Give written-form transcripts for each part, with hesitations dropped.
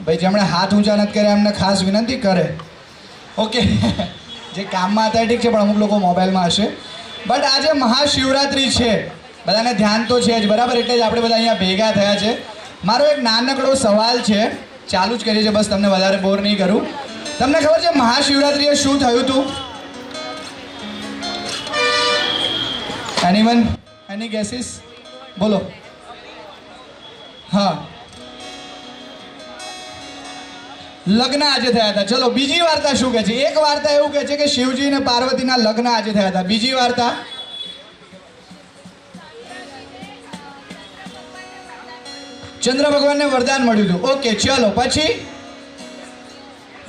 ભાઈ જેમણે હાથ ઊંચા નથી કર્યા એમને ખાસ વિનંતી કરે. ઓકે, જે કામમાં હતા ઠીક છે, પણ અમુક લોકો મોબાઈલમાં હશે. બટ આજે મહાશિવરાત્રિ છે, બધાને ધ્યાન તો છે જ, બરાબર? એટલે જ આપણે બધા અહીંયા ભેગા થયા છે. મારો એક નાનકડો સવાલ છે, ચાલુ જ કરીએ છીએ, બસ તમને વધારે બોર નહીં કરું. તમને ખબર છે મહાશિવરાત્રિએ શું થયું હતું? એનીવન, એની ગેસીસ? બોલો. હા, લગ્ન આજે થયા હતા. ચલો બીજી વાર્તા શું કહે છે? એક વાર્તા એવું કહે છે કે શિવજી અને પાર્વતીના લગ્ન આજે થયા હતા. બીજી વાર્તા? ચંદ્ર ભગવાનને વરદાન મળ્યું હતું. ઓકે, ચલો પછી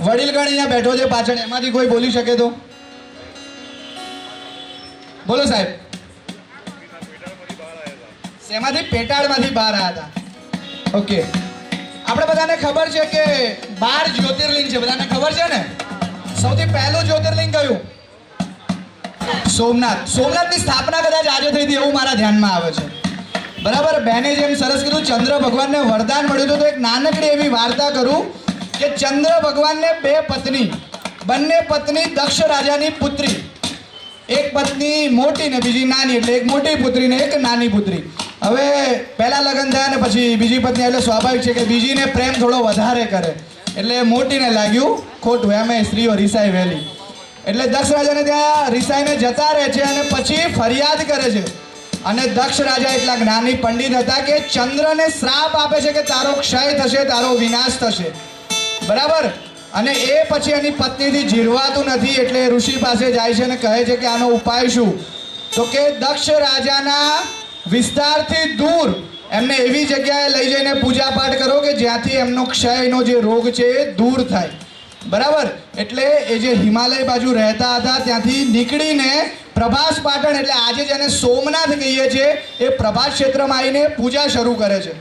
વડીલગણ અહીંયા બેઠો છે પાછળ, એમાંથી કોઈ બોલી શકે તો બોલો સાહેબ. શેમાંથી? પેટાળમાંથી બહાર આવ્યા હતા. ઓકે, આપણે બધાને ખબર છે કે 12 જ્યોતિર્લિંગ છે, બધાને ખબર છે ને? સૌથી પહેલું જ્યોતિર્લિંગ કયું? સોમનાથ. સોમનાથની સ્થાપના કદાચ આજે થઈ હતી એવું મારા ધ્યાનમાં આવે છે, બરાબર? બેને જેમ સરસ કીધું ચંદ્ર ભગવાનને વરદાન મળ્યું હતું, તો એક નાનકડી એવી વાર્તા કરું કે ચંદ્ર ભગવાનને 2 પત્ની, બંને પત્ની દક્ષ રાજાની પુત્રી. એક પત્ની મોટી ને બીજી નાની, એટલે એક મોટી પુત્રી ને એક નાની પુત્રી. હવે પહેલા લગ્ન થયા ને પછી બીજી પત્ની, એટલે સ્વાભાવિક છે કે બીજીને પ્રેમ થોડો વધારે કરે, એટલે મોટીને લાગ્યું ખોટું. એમ સ્ત્રીઓ રિસાઈ વહેલી, એટલે દક્ષ રાજાને ત્યાં રિસાઈને જતા રહે છે અને પછી ફરિયાદ કરે છે. અને દક્ષ રાજા એટલા જ્ઞાની પંડિત હતા કે ચંદ્રને શ્રાપ આપે છે કે તારો ક્ષય થશે, તારો વિનાશ થશે, બરાબર? અને એ પછી એની પત્નીથી જીરવાતું નથી, એટલે ઋષિ પાસે જાય છે અને કહે છે કે આનો ઉપાય શું? તો કે દક્ષ રાજાના વિસ્તારથી દૂર એમને એવી જગ્યાએ લઈ જઈને પૂજા પાઠ કરો કે જ્યાંથી એમનો ક્ષયનો જે રોગ છે એ દૂર થાય, બરાબર? એટલે એ જે હિમાલય બાજુ રહેતા હતા ત્યાંથી નીકળીને પ્રભાસ પાટણ, એટલે આજે જેને સોમનાથ કહીએ છીએ, એ પ્રભાસ ક્ષેત્રમાં આવીને પૂજા શરૂ કરે છે,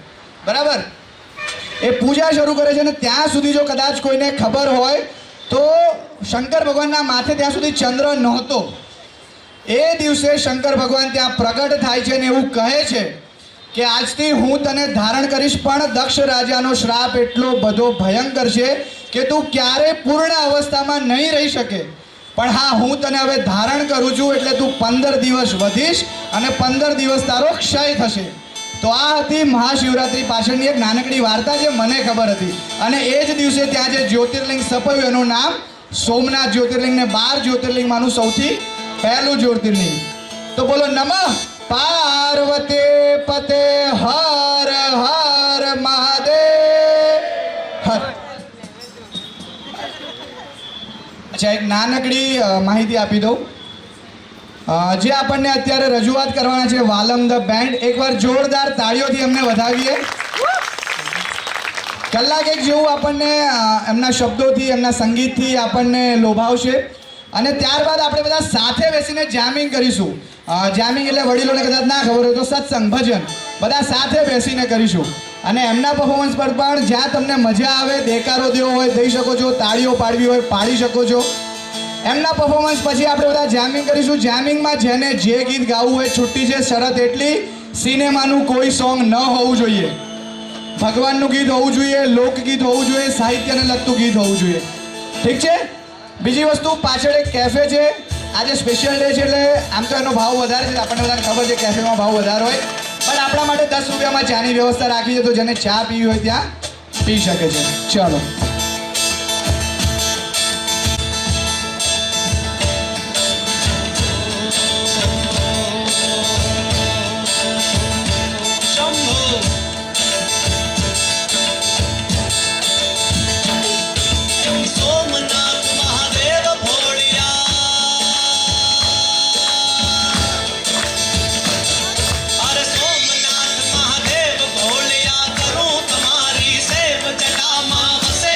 બરાબર? એ પૂજા શરૂ કરે છે અને ત્યાં સુધી જો કદાચ કોઈને ખબર હોય તો શંકર ભગવાનના માથે ત્યાં સુધી ચંદ્ર નહોતો. એ દિવસે શંકર ભગવાન ત્યાં પ્રગટ થાય છે અને એવું કહે છે કે આજથી હું તને ધારણ કરીશ, પણ દક્ષ રાજાનો શ્રાપ એટલો બધો ભયંકર છે કે તું ક્યારેય પૂર્ણ અવસ્થામાં નહીં રહી શકે. પણ હા, હું તને હવે ધારણ કરું છું, એટલે તું 15 દિવસ વધીશ અને 15 દિવસ તારો ક્ષય થશે. તો આ હતી મહાશિવરાત્રિ પાછળની એક નાનકડી વાર્તા જે મને ખબર હતી. અને એ જ દિવસે ત્યાં જે જ્યોતિર્લિંગ સ્થપાયું એનું નામ સોમનાથ જ્યોતિર્લિંગ, ને 12 જ્યોતિર્લિંગમાંનું સૌથી પહેલું જ્યોતિર્લિંગ. તો બોલો નમઃ પાર્વતી પતે હર હર મહાદેવ હર. અચ્છા, એક નાનકડી માહિતી આપી દઉં. જે આપણને અત્યારે રજૂઆત કરવાના છે વાલમ ધ બેન્ડ, એકવાર જોરદાર તાળીઓથી એમને વધાવીએ. કલાક એક જેવું આપણને એમના શબ્દોથી, એમના સંગીતથી આપણને લોભાવશે. અને ત્યારબાદ આપણે બધા સાથે બેસીને જામિંગ કરીશું. જામિંગ એટલે વડીલોને કદાચ ના ખબર હોય તો સત્સંગ, ભજન, બધા સાથે બેસીને કરીશું. અને એમના પરફોર્મન્સ પર પણ જ્યાં તમને મજા આવે, દેકારો દેવો હોય દઈ શકો છો, તાળીઓ પાડવી હોય પાડી શકો છો. એમના પરફોર્મન્સ પછી આપણે બધા જામિંગ કરીશું. જામિંગમાં જેને જે ગીત ગાવું હોય છૂટી છે, શરત એટલી, સિનેમાનું કોઈ સોંગ ન હોવું જોઈએ, ભગવાનનું ગીત હોવું જોઈએ, લોકગીત હોવું જોઈએ, સાહિત્યને લગતું ગીત હોવું જોઈએ, ઠીક છે? બીજી વસ્તુ, પાછળ એક કેફે છે, આજે સ્પેશિયલ ડે છે એટલે આમ તો એનો ભાવ વધારે છે, આપણને બધાને ખબર છે કેફેમાં ભાવ વધારે હોય, પણ આપણા માટે 10 રૂપિયામાં ચાની વ્યવસ્થા રાખી છે, તો જેને ચા પીવી હોય ત્યાં પી શકે છે. ચલો. સોમનાથ મહાદેવ ભોળિયા, કરું તમારી સેવ, જટામાં વસે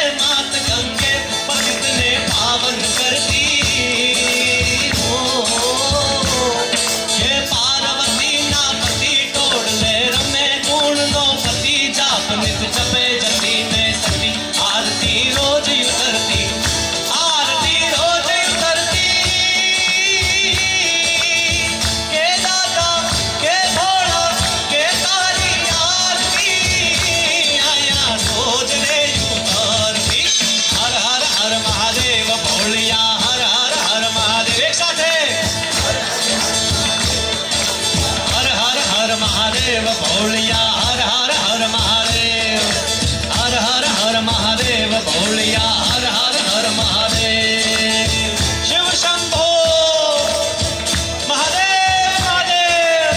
भोलिया हर हर हर महादेव शिव शंभो महादेव महादेव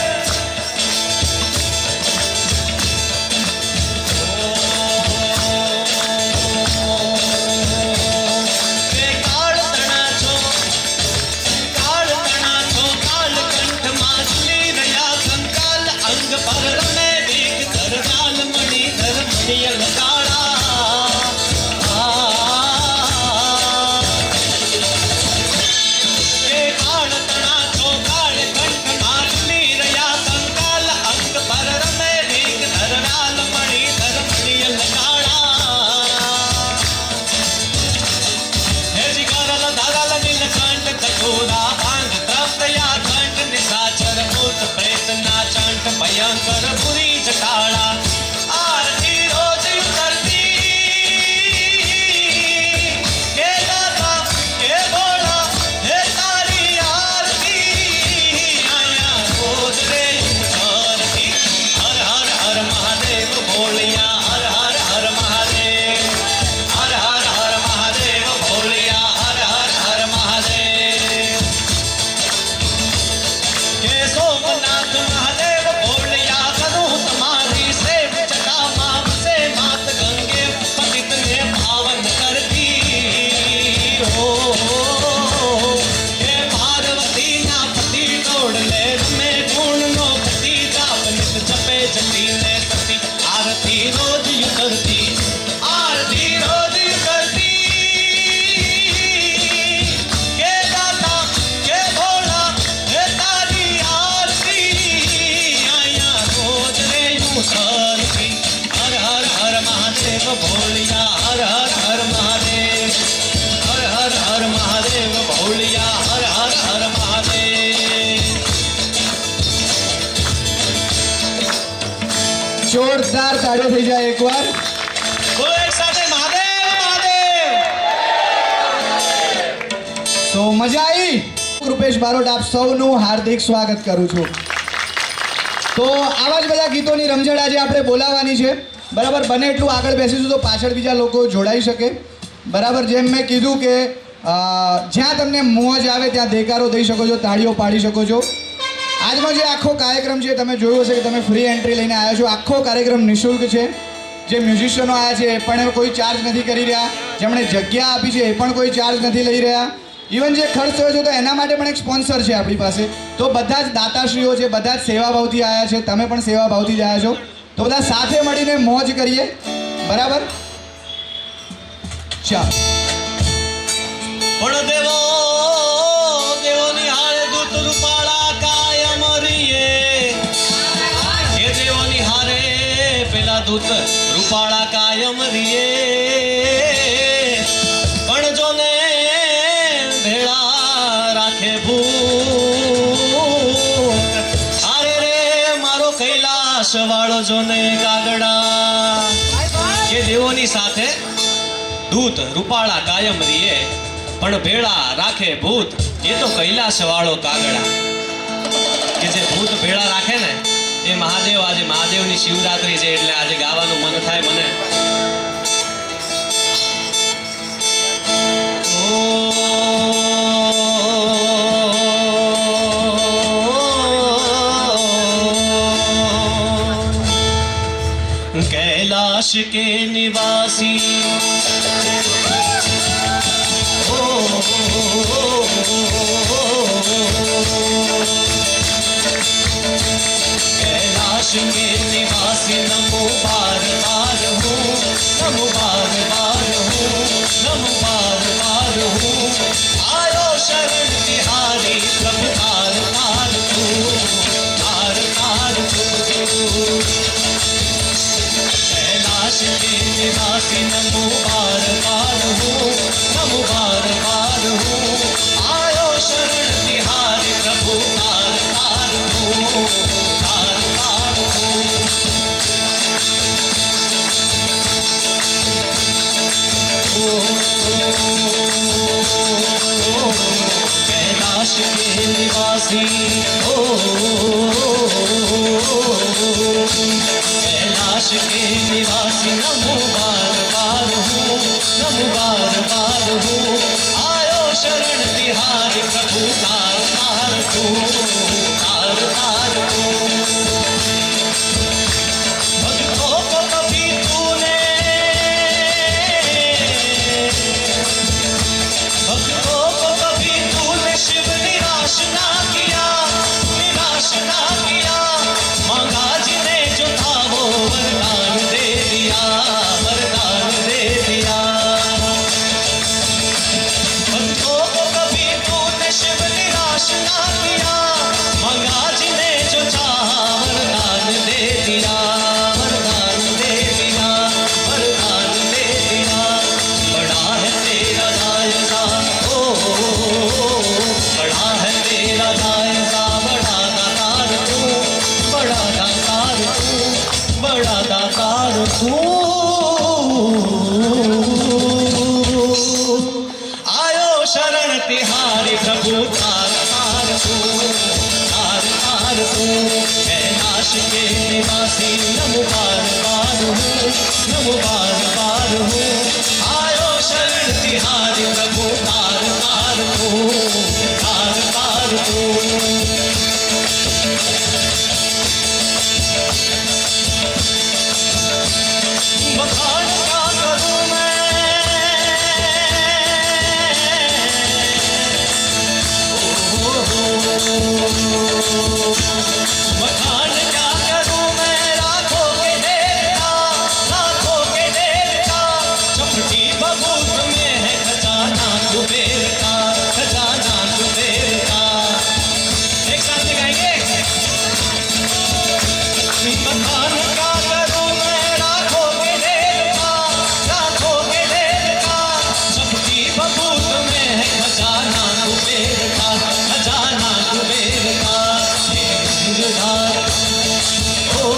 काल तना छो काल कंठ माछली रया कंकाल अंग पर रमे देख धर काल मणि धर मणियल काला काल तना छो काल कंठ माछली रया कंकाल अंग पर रमे देख धर काल मणि धर मणियल काला हे जिगरल धरल नीलकंठ कटोरा भांग तृप्तया कंठ निशाचर भूत प्रेत नाचंठ भयंकर बुरी जटाड़ा आरती रोज उतरती हे दाता हे भोला हे तारी आरती आया रोज रे उतरती हर हर हर महादेव भोलिया हर हर हर महादेव हर हर हर महादेव भोलिया हर हर हर महादेव हे सोमनाथ महादेव भोलिया करूं तुम्हारी सेव जटा माम से मात गंगे पतित ने पावन करती हो हे पार्वती ना पति तोड़ ले में गुण नो पति जाप नित जपे जती ने सती आरती रोज उतरती आरती रोज उतरती के दाता के भोला हे तारी आरती आया रोज रे उतरती हर हर हर महादेव भोलिया हर हर हर महादेव हर हर हर महादेव भोलिया हर हर हर महादेव જોરદાર તાળીઓ થઈ જાય એકવાર. બોલો એક સાથે મહાદેવ મહાદેવ તો મજા આવી. રૂપેશ બારોટ આપ સૌનું હાર્દિક સ્વાગત કરું છું. તો આવા જ બધા ગીતોની રમઝટ આજે આપણે બોલાવવાની છે. બરાબર, બને એટલું આગળ બેસીશું તો પાછળ બીજા લોકો જોડાઈ શકે. બરાબર, જેમ મેં કીધું કે જ્યાં તમને મોજ આવે ત્યાં દેકારો દઈ શકો છો, તાળીઓ પાડી શકો છો. આજનો જે આખો કાર્યક્રમ છે તમે જોયું હશે કે તમે ફ્રી એન્ટ્રી લઈને આવ્યા છો. આખો કાર્યક્રમ નિઃશુલ્ક છે. જે મ્યુઝિશિયનો આવ્યા છે એ પણ કોઈ ચાર્જ નથી કરી રહ્યા. જેમણે જગ્યા આપી છે એ પણ કોઈ ચાર્જ નથી લઈ રહ્યા. ઇવન જે ખર્ચ થયો છે તો એના માટે પણ એક સ્પોન્સર છે આપણી પાસે. તો બધા જ દાતાશ્રીઓ છે, બધા જ સેવાભાવથી આવ્યા છે. તમે પણ સેવાભાવથી જ આવ્યા છો. તો બધા સાથે મળીને મોજ કરીએ. બરાબર, ચાલો. પણ દેવો દેવો નિહાળે દૂત રૂપાળા કાયમ રીએ હે દેવો નિહાળે પેલા દૂત રૂપાળા કાયમ રીએ પણ જોને ભેળા રાખે ભૂત અરે રે મારો કૈલાશ વાળો જોને કાગડા કે દેવોની સાથે દૂત રૂપાળા કાયમ રીએ પણ ભેળા રાખે ભૂત એ તો કૈલાસ વાળો કાગડા કે જે ભૂત ભેળા રાખે ને એ મહાદેવ. આજે મહાદેવની શિવરાત્રી છે એટલે આજે ગાવાનું મન થાય મને. कैलाश के निवासी कैलाश के निवासी नमो बार बार हूँ नमो बार बार हूँ नमो बार बार हूँ आयो शरण तिहारी प्रभु तार तार तू तार तार तू कैलाश के निवासी नमो बार बार हूँ नमो बार बार हूँ आयो शरण तिहारी प्रभु तार तार तू तार तार तू कैलाश के निवासी कैलाश के निवासी नमो बार बार हूँ तिहारी प्रभु तार तार तू तार तार तू भक्तों को कभी तूने भक्तों को कभी तूने शिव निराश ना किया मांगा जिने जो था वो वरदान दे दिया वरदान दे दिया भक्तों को कभी तूने शिव निराश ना किया मांगा जिने जो चाहा वरदान दे दिया वरदान दे दिया वरदान दे दिया बड़ा है तेरा दायरा ओ बड़ा है तेरा दायरा बड़ा दातार तू बड़ा दातार तू बड़ा दातार तू आयो शरण तिहारी प्रभु तार तार तू तार तार तू कैलाश के निवासी नमो बार बार हूँ नमो बार बार हूँ आयो शरण तिहारी प्रभु तार तार तू तार तार तू बखान क्या करूं मैं बखान क्या करूं मैं राखों के देवता चपटी बबूत में है खजाना कुबेर का एक साथ गाएंगे बखान क्या करूं मैं राखों के देवता चपटी बबूत में है खजाना कुबेर का गंगाधार ओ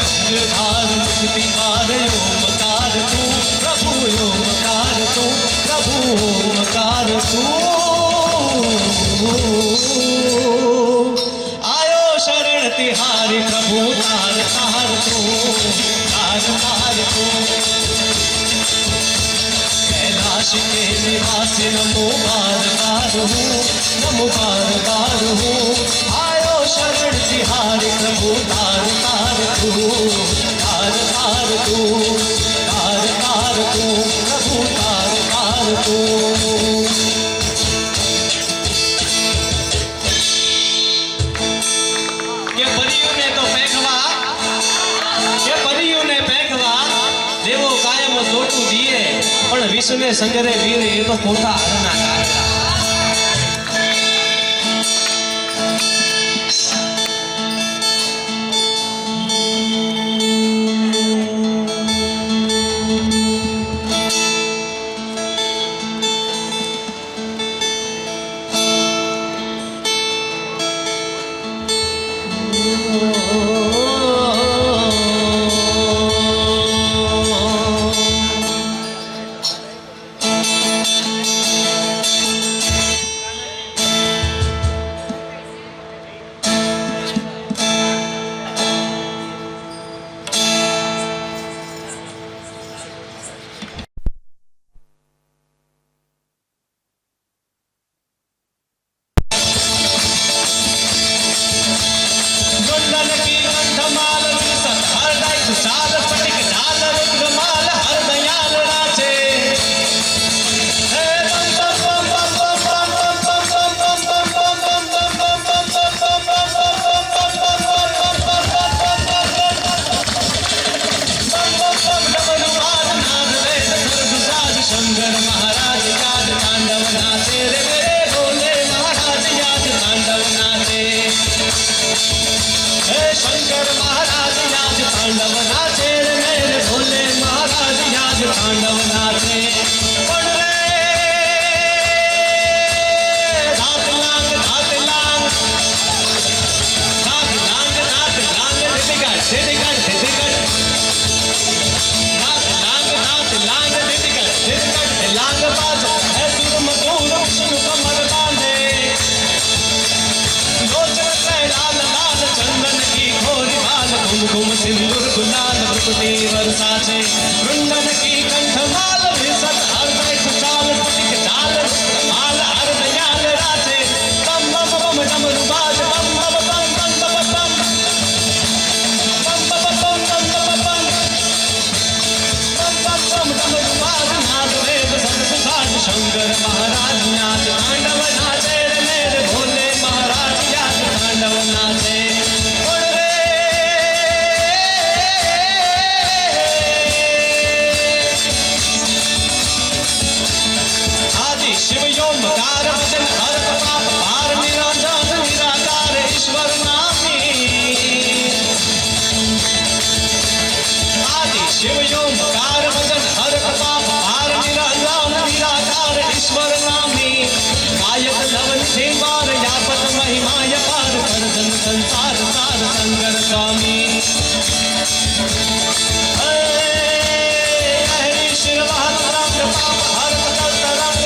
गंगाधार मुक्ति मार ओमकार तू प्रभु ओमकार तू प्रभु ओमकार तू आयो शरण तिहारी प्रभु तार तार तू तार तार तू कैलाश के निवासी नमो बार बार हूँ नमो बार बार हूँ आयो शरण तिहारी प्रभु तार तार तू तार तार तू तार तार तू प्रभु तार तार तू કે પરિયુને તો પેખવા દેવો કાયમ જોટું દીએ પણ વિષને સંગરે વીર એ તો પોતા હરના કારડા कुमकुम सिंदूर गुलाल भ्रुकुटी शंकर महाराज नाच तांडव नाचे रे मेरे भोले महाराज याद तांडव नाचे उड़ रे आदि शिव ओमकार वचन हर पाप पार निरंजन निराकार ईश्वर नामी आदि शिव ओमकार वचन हर पाप पार निरंजन निराकार ईश्वर नामी गायक नवन सिंगार यापत महिमा यपार कर जन संसार सार शंकर स्वामी हरि शिरवाहत रंग पाप हर बदल तरंग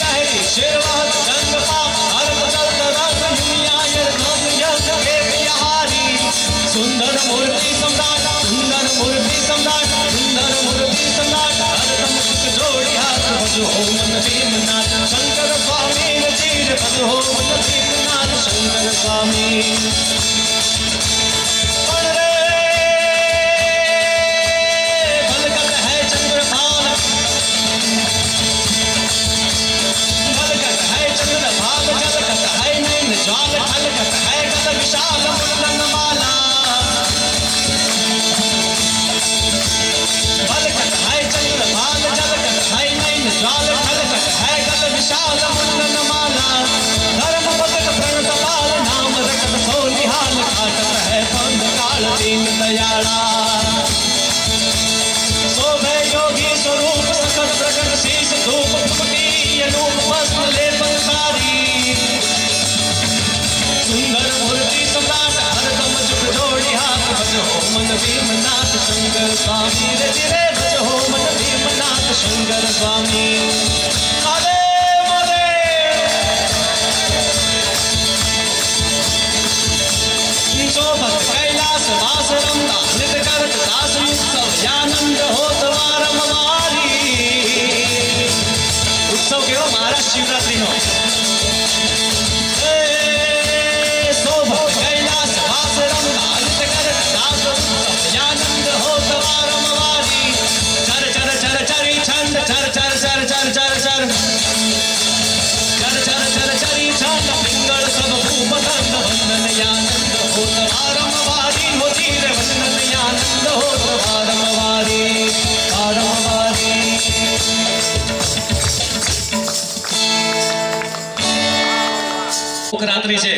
हरि शिरवाहत रंग पाप हर बदल तरंग युमियायर नाम यज्ञ के बिहारी सुंदर मूर्ति सम्राट सुंदर मूर्ति सम्राट सुंदर मूर्ति सम्राट हरदम सुख जोड़ी हाथ भजो हो मन भीमनाथ शंकर स्वामी चीर भजो हो मन भीमनाथ शंकर स्वामी पढ़ रे बलगत है चंद्रभान बलगत है चंद्रभान जलगत है नैन ज्वाल ढलगत है गद विशाल मुंडन माला बलगत है चंद्रभान जलगत है नैन ज्वाल ढलगत है गद विशाल मुंडन माला धर्म भगत प्रणत पाल नाम रटत सोनिहाल काटत है बंद काल दीन दयाला शोभे योगी स्वरूप सकल प्रकट शीश धूप फुटी अनूप वस्त्र लेपन सारी सुंदर मूर्ति सम्राट हरदम जुग जोड़ी हाथ भजो मन भीमनाथ शंकर स्वामी रे रे भजो मन भीमनाथ शंकर स्वामी महादेव महादेव शोभत कैलास वास रमता नित करत दास उत्सव आनंद हो द्वारम वारी उत्सव केवो महाराज शिवरात्रि नो शोभत कैलास वास रमता नित करत दास उत्सव आनंद हो द्वारम वारी चर चर चर चरी छंद चर चर चर चर चर चर चर चर चर चरी छंद पिंगल सब भूप धन वंदन आनंद हो द्वारम वारी हो धीर वंदन आनंद हो द्वारम वारी द्वारम वारी લોકરાત્રિ છે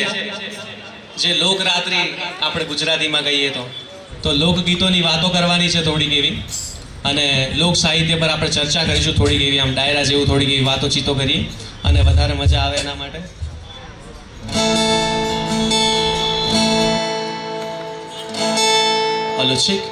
જે લોકરાત્રિ આપણે ગુજરાતીમાં કહીએ તો લોકગીતોની વાતો કરવાની છે થોડીક એવી અને લોક સાહિત્ય પર આપણે ચર્ચા કરીશું થોડીક એવી આમ ડાયરા જેવું થોડીક એવી વાતો ચીતો કરીએ અને વધારે મજા આવે એના માટે હલો છેક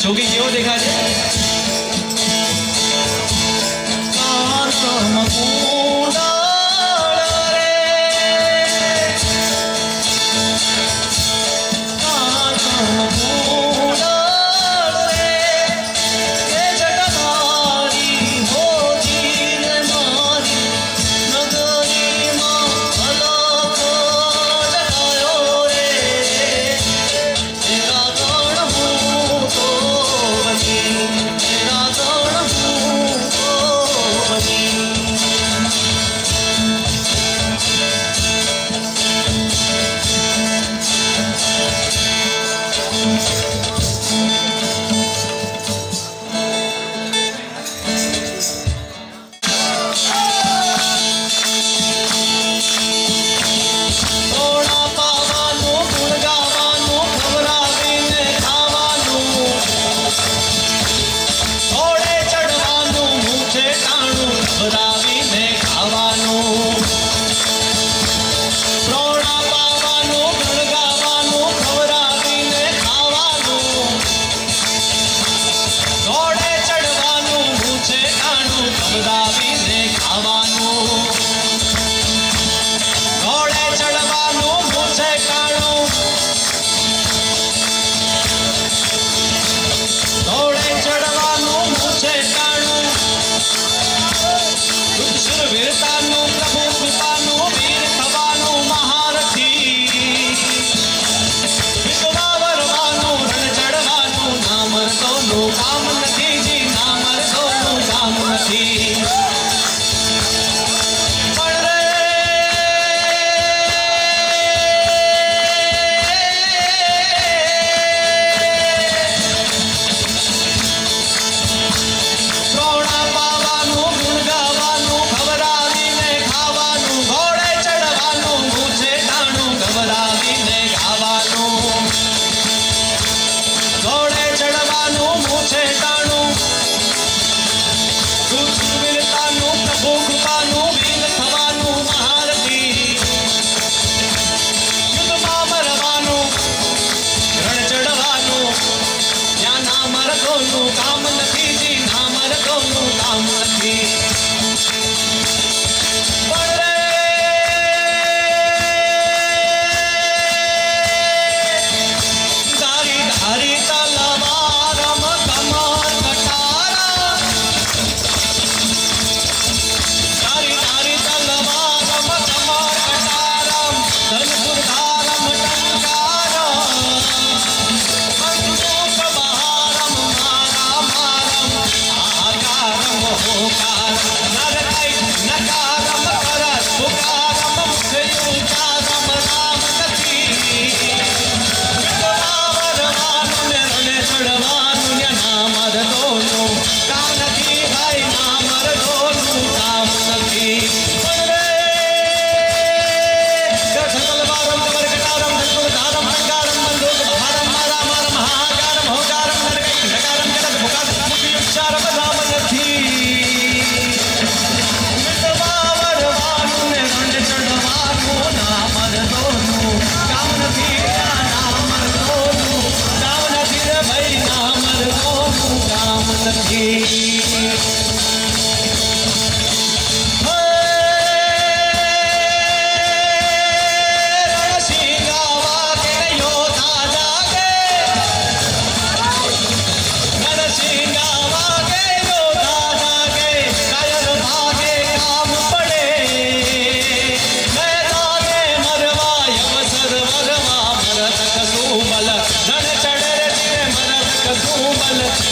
જોગી કેવો દેખાય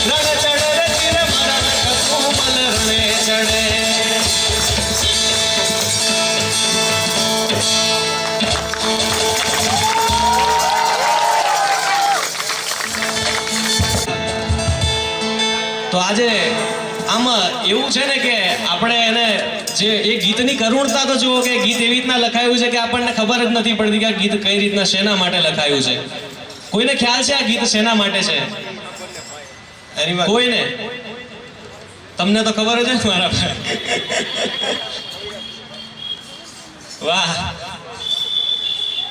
રણ ચડે રે તીર મારા કોમલ રણે ચડે. તો આજે આમાં એવું છે ને કે આપણે એને જે એ ગીતની કરુણતા તો જુઓ કે ગીત એવી રીતના લખાયું છે કે આપણને ખબર જ નથી પડતી કે આ ગીત કઈ રીતના શેના માટે લખાયું છે. કોઈને ખ્યાલ છે આ ગીત શેના માટે છે? કોઈને? તમને તો ખબર જ છે મારા ભાઈ. વાહ.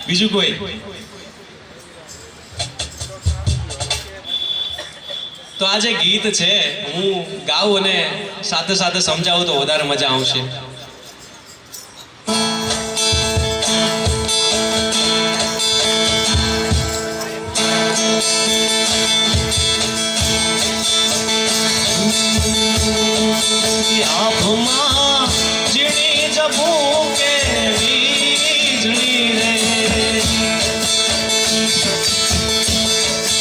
બીજું કોઈ? તો આ જે ગીત છે હું ગાઉં અને સાથે સાથે સમજાવું તો વધારે મજા આવશે. આંખમાં ઝીણી ઝબૂકે વીજળી રે,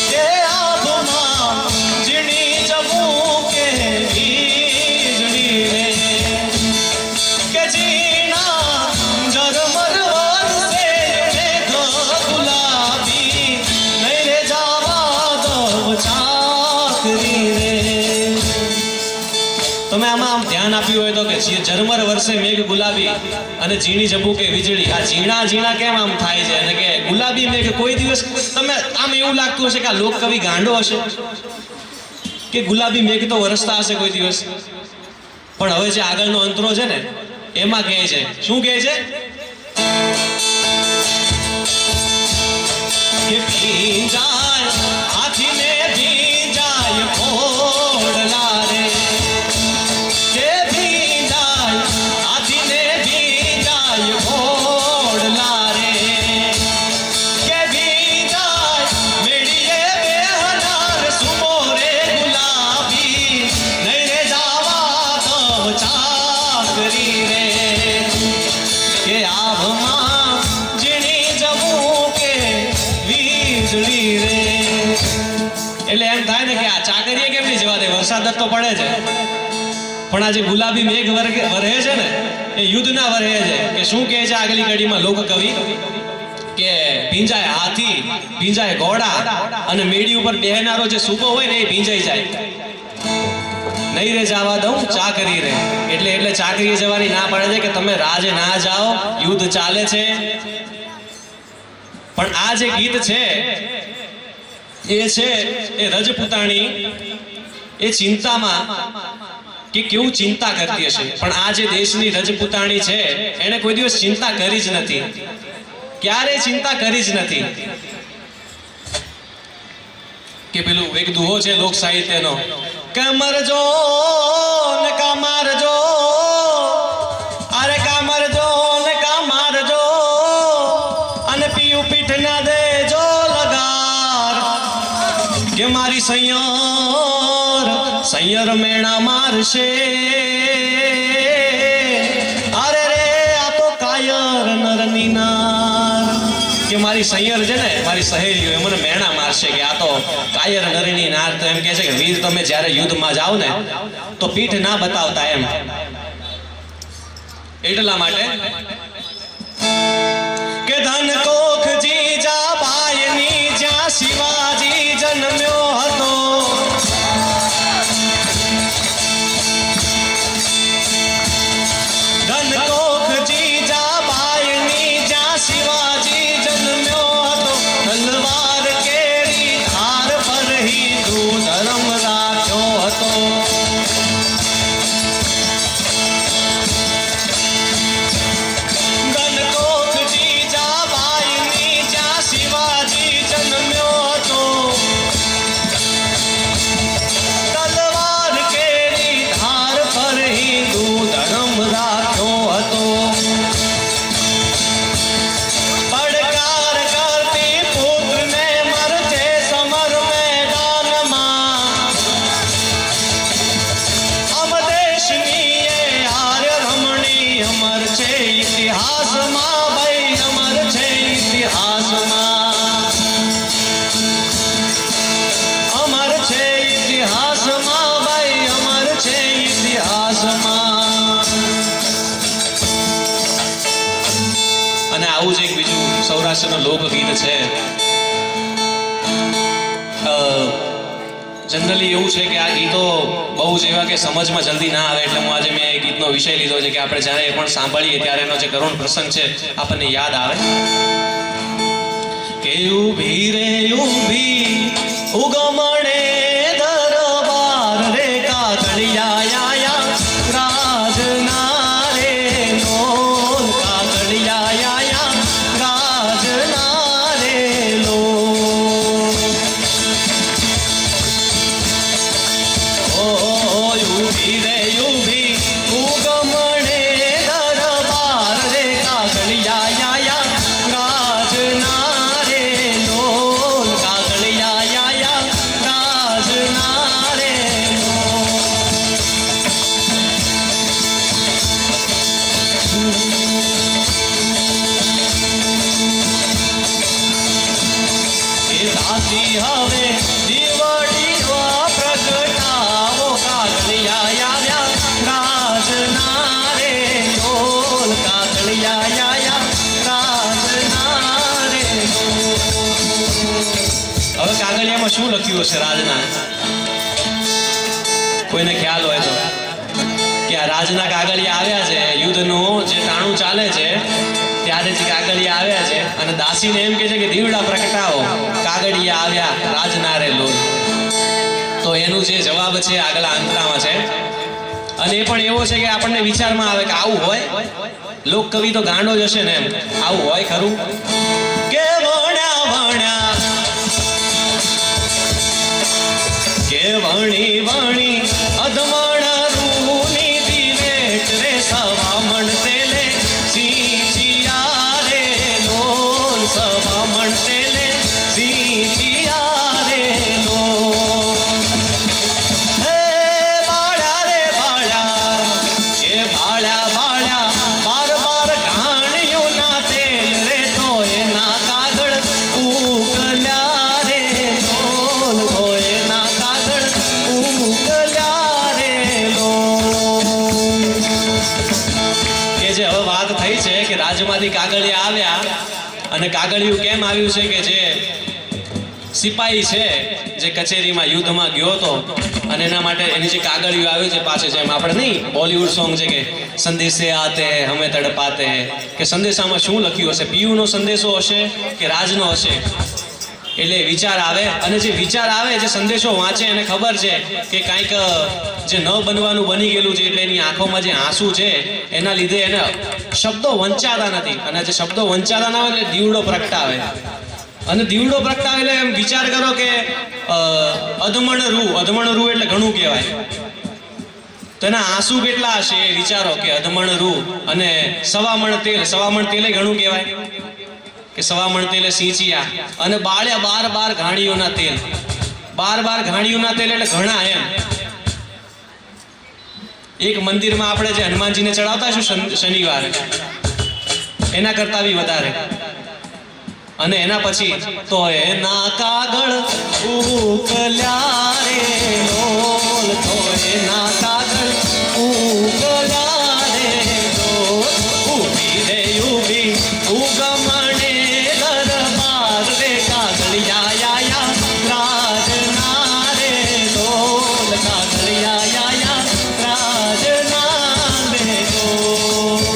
કે આંખમાં ઝીણી ઝબૂકે વીજળી રે, કે ઝીણા ઝરમર વરસે મેઘ ગુલાબી, નહીં રે જાવા દઉં ચાકરી રે. તમે આમાં આમ ધ્યાન આપ્યું હોય તો કે ઝરમર વર્ષે મેઘ ગુલાબી અને ઝીણી ઝબૂકે વીજળી. આ ઝીણા ઝીણા કેમ આમ થાય છે અને કે ગુલાબી મેઘ? કોઈ દિવસ તમે આમ એવું લાગતું હશે કે આ લોક કવિ ગાંડો હશે કે ગુલાબી મેઘ તો વરસતા હશે કોઈ દિવસ. પણ હવે જે આગળનો અંતરો છે ને એમાં કહે છે, શું કહે છે કે ભીંજાય હાથીને ભીંજાય ઓઢલા રે, કે ભીંજાય હાથીને ભીંજાય ઓઢલા રે, કે ભીંજાય મેળીએ બેહનાર સુમો રે ગુલાબી, નહીં રે જાવા દઉં ચાકરી રે, કે આભમાં ઝીણી ઝબૂકે વીજળી રે. એટલે એમ થાય ને કે આ ચાકરીએ કેમ નહીં જવા દે? વરસાદ જ તો પડે છે. પણ આ જે ગુલાબી મેઘ વરહે છે ને એ યુદ્ધના વરહે છે. કે શું કહે છે આગલી કડીમાં લોક કવિ કે ભીંજાય હાથી, ભીંજાય ઘોડા અને મેડી ઉપર બેહનારો જે સૂકો હોય ને એ ભીંજાઈ જાય, નહીં રે જાવા દઉં ચાકરી રે. એટલે ચાકરીએ જવાની ના પડે છે કે તમે રાજે ના જાઓ, યુદ્ધ ચાલે છે. પણ આ જે ગીત છે એ છે એ રજપૂતાણી એ ચિંતામાં કે કેવું ચિંતા કરતી હશે. પણ આ જે દેશની રજપૂતાણી છે એને કોઈ દિવસ ચિંતા કરી જ નથી, ક્યારેય ચિંતા કરી જ નથી. કે પેલું એક દુહો છે લોક સાહિત્યનો, કમરજો ને કામારજો, અરે કામરજો ને કામારજો, અને પીયું પીઠ ના દેજો લગાર, કે મારી સૈયર મેણા મારશે. અરે રે આ તો કાયર નરની નાર, કે મારી સૈયર છે ને મારી સહેલીઓ એ મને મેણા મારશે, કે આ તો કાયર નરની નાર. તો એમ કહે છે કે વીર તમે જ્યારે યુદ્ધમાં જાઓ ને તો પીઠ ના બતાવતા એમ. એટલા માટે કે ધન કોખ જીજા બાયની જ્યાં શિવાજી જન્મ્યો હતો, ધન કોખ જીજા બાયની જ્યાં શિવાજી જન્મ્યો હતો, તલવાર કેરી ધાર પર હિન્દુ ધર્મ રાખ્યો હતો. ધન કોખ જીજા બાયની સૌરાષ્ટ્રનું લોકગીત છે. જનરલી એવું છે કે આ ગીતો બહુ જ એવા કે સમજમાં જલ્દી ના આવે, એટલે હું આજે મેં એ ગીતનો વિષય લીધો છે કે આપણે જ્યારે પણ સાંભળીએ ત્યારે એનો જે કરુણ પ્રસંગ છે આપણને યાદ આવે કે ઊભી રે ઊભી ઉગમણે દરબાર રે કાગળિયા રાજના રે લોલ કાગળિયા રાજના રે લોલ. ઊભી રે ઊભી ઉગમણે દરબાર રે કાગળિયા રાજના રે લોલ કાગળિયા રાજના રે લોલ. એ દાસી હવે દીવડીવા પ્રગટાવો કાગળિયા રાજના રે લોલ કાગળિયા રાજના રે લોલ. હવે કાગળિયામાં શું લખ્યું હશે રાજના? કોઈને ખ્યાલ હોય તો કે આ રાજના કાગળિયા આવ્યા છે, યુદ્ધનું જે ટાણું ચાલે છે ત્યારે જે કાગળિયા આવ્યા છે અને દાસીને એમ કે છે કે દીવડા પ્રગટાવો કાગળિયા આવ્યા રાજના રે લોલ. તો એનું જે જવાબ છે આગલા અંતરામાં છે, અને એ પણ એવો છે કે આપણને વિચારમાં આવે કે આવું હોય. લોક કવિ તો ગાંડો જ હશે ને, એમ આવું હોય ખરું કે વણ્યા કે વણી વણી અધમણ રૂની દિવેટ રે સવામણ તેલે સિંચિયા રે લોલ સવામણ તેલે સિંચિયા રે લોલ. હે બાળા રે બાળા કે બાળા બાળા બાર બાર ઘાણીઓના તેલ રે તો એના કાગળ ઉકલ્યા રે લોલ તો એના કાગળ ઉકલ્યા રે લોલ. કે જે હવે વાત થઈ છે કે રાજમાંથી કાગળિયા આવ્યા, અને કાગળિયું કેમ આવ્યું છે કે જે સિપાહી છે જે કચેરીમાં યુદ્ધમાં ગયો હતો અને એના માટે એની જે કાગળિયું આવ્યું છે પાછળ, જેમ આપણે નહીં બોલિવૂડ સોંગ છે કે સંદેશે આતે હમે તડપાતે, કે સંદેશામાં શું લખ્યું હશે? પીયુનો સંદેશો હશે કે રાજનો હશે? એટલે વિચાર આવે, અને જે વિચાર આવે જે સંદેશો વાંચે એને ખબર છે કે કાંઈક જે ન બનવાનું બની ગયેલું છે, એટલે એની આંખોમાં જે આંસુ છે એના લીધે એને શબ્દો વંચાતા નથી, અને જે શબ્દો વંચાતા ના હોય એટલે દીવડો પ્રગટાવે, અને દીવડો પ્રગટાવે એટલે એમ વિચાર કરો કે અધમણ રૂ એટલે ઘણું કહેવાય. તો એના આંસુ કેટલા હશે એ વિચારો કે અધમણ રૂ, અને સવામણ તેલે ઘણું કહેવાય કે સવામણ તેલે સિંચિયા, અને બાળ્યા બાર ઘાણીઓના તેલ, બાર ઘાણીઓના તેલ એટલે ઘણા એમ. એક મંદિરમાં આપણે જે હનુમાનજીને ચડાવતા છું શનિવારે, એના કરતા બી વધારે. અને એના પછી તો એના કાગળ ઉકલ્યા રે લોલ તો એના કાગળ ઉકલ્યા રે લોલ. ઊભી રે ઊભી ઉગમણે દરબાર રે કાગળિયા રાજના રે લોલ કાગળિયા રાજના રે લોલ.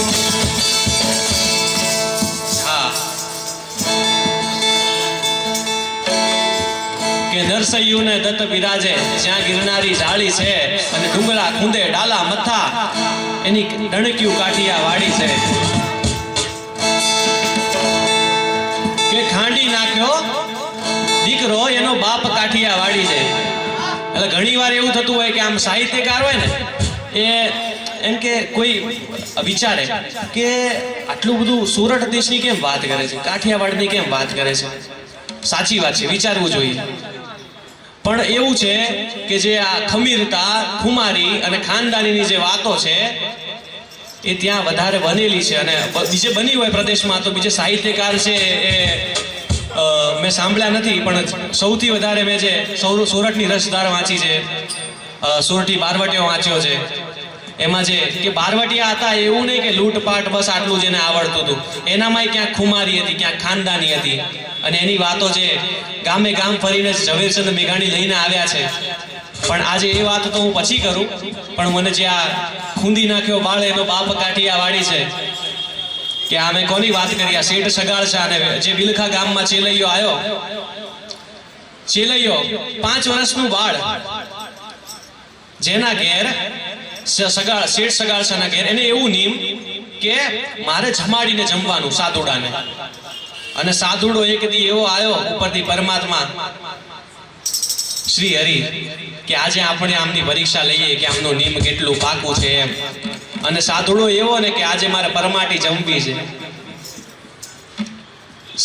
હા, કે નરસૈયુને દત્ત બિરાજે જ્યાં ગિરનારી ઢાળી છે, અને ડુંગરા ખૂંદે ડાલા મથા એની ડણક્યું કાઠિયા વાડી છે. કે ખાંડી નાખ્યો દીકરો એનો બાપ કાઠિયા વાડી છે. એટલે ઘણી વાર એવું થતું હોય કે આમ સાહિત્યકાર હોય ને એ એમ કે કોઈ વિચારે કે આટલું બધું સુરત દેશની કેમ વાત કરે છે, કાઠિયાવાડની કેમ વાત કરે છે. સાચી વાત છે, વિચારવું જોઈએ. પણ એવું છે કે જે આ ખમીરતા ખુમારી અને ખાનદાનીની જે વાતો છે એ ત્યાં વધારે બનેલી છે, અને બીજે બની હોય પ્રદેશમાં તો બીજે સાહિત્યકાર છે એ મેં સાંભળ્યા નથી, પણ સૌથી વધારે મેં જે સુરતની રસધાર વાંચી છે, સુરતી બારવટીઓ વાંચ્યો છે, એમાં જે કે બારવટિયા હતા એવું નહીં કે લૂંટપાટ બસ આટલું જેને આવડતું હતું, એનામાંય ક્યાંક ખુમારી હતી, ક્યાંક ખાનદાની હતી. અને એની વાતો જે ગામે ગામ ફરીને ઝવેરચંદ મેઘાણી લઈને આવ્યા છે. પણ આજે એ વાત તો હું પછી કરું, પણ મને જે આ ખૂંદી નાખ્યો બાળ એનો બાપ કાઠિયાવાડી છે કે આ મેં કોની વાત કરી, આ શેઠ સગાળશા અને જે બિલખા ગામમાં ચેલૈયો આવ્યો. ચેલૈયો 5 વર્ષનું બાળ જેના ઘેર શેઠ સગાળશાના ઘેર, એને એવું નિયમ કે મારે જમાડીને જમવાનું સાધુડાને. અને સાધુડો એક દી એવો આવ્યો ઉપરથી પરમાત્મા શ્રી હરિ કે આજે આપણે આમની પરીક્ષા લઈએ કે આમનું નિયમ કેટલું પાકું છે એમ. અને સાધુડો એવો ને કે આજે મારે પરમાટી જમવી છે.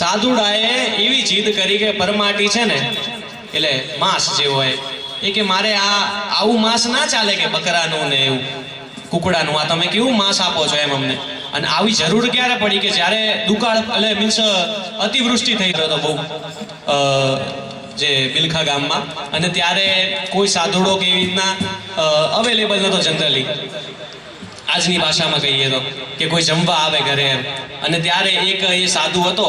સાધુડાએ એવી જીદ કરી કે પરમાટી છે ને એટલે માંસ જે હોય એ કે મારે આવું માંસ ના ચાલે કે બકરાનું ને એવું કુકડાનું, આ તમે કેવું માંસ આપો છો એમ અમને. અને આવી જરૂર ક્યારે પડી કે જ્યારે દુકાળ એટલે મીન્સ અતિવૃષ્ટિ થઈ ગયો હતો બહુ જે બિલખા ગામમાં, અને ત્યારે કોઈ સાધુડો કે એવી રીતના અવેલેબલ નહોતો જનરલી, આજની ભાષામાં કહીએ તો કે કોઈ જમવા આવે ઘરે એમ. અને ત્યારે એક એ સાધુ હતો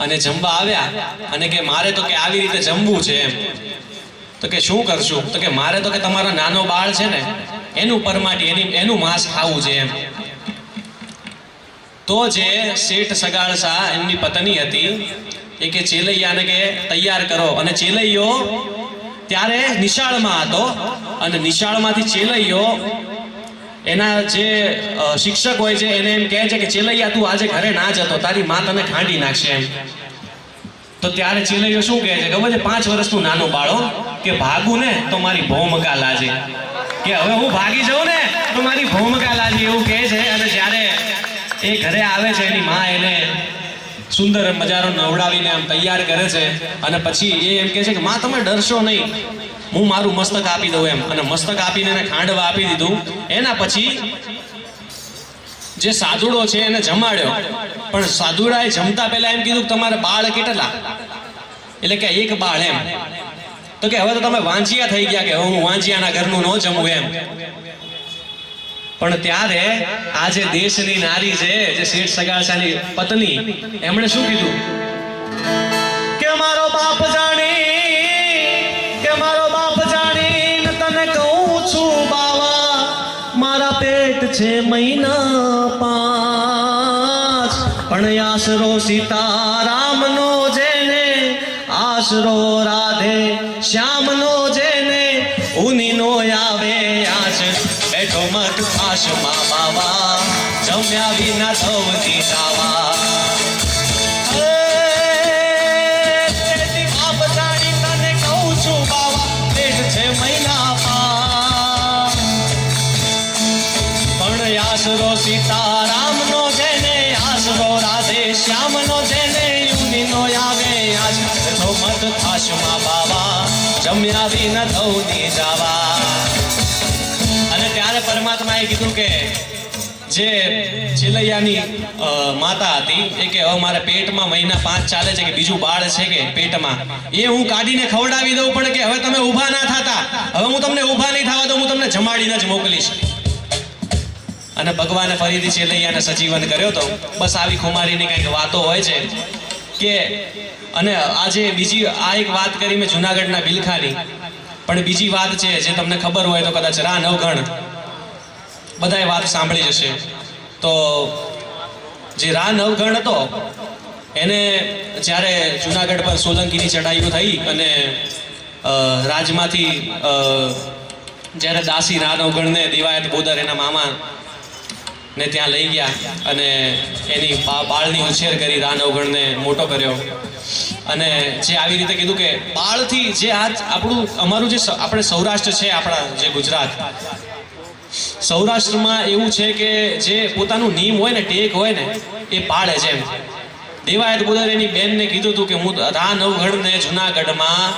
અને જમવા આવ્યા અને કે મારે તો કે આવી રીતે જમવું છે એમ. તો કે શું કરશું? તો કે મારે તો કે તમારો નાનો બાળ છે ને એનું પરમાટી એનું માંસ ખાવું છે એમ. તો જે શેઠ સગાળશા એમની પત્ની હતી એ કે ચેલૈયાને કે તૈયાર કરો. અને ચેલૈયો ત્યારે નિશાળમાં હતો અને નિશાળમાંથી ચેલૈયો એના જે શિક્ષક હોય છે એને એમ કહે છે કે ચેલૈયા તું આજે ઘરે ના જતો, તારી માં તને ખાંડી નાખશે એમ. તો ત્યારે ચેલૈયો શું કહે છે ખબર છે? 5 વર્ષનું નાનું બાળો કે ભાગું ને તો મારી ભોમકા લાજે, કે હવે હું ભાગી જાઉં ને તો મારી ભોમકા લાજે એવું કહે છે. અને જ્યારે એ ઘરે આવે છે એની માં એને સુંદર મજાનો નવડાવીને આમ તૈયાર કરે છે અને પછી એ એમ કહે છે કે માં તમે ડરશો નહીં, હું મારું મસ્તક આપી દઉં એમ. અને મસ્તક આપીને એને ખાંડવા આપી દીધું. એના પછી જે સાધુડો છે એને જમાડ્યો, પણ સાધુડાએ જમતા પહેલા એમ કીધું તમારે બાળ કેટલા? એટલે કે એક બાળ એમ. તો કે હવે તો તમે વાંચિયા થઈ ગયા કે હું વાંચિયાના ઘરનું ન જમું એમ. પણ ત્યારે આ જે દેશની નારી છે જે શેઠ સગાળશાની પત્ની, એમણે શું કીધું કે મારો બાપ જાણી તને કહું છું બાવા, મારા પેટ છે મહિના 5, પણ આશરો સીતારામનો જેને, આશરો રાધે શ્યામનો જેને, ઉનીનો આવે આજ બેઠો મત આશમાં બાવા, જમ્યા વિના થવતી દાવા. બાપ જાણી તને કહું છું બાવા, પેટ છે મહિના 5, પણ આશરો સીતારામનો જેને, આશરો રાધે શ્યામનો જેને, ઉનીનો આવે આજ બેઠો મત આશમાં બાવા, જમ્યા વિના થવતી દાવા. અને ત્યારે પરમાત્માએ કીધું કે જે ચેલૈયાની માતા હતી એ કે હવે મારે પેટમાં મહિના 5 ચાલે છે કે બીજું બાળ છે કે પેટમાં, એ હું કાઢીને ખવડાવી દઉં, પણ કે હવે તમે ઊભા ના થતા, હવે હું તમને ઊભા નહીં થવા દઉં, હું તમને જમાડીને જ મોકલીશ. અને ભગવાને ફરીથી ચેલૈયાને સજીવન કર્યો તો. બસ આવી ખુમારીની કંઈક વાતો હોય છે કે. અને આજે બીજી આ એક વાત કરી મેં જુનાગઢના બિલખાની, પણ બીજી વાત છે જે તમને ખબર હોય તો કદાચ રા નવઘણ બધાએ વાત સાંભળી જશે. તો જે રા નવઘણ હતો એને જ્યારે જુનાગઢ પર સોલંકીની ચઢાઈઓ થઈ અને રાજમાંથી જ્યારે દાસી રા નવઘણને દેવાયત બોદર એના મામા ને ત્યાં લઈ ગયા અને એની બાળની ઉછેર કરી, રા નવઘણને મોટો કર્યો. અને જે આવી રીતે કીધું કે બાળથી જે આજ અમારું જે આપણે સૌરાષ્ટ્ર છે, આપણા જે ગુજરાત, સૌરાષ્ટ્રમાં એવું છે કે જે પોતાનું નિયમ હોય ને, ટેક હોય ને, એ પાળે છે એમ. દેવાયત બોદર એની બેનને કીધું હતું કે હું રા નવઘણને જુનાગઢમાં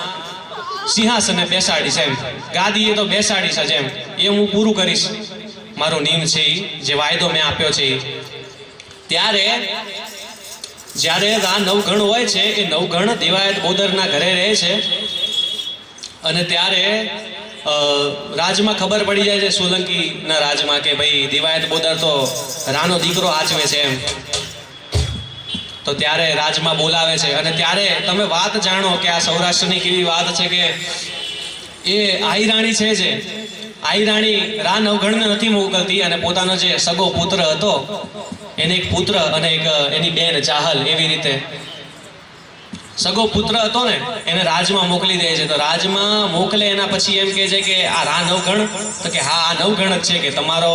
સિંહાસને બેસાડીશ એમ, ગાદીએ તો બેસાડીશ જ એમ, એ હું પૂરું કરીશ, મારો નિયમ છે જે વાયદો મેં આપ્યો છે. ત્યારે જ્યારે આ નવઘણ હોય છે એ નવઘણ દેવાયત બોદરના ઘરે રહે છે. અને ત્યારે રાજમાં ખબર પડી જાય છે સોલંકીના રાજમાં કે ભાઈ દિવાયત બોદર તો રાનો દીકરો આચવે છે એમ. તો ત્યારે રાજમાં બોલાવે છે અને ત્યારે તમે વાત જાણો કે આ સૌરાષ્ટ્રની કેવી વાત છે કે એ આઈ રાણી છે જે આઈ રાણી રા નવઘણને નથી મોકલતી અને પોતાનો જે સગો પુત્ર હતો એને એક પુત્ર અને એક એની બેન ચાહલ એવી રીતે સગો પુત્ર હતો ને એને રાજમાં મોકલી દે છે. તો રાજમાં મોકલે એના પછી એમ કહે છે કે આ રા નવઘણ, તો કે હા આ નવઘણ જ છે કે તમારો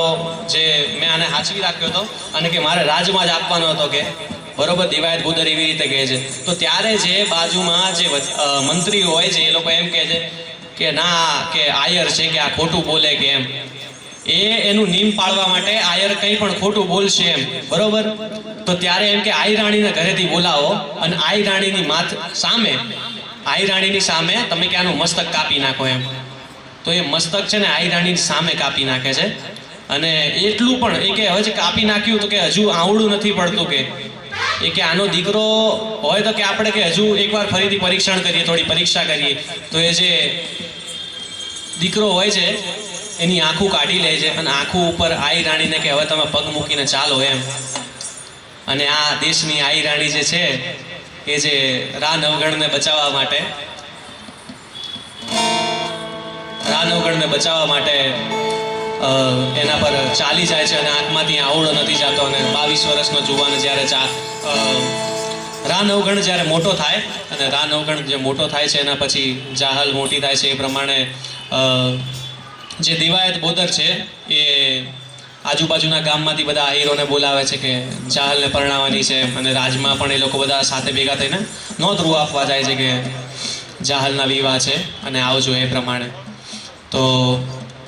જે મેં આને હાચવી રાખ્યો હતો અને કે મારે રાજમાં જ આપવાનો હતો કે બરોબર દિવાયત બોદર એવી રીતે કહે છે. તો ત્યારે જે બાજુમાં જે મંત્રી હોય છે એ લોકો એમ કહે છે કે ના કે આયર છે કે આ ખોટું બોલે કે એમ એનું નિયમ પાળવા માટે આયર કંઈ પણ ખોટું બોલશે એમ બરોબર. તો ત્યારે એમ કે આઈ રાણીને ઘરેથી બોલાવો અને આઈ રાણીની સામે તમે કે આનું મસ્તક કાપી નાખો એમ. તો એ મસ્તક છે ને આઈ રાણીની સામે કાપી નાખે છે અને એટલું પણ એ કે હવે જે કાપી નાખ્યું તો કે હજુ આવડું નથી પડતું કે એ કે આનો દીકરો હોય તો કે આપણે કે હજુ એકવાર ફરીથી પરીક્ષણ કરીએ, થોડી પરીક્ષા કરીએ. તો એ જે દીકરો હોય છે એની આંખું કાઢી લે છે અને આંખું ઉપર આઈ રાણીને કે હવે તમે પગ મૂકીને ચાલો એમ. અને આ દેશની આઈ રાણી જે છે એ જે રા નવઘણને બચાવવા માટે એના પર ચાલી જાય છે અને આંખમાંથી આવડો નથી જતો અને 22 વર્ષનો જુવાન જ્યારે રા નવઘણ જ્યારે મોટો થાય અને રા નવઘણ જે મોટો થાય છે એના પછી જાહલ મોટી થાય છે એ પ્રમાણે જે દિવાયત બોદર છે એ આજુબાજુના ગામમાંથી બધા આહીરોને બોલાવે છે કે જાહલને પરણાવવાની છે અને રાજમાં પણ એ લોકો બધા સાથે ભેગા થઈને નોંધરું આપવા જાય છે કે જાહલના વિવાહ છે અને આવજો એ પ્રમાણે. તો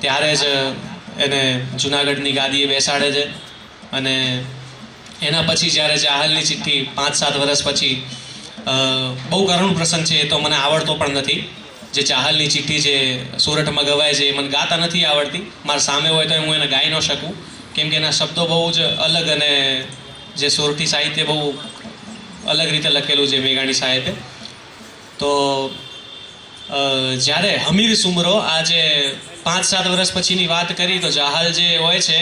ત્યારે જ એને જુનાગઢની ગાદીએ બેસાડે છે અને એના પછી જ્યારે જાહલની ચિઠ્ઠી 5-7 વર્ષ પછી બહુ કરુણ પ્રસંગ છે, એ તો મને આવડતો પણ નથી. જે ચાહલની ચિઠ્ઠી જે સોરઠમાં ગવાય છે એ મને ગાતા નથી આવડતી. મારા સામે હોય તો હું એને ગાઈ ન શકું કેમ કે એના શબ્દો બહુ જ અલગ અને જે સોરઠી સાહિત્ય બહુ અલગ રીતે લખેલું છે મેઘાણી સાહેબે. તો જ્યારે હમીર સુમરો આ જે 5-7 વર્ષ પછીની વાત કરી તો જાહલ જે હોય છે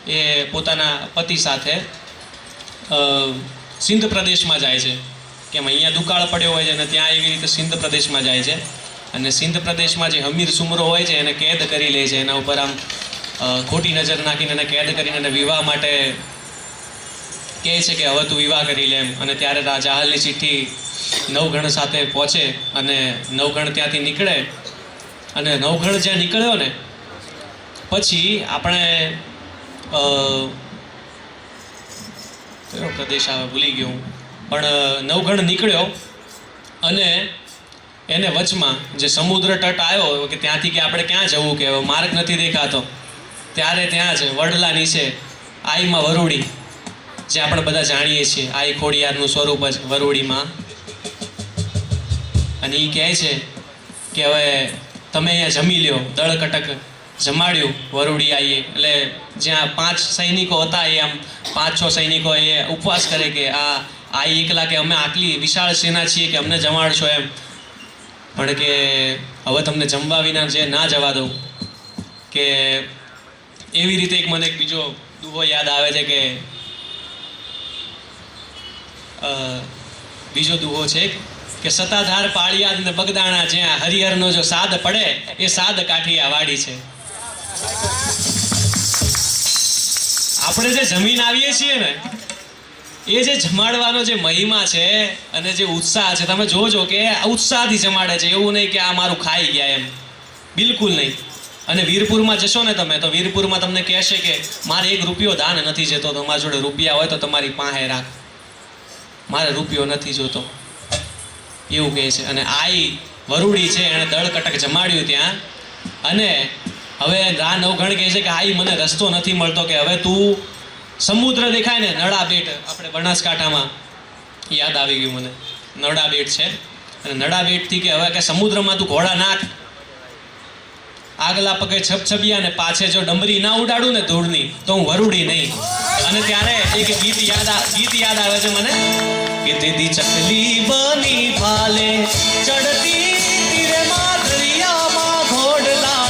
એ પોતાના પતિ સાથે સિંધ પ્રદેશમાં જાય છે. કેમ અહીંયા દુકાળ પડ્યો હોય છે અને ત્યાં એવી રીતે સિંધ પ્રદેશમાં જાય છે અને સિંધ પ્રદેશમાં જે હમીર સુમરો હોય છે એને કેદ કરી લે છે. એના ઉપર આમ ખોટી નજર નાખીને એને કેદ કરીને એને વિવાહ માટે કહે છે કે હવે તું વિવાહ કરી લે એમ. અને ત્યારે જાહલની ચિઠ્ઠી નવઘણ સાથે પહોંચે અને નવઘણ ત્યાંથી નીકળે અને નવઘણ જ્યાં નીકળ્યો ને પછી આપણે કયો પ્રદેશ આવે ભૂલી ગયો હું, પણ નવઘણ નીકળ્યો અને એને વચમાં જે સમુદ્ર તટ આવ્યો કે ત્યાંથી કે આપણે ક્યાં જવું કે માર્ગ નથી દેખાતો. ત્યારે ત્યાં જ વડલા નીચે આઈમાં વરુડી જે આપણે બધા જાણીએ છીએ, આઈ ખોડિયારનું સ્વરૂપ જ વરુડીમાં. અને એ કહે છે કે હવે તમે અહીંયા જમી લ્યો. દળ કટક જમાડ્યું વરુડી આવીએ એટલે જ્યાં 5 સૈનિકો હતા એ આમ 5-6 સૈનિકો એ ઉપવાસ કરે કે આ એકલા કે અમે આટલી વિશાળ સેના છીએ કે અમને જમાડશો એમ. પણ કે હવે તમને જમવા વિના જે ના જવા દઉં કે એવી રીતે એક મને એક બીજો દુહો યાદ આવે છે કે બીજો દુહો છે કે સતાધાર પાળિયાદ ને બગદાણા જ્યાં હરિહરનો જો સાદ પડે એ સાદ કાઠિયા વાડી છે. આપણે જે જમીન આવીએ છીએ ને એ જે જમાડવાનો જે મહિમા છે અને જે ઉત્સાહ છે તમે જોજો કે ઉત્સાહથી જમાડે છે. એવું નહીં કે આ મારું ખાઈ ગયા એમ, બિલકુલ નહીં. અને વીરપુરમાં જશો ને તમે તો વીરપુરમાં તમને કહેશે કે મારે 1 રૂપિયો દાન નથી જતો, તમારી જોડે રૂપિયા હોય તો તમારી પાસે રાખ, મારે રૂપિયો નથી જોતો એવું કહે છે. અને આઈ વરુડી છે એણે દળ કટક જમાડ્યું ત્યાં. અને હવે રા નવઘણ કહે છે કે આઈ મને રસ્તો નથી મળતો કે હવે તું સમુદ્ર દેખાય ને નળાબેટ આપણે બનાસકાંઠામાં યાદ આવી ગયું મને, નળાબેટ છે અને નળાબેટથી કે હવે કે સમુદ્રમાં તું ઘોડા નાખ, આગલા પગે છપછપિયા ને પાછે જો ડમરી ના ઉડાડું ને ધૂળની તો હું વરુડી નહીં. અને ત્યારે એક ગીત યાદ આવે છે મને કે દીદી ચકલી બની ફાલે ચડતી તીરે માં દરિયામાં ઘોડલા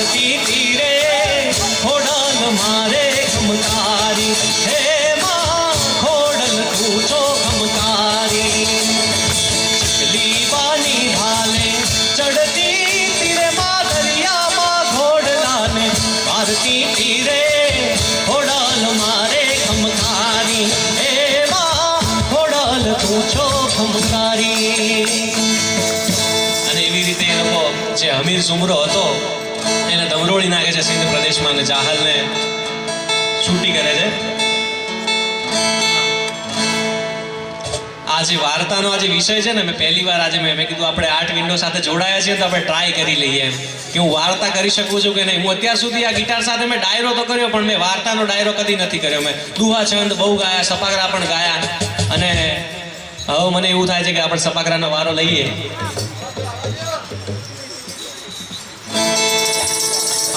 ભારતી તીરે ખોડલ મારે ખમકારી હે માં ખોડલ તું છો ખમકારી ચકલી બાની ભાલે ચડતી તીરે માં દરિયામાં ઘોડલાને ભારતી તીરે ખોડલ મારે ખમકારી હે માં ખોડલ તું છો ખમકારી. અને એવી રીતે એ લોકો જે હમીર સુમરો હતો એને દમરોળી નાખે છે સિંધ પ્રદેશમાં અને જાહલને છૂટી કરે છે. આ જે વાર્તાનો આ જે વિષય છે ને મેં પહેલી વાર આજે મેં કીધું આપણે આર્ટ વિન્ડો સાથે જોડાયા છીએ તો આપણે ટ્રાય કરી લઈએ એમ કે હું વાર્તા કરી શકું છું કે નહીં. હું અત્યાર સુધી આ ગિટાર સાથે મેં ડાયરો તો કર્યો પણ મેં વાર્તાનો ડાયરો કદી નથી કર્યો. મેં દુહા છંદ બહુ ગાયા, સપાગરા પણ ગાયા અને હવે મને એવું થાય છે કે આપણે સપાગરાનો વારો લઈએ.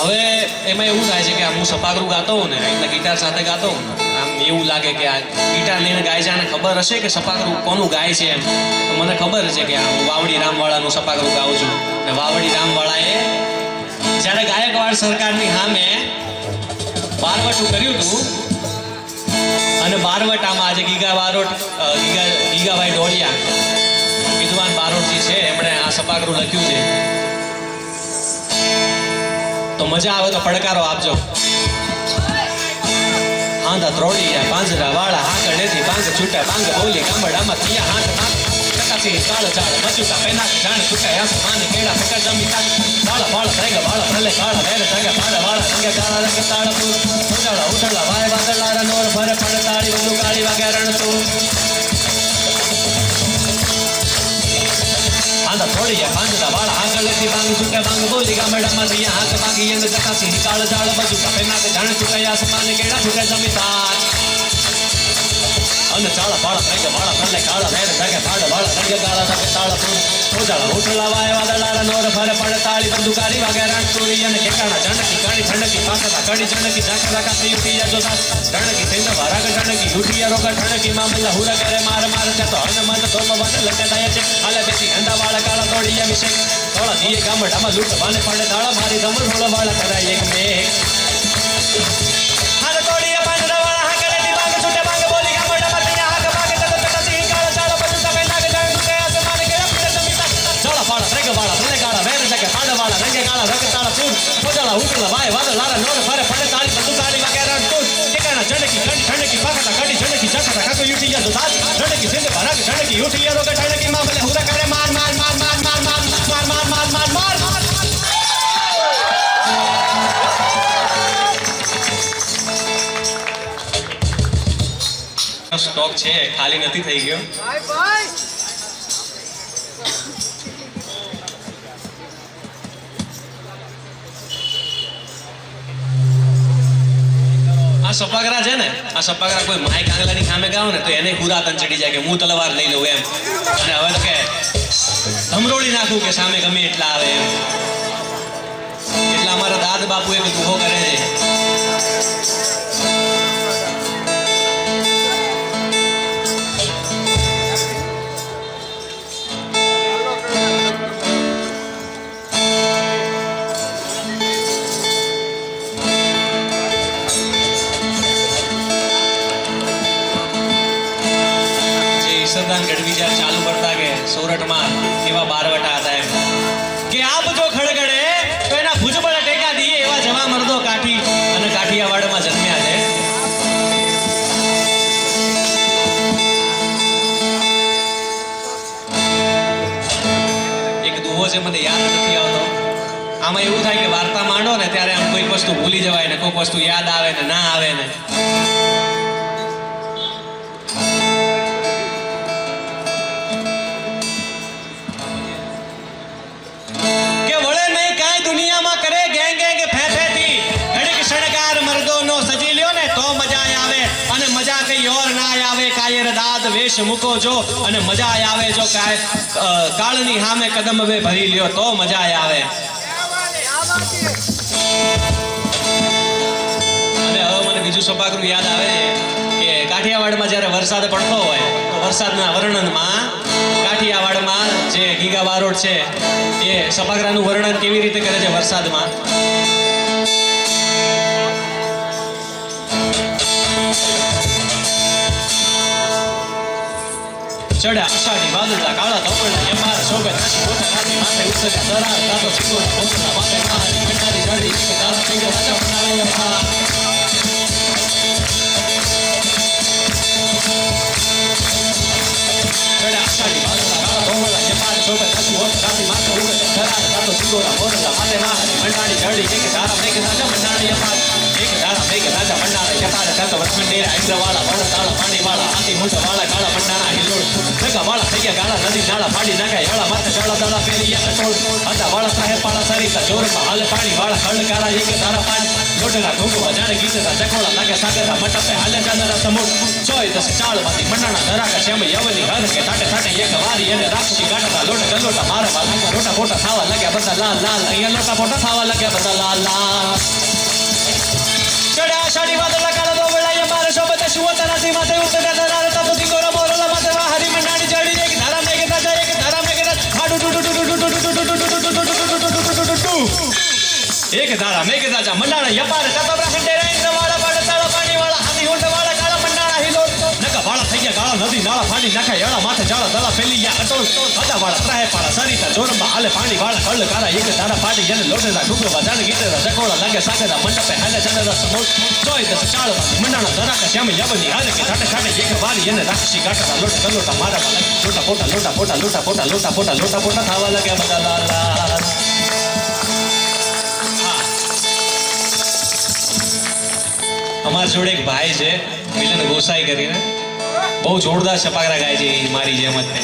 હવે એમાં એવું થાય છે કે હું સપાગરું ગાતો હોઉં ને એટલે ગિટાર સાથે ગાતો હોઉં ને આમ એવું લાગે કે આ ગિટાર લઈને ગાય છે, આને ખબર હશે કે સપાગરું કોનું ગાય છે એમ. તો મને ખબર છે કે હું વાવડી રામવાળાનું સપાગરું ગાઉં છું. અને વાવડી રામવાળાએ જ્યારે ગાયકવાડ સરકારની સામે બારવટું કર્યું હતું અને બારવટામાં આજે ગીગાભાઈ ઢોલિયા વિદ્વાન બારોટજી છે એમણે આ સપાગરું લખ્યું છે. તો મજા આવે તો પડકારો આપજો. હાંધા ત્રોડિયા પાંજરા વાળા હાકડેથી પાંગ છૂટા પાંગ બોલી ગામડામાં થયા હાથ હાથ ચકાસી કાળ ચાળ મચુકા પેના જાણ છૂટાય આસમાન કેડા ફકર જમી કાળ વાળા વાળા રેગા વાળા ભલે કાળ વેર જગા પાડા વાળા રંગે કાળા રંગે તાળપુર ઉઠાળા ઉઠાળા વાય વાદળારા નોર ભરે પડતાળી બંદુ કાળી વાગે રણતું હાંધા ત્રોડિયા પાંજરા વાળા હાકડેથી પાંગ છૂટા પાંગ બોલી ગામડામાં થયા હાથ બાગી અંગ ચકાસી કાળ ચાળ મચુકા પેના જાણ છૂટાય આસમાન કેડા ફકર જમી તાળ અને ચાળા પાળા રેગા વાળા ભલે કાળા વેર જગા પાડા વાળા રંગે કાળા રંગે તાળપુર ઉઠાળા ઉઠાળા વાય વાદળારા નોર ભરે પડતાળી બંદુ કાળી વાગે રણતું અને કેકાણા જણકી કાળી ઠંડકી પાકતા કડી જણકી જાકરા કાતી ઉઠિયા જો સાસ જણકી થઈને વારાગ જણકી ઉઠિયા રોગા ઠણકી મામલા હુરા કરે માર માર તે તો હન મન તો વટ લગે દાય છે આલે બેસી અંડા વાળા કાળા તોડિયા વિશે થોડા દીએ ગામડામાં લૂટ વાલે પડે દાળા મારી દમર થોડા વાળા કરાય એક મે હાલ તોડિયા પાંદડા વાળા હાકરે દી બાગ છૂટે બાગ બોલી ગામડામાં ત્યાં હાક બાગ તત તસી કાળા ચાળા બધું તમે લાગે જાણ છૂટે આસમાન કેડા ફરે જમીતા ચાળા પાળા રેગ વાળા ભલે કાળા વેર જગે પાડા વાળા રંગે કાળા રંગે તાળા પૂર ખોજાળા ઉકળા વાય વાદળારા નોર ફરે પડે તાળી બધું તાળી વાગે રણતું ઠેકાણા જણકી ઠંડકી પાકતા કડી જણકી જાકરા કાકો યુઠિયા જો દાસ જણકી સિંધ ભરાગ જણકી યુઠિયા રોગ ઠણકી માં ભલે હુરા કરે માર માર માર માર માર માર માર માર માર માર માર સ્ટોક છે ખાલી નથી થઈ ગયો. આ સપાગરા છે ને આ સપાગરા કોઈ માય કાંગલાની સામે ગાવ ને તો એને હુરાતન ચડી જાય કે હું તલવાર લઈ લઉં એમ. અને હવે તો કે ધમરોળી નાખું કે સામે ગમે એટલા આવે એમ. એટલે અમારા દાદ બાપુ એક દુહો કરે છે. ગઢવી જ્યારે ચાલુ કરતા કે સોરઠમાં એવા બારવટા હતા એમ કે આપ જો ખડગડે તો એના ભુજબળ ટેકા દીએ એવા જવા મર્દો કાઠી અને કાઠિયાવાડમાં જન્મ્યા છે. એક દુહો છે મને યાદ નથી આવતો. આમાં એવું થાય કે વાર્તા માંડો ને ત્યારે આમ કોઈક વસ્તુ ભૂલી જવાય ને કોઈક વસ્તુ યાદ આવે ને ના આવે ને. દુનિયામાં કરે ગેંગ ગેંગ ફે ફેથી ઘડીક શણગાર મર્દોનો સજી લ્યો ને તો મજા આવે અને મજા કઈ ઓર ના આવે કાયર દાદ વેશ મૂકો જો અને મજા આવે જો કાળની સામે કદમ બે ભરી લ્યો તો મજા આવે. અને હવે મને બીજું સપાગરું યાદ આવે કે કાઠિયાવાડમાં જ્યારે વરસાદ પડતો હોય તો વરસાદના વર્ણનમાં કાઠિયાવાડમાં જે ગીગા બારોટ છે એ સપાગરાનું વર્ણન કેવી રીતે કરે છે વરસાદમાં ચડ્યા આષાઢી વાદળા કાળા ધોકડા એમાર શોભે નાસી પોતા નાસી માથે ઉતર્યા દરાર તાતો સિંગો પોતા માથે મારી મંડારી જાડી કે દારા સિંગો રાજા બનાવ્યા ચડ્યા આષાઢી વાદળા કાળા ધોકડા એમાર શોભે નાસી પોતા નાસી માથે ઉતર્યા દરાર તાતો સિંગો પોતા માથે મારી મંડારી જાડી કે દારા મેઘ રાજા મંડારી એમાર એક દારા મેઘ રાજા મંડારી જપાર તાતો વસમંડેરા ઇન્દ્રવાળા વણતાળા પાણીવાળા હાથી મૂંઢવાળા કાળા મંડાણા હિલોળ વાળા થઈ ગયા ગાળા નદી નાળા ફાડી નાખ્યા હેળા માથે ચાળા દાડા પેલી અટોળ હતા વાળા સાહેબ પાળા સરિતા જોરમાં હાલે પાણી વાળા ખળ કાળા એક તારા પાણી લોટલા ઘોંઘવા જાણે ગીતરા ચકોળા લાગે સાગરા મટપે હાલે ચાદરા સમોટ ચોય દસ ચાળમાંથી મંડાણા ધરાકા શ્યામ યવની હર કે ઠાટે ઠાટે એક વારી એને રાક્ષી ગાટતા લોટ ગલોટા મારે વાલા લોટા ફોટા ખાવા લાગ્યા બધા લાલ લાલ અહીંયા લોટા ફોટા ખાવા લાગ્યા બધા લાલ લાલ ચડ્યા આષાઢી વાદળા કાળા દોબળાયા મારે શોભત શુવતા નાસી માથે ઉતર્યા દરાર તાતો સિંગોરા મોરલા માથે વાહરી મંડાણી જાડી એક ધારા મેઘ રાજા એક ધારા મેઘ રાજા હાડુ ટુ ટુ ટુ ટુ ટુ ટુ એક ધારા મેઘ રાજા મંડાણા યપાર તાતો બ્રહ્મંડેરા ઇન્દ્રવાળા પાડતાળા પાણીવાળા હાથી ઊંટવાળા કાળા મંડાણા હિલોળ નકા વાળા થઈ ગયા ગાળા નદી નાળા ફાડી નાખ્યા હેળા માથે ચાળા દળા ફેલી ગયા અટોળ હતા વાળા ત્રાહે પાળા સરિતા જોરમાં હાલે પાણી વાળા કળ કાળા એક ધારા ફાડી એને લોટેલા ડુંગવા જાણે ગીતરા ચકોળા લાગે સાગરા મંડપે હાલે ચંદ્ર સમોટ ચોય દસ ચાળમાંથી મંડાણા ધરાકા શ્યામ યવની હાલે કે ઠાટે ઠાટે એક વારી એને રાક્ષી ગાટતા લોટ ગલોટા મારા લોટા પોટા લોટા પોટા લોટા પોટા લોટા પોટા લોટા પોટા ખાવા લાગ્યા બધા લાલ લાલ અમારા જોડે એક ભાઈ છે મિલન ગોસાઈ કરીને બહુ જોરદાર છપાકરા ગાય છે એ મારી જેમ જ તે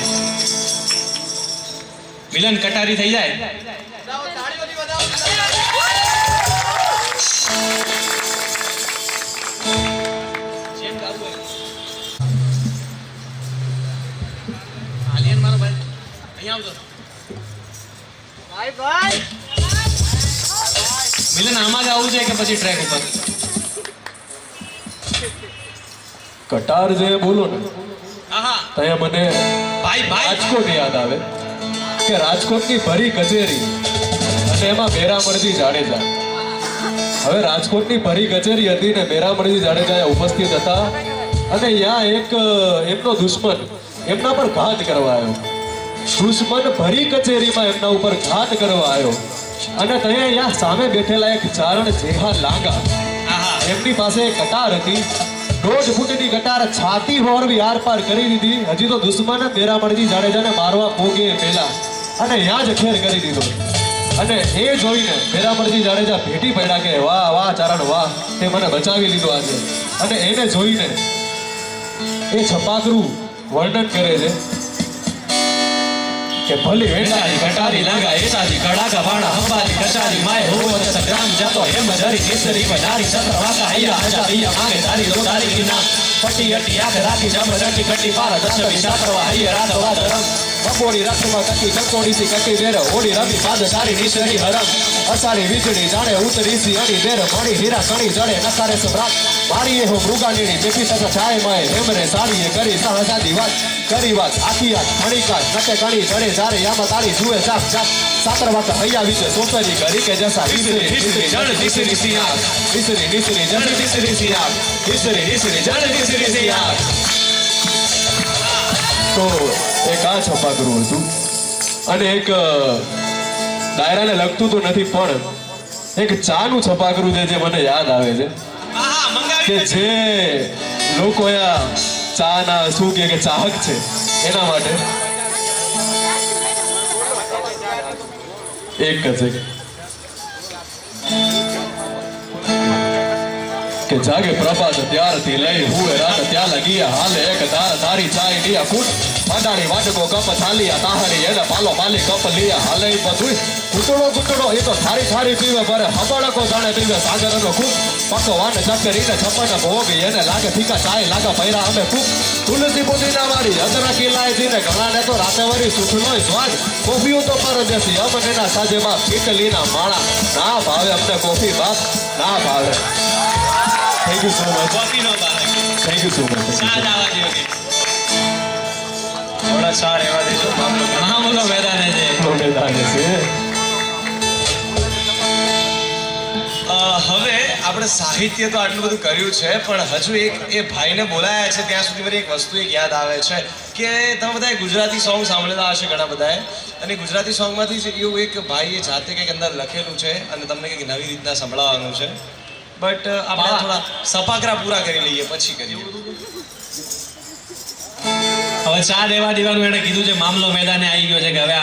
મિલન કટારી થઈ જાય મિલન આમાં ગાવું છે કે પછી ટ્રેક ઉપર કટાર જે બોલો ને આહા ત્યાં મને ભાઈ ભાઈ રાજકોટ યાદ આવે કે રાજકોટની ભરી કચેરી અને એમાં મેરામણજી જાડેજા. હવે રાજકોટની ભરી કચેરી હતી ને મેરામણજી જાડેજા ઉપસ્થિત હતા અને ત્યાં એક એમનો દુશ્મન એમના પર ઘાત કરવા આવ્યો. દુશ્મન ભરી કચેરીમાં એમના ઉપર ઘાત કરવા આવ્યો અને ત્યાં સામે બેઠેલા એક ચારણ જેહા લાંગા એમની પાસે એક કટાર હતી. 1.5 ફૂટની કટાર છાતી હોરવી આર પાર કરી દીધી. હજી તો દુશ્મન મેરામણજી જાડેજાને મારવા પોગે પહેલા અને ત્યાં જ ખેર કરી દીધો. અને એ જોઈને મેરામણજી જાડેજા ભેટી પડ્યા કે વાહ વાહ ચારણ વાહ, તે મને બચાવી લીધો આજે. અને એને જોઈને એ છપાકરું વર્ણન કરે છે કે ભલે વેટારી કટારી લાગા એસાજી કડાકા વાણા હંબાજી કચારી માય હોવો તે સંગ્રામ જાતો હેમ જરી કેસરી બનારી સત્ર વાકા હૈયા આજા બિયા માગે તારી લોડારી કિના પટ્ટી અટી આખ રાખી જમ રટી કટી પાર દસ વિશાકરવા હૈયા રાત વાદ રમ બપોરી રખમાં કટી કંકોડી સી કટી બેર ઓડી રમી પાદ સારી નિશરી હરમ અસારી વીજળી જાણે ઉતરી સી અડી બેર મણી હીરા કણી જડે નકારે સમ્રાટ મારી એ હો મૃગાલીની બેઠી તક છાય માય હેમરે સાડીએ કરી સહસાદી વાત કરી વાત આખી આખ મણીકાટ નકે કણી જડે જારે યામાં તારી જુએ ચાપ ચાપ સાતર વાતા હૈયા વિશે સોસરી કરી કે જસા વિસરી વિસરી જડ વિસરી સિયા વિસરી વિસરી જડ વિસરી સિયા વિસરી વિસરી જડ વિસરી સિયા. તો એક આ છપાકરું હતું અને એક ડાયરાને લગતું તો નથી પણ એક ચાનું છપાકરું છે જે મને યાદ આવે છે આહા કે મંગાવી જે લોકો આ ચાના શું કે ચાહક છે એના માટે એક જ કે જાગે પ્રભાત ત્યારથી લઈ હુએ રાત ત્યાં લગીયા હાલે એક ધાર ધારી ચાય લિયા કૂટ પાંડાણી વાટકો કપ થાલિયા તાહરી એને પાલો પાલી કપ લિયા હાલે બધું ઘૂંટડો એ તો થારી થારી પીવે ભરે હબળકો જાણે પીવે સાગરનો ખૂબ પકો વાને ચક્કરીને છપ્પન ભોગ એને લાગે ફીકા ચાય લાગે ભૈરા અમે ખૂબ તુલસી પુદીના વાળી અદરકી લાયજીને ઘણાને તો રાતે વરી સુખનો સ્વાદ કોફીઓ તો પરદેશી અમનેના સાજેમાં ફીકલીના માળા ના ભાવે અમને કોફી બાપ ના ભાવે. Thank you so much. Coffee નો બારે Thank you so much. સાજ આવા જેવો કે થોડા સાર એવા દેજો મામલો ઘણા મોટો મેદાન છે મેદાન છે હવે આપણે સાહિત્ય તો આટલું બધું કર્યું છે, પણ હજુ એક એ ભાઈને બોલાયા છે ત્યાં સુધી મને એક વસ્તુ એક યાદ આવે છે કે તમે બધાએ ગુજરાતી સોંગ સાંભળેલા હશે ઘણા બધાએ, અને ગુજરાતી સોંગમાંથી જ એવું એક ભાઈએ જાતે કંઈક અંદર લખેલું છે અને તમને કંઈક નવી રીતના સંભળાવવાનું છે. બટ આપણે થોડા સપાકરા પૂરા કરી લઈએ પછી કરીએ. હવે ચા દેવાનું એને કીધું છે, મામલો મેદાને આવી ગયો છે કે હવે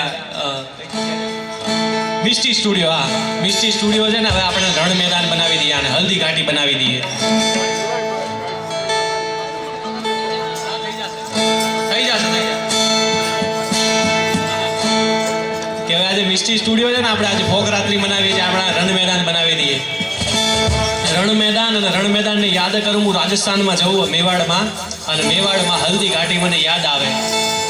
મિસ્ટી સ્ટુડિયો, હા મિસ્ટી સ્ટુડિયો છે ને, હવે આપણે રણ મેદાન બનાવી દઈએ અને હલ્દી ઘાટી બનાવી દઈએ. થઈ જશે કે હવે આજે મિસ્ટી સ્ટુડિયો છે ને, આપણે આજે ફોકરાત્રી મનાવીએ છીએ, આપણે રણ મેદાન બનાવી દઈએ. રણ મેદાન અને રણ મેદાનને યાદ કરું, હું રાજસ્થાનમાં જઉં મેવાડમાં, અને મેવાડમાં હલ્દી ઘાટી મને યાદ આવે.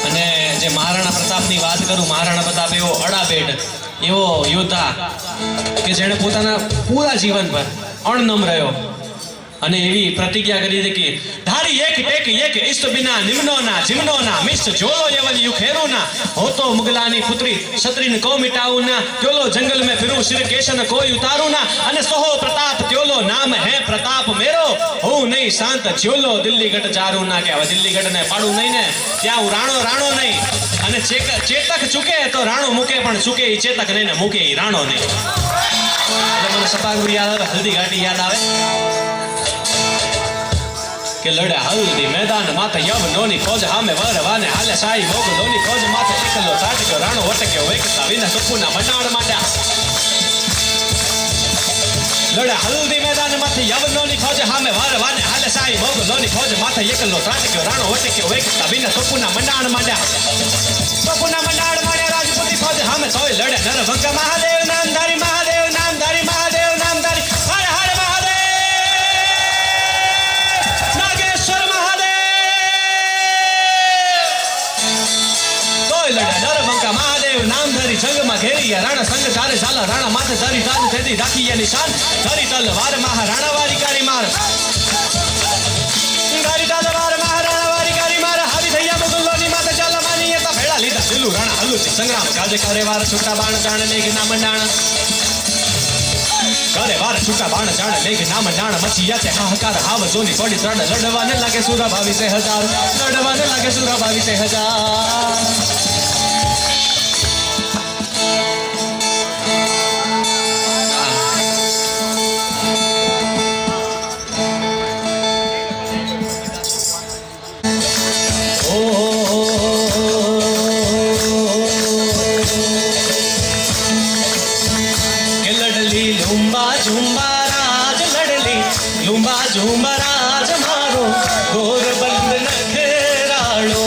અને જે મહારાણા પ્રતાપની વાત કરું, મહારાણા પ્રતાપ એવો અડાબેટ એવો યોદ્ધા કે જેણે પોતાના પૂરા જીવન પર અણનમ રહ્યો અને એવી પ્રતિજ્ઞા કરી હતી કે ધારી એક ટેક એક ઇષ્ટ બિના નિમ્નોના જીવનોના મિષ્ટ જોલો યવન યુખેરોના હોતો મુગલાની પુત્રી ક્ષત્રિન કો મિટાઉના ત્યોલો જંગલ में फिरूं सिर केशन कोई उतारूं ना અને સોહો પ્રતાપ ત્યોલો નામ હે પ્રતાપ મેરો હું નહીં શાંત જ્યોલો દિલ્હી ગઢ ચારું ના કે હવે દિલ્હી ગઢ ને પાડું નહીં ને ત્યાં હું રાણો નહીં અને ચેતક ચૂકે તો રાણો મૂકે પણ ચૂકે ઈ ચેતક નહીં ને મૂકે ઈ રાણો નહીં. એટલે મને સપાગુરી યાદ આવે, હલ્દી ઘાટી યાદ આવે કે લડે હલ્દી મેદાન માથે યવનોની ફોજ હામે વરવાને હાલે સાઈ મોગલોની ફોજ માથે એકલો તાટક્યો રાણો વટક્યો વેકતા વિના સપુના મંડાણ માંડ્યા. લડે હલ્દી મેદાન માથે યવનોની ફોજ હામે વરવાને હાલે સાઈ મોગલોની ફોજ માથે એકલો તાટક્યો રાણો વટક્યો વેકતા વિના સપુના મંડાણ માંડ્યા. સપુના મંડાણ માંડ્યા રાજપૂતી ફોજ હામે તોય લડે નરભંગ મહાદેવ નામધારી મહાદેવ નામધારી મહાદેવ નામધારી હર હર મહાદેવ નાગેશ્વર મહાદેવ. તોય લડે નરભંગ મહાદેવ નામધારી જંગમાં ઘેરિયા રાણા સંગ ચારે ઝાલા રાણા માથે ધરી તાજ થેદી રાખી એની શાન ધરી તલવાર મહારાણા વારી કારી માર ગારી તલવાર મહારાણા વારી કારી માર હાવી થયા મુગલોની માથે ચાલા માની તા ભેળા લીધા દિલ્લુ રાણા હલુચી સંગ્રામ કાજે કરે વાર છૂટા બાણ જાણ મેઘ ના મંડાણ કરે વાર છૂટા બાણ જાણ મેઘ ના મંડાણ મચિયા છે હાહાકાર હાવ જોની પડી ત્રણ લડવાને લાગે સુરા ભાવી સે હજાર લડવાને લાગે સુરા ભાવી સે હજાર. ઝુંબા રાજ મારો ગોરબંદ નખરાળો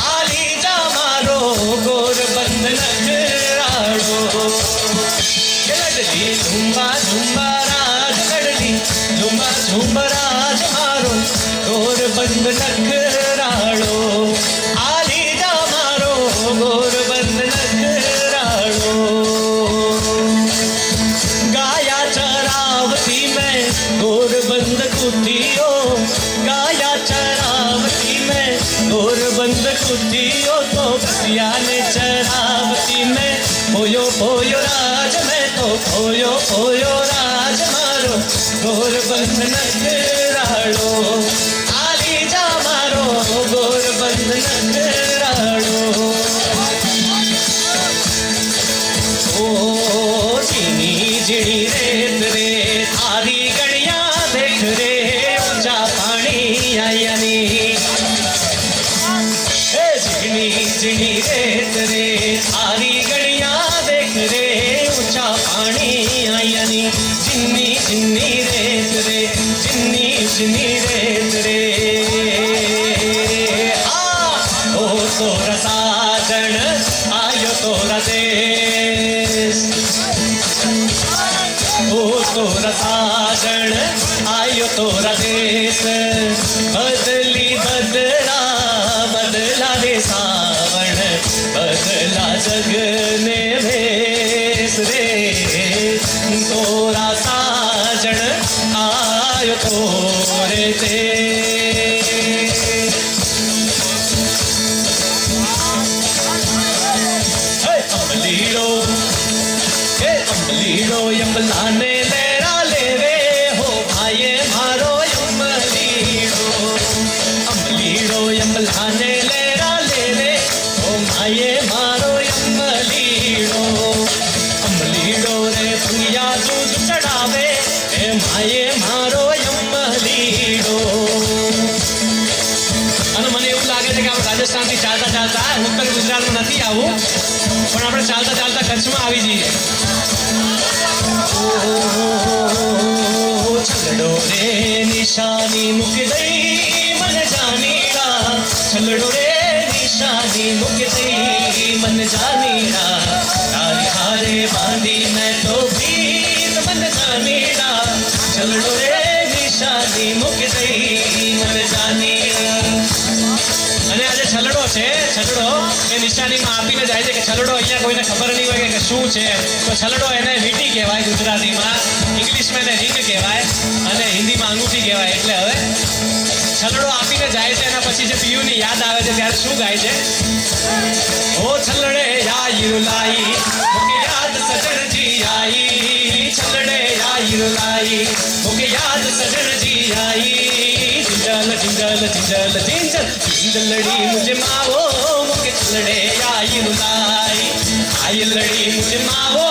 આલી જા મારો ગોરબંદ નખરાળો લડલી ઝુંબા રાજ લડલી ઝુંબા રાજ મારો ગોરબંદ નખરાળો આલી જા મારો ગોરબંદ નખરાળો. ગાયા ચરાવતી મેં गोरबंद कुटियो गाया चरावती में गोरबंद कुटियो तो ने चरावती में पोयो राज में तो पोयो राज मारो गोरबंद नखराळो आली जा मारो गोरबंद नखराळो. ओ झीणी झीणी रेत रे थारी गणिया देख रे ऊंचा पाणी आयानी झीणी झीणी रेत रे थारी गणिया देख रे ऊंचा पाणी आयानी जिन्नी जिन्नी रेत रे जिन्नी जिन्नी रेत रे ओ तोरा साजन आयो तोरा देश ओ तोरा साजन आयो तोरा देश बदली बदला रे सावण बदला जग ने भेस रे तोरा साजन आयो तोरे देश. अमलीड़ो अमलीड़ो यमलाने लेरा આયે મારો યમલીડો. અને મને એવું લાગે છે કે આપણે રાજસ્થાનથી ચાલતા ચાલતા ઉત્તર ગુજરાતમાં નથી આવું, પણ આપણે ચાલતા ચાલતા કચ્છમાં આવી જઈએ. છલડો રે નિશાની મૂકી દઈ મન જાનીડા, છલડો રે નિશાની મૂકી દઈ મન જાનીડા, તારી હારે બાંધી મેં તો પ્રીત મન જાનીડા, છલડો રે નિશાની મૂકી દઈ મન જાનીડા. અને આજે છલડો છે, છલડો એ નિશાનીમાં આપીને જાય છે કે છલડો અહીંયા કોઈને ખબર નહીં હોય કે શું છે, તો છલડો એને વીંટી કહેવાય ગુજરાતીમાં, ઇંગ્લિશમાં એને રિંગ કહેવાય અને હિન્દીમાં અંગૂઠી કહેવાય. એટલે હવે છલડો આપીને જાય છે, એના પછી જે પિયુની યાદ આવે છે ત્યારે શું ગાય છે? ઓ છલડે યાઈ મુકે યાદ સજણજી આઈ, છલડે યાઈ મુકે યાદ સજણજી આઈ, જિંજલ જિંજલ જિંજલ જિંજલ જિંજલડી મુझे માવો મુકે છલડે યાઈ રૂલાઈ, આઈ લડી મુझे માવો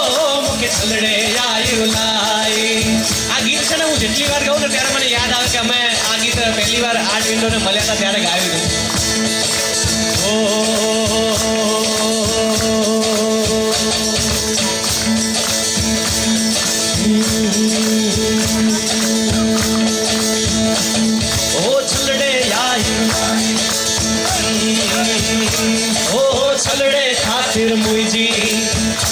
મુકે છલડે યાઈ રૂલાઈ. આ ગીત છે ને હું જેટલી વાર ગાઉં ને ત્યારે મને યાદ આવે કે અમે આ ગીત પહેલી વાર આર્ટ વિન્ડોને મળ્યા હતા ત્યારે ગાયું હતું. ઓ છલડે યાઈ, ઓ છલડે ખાतिर મુઈજી,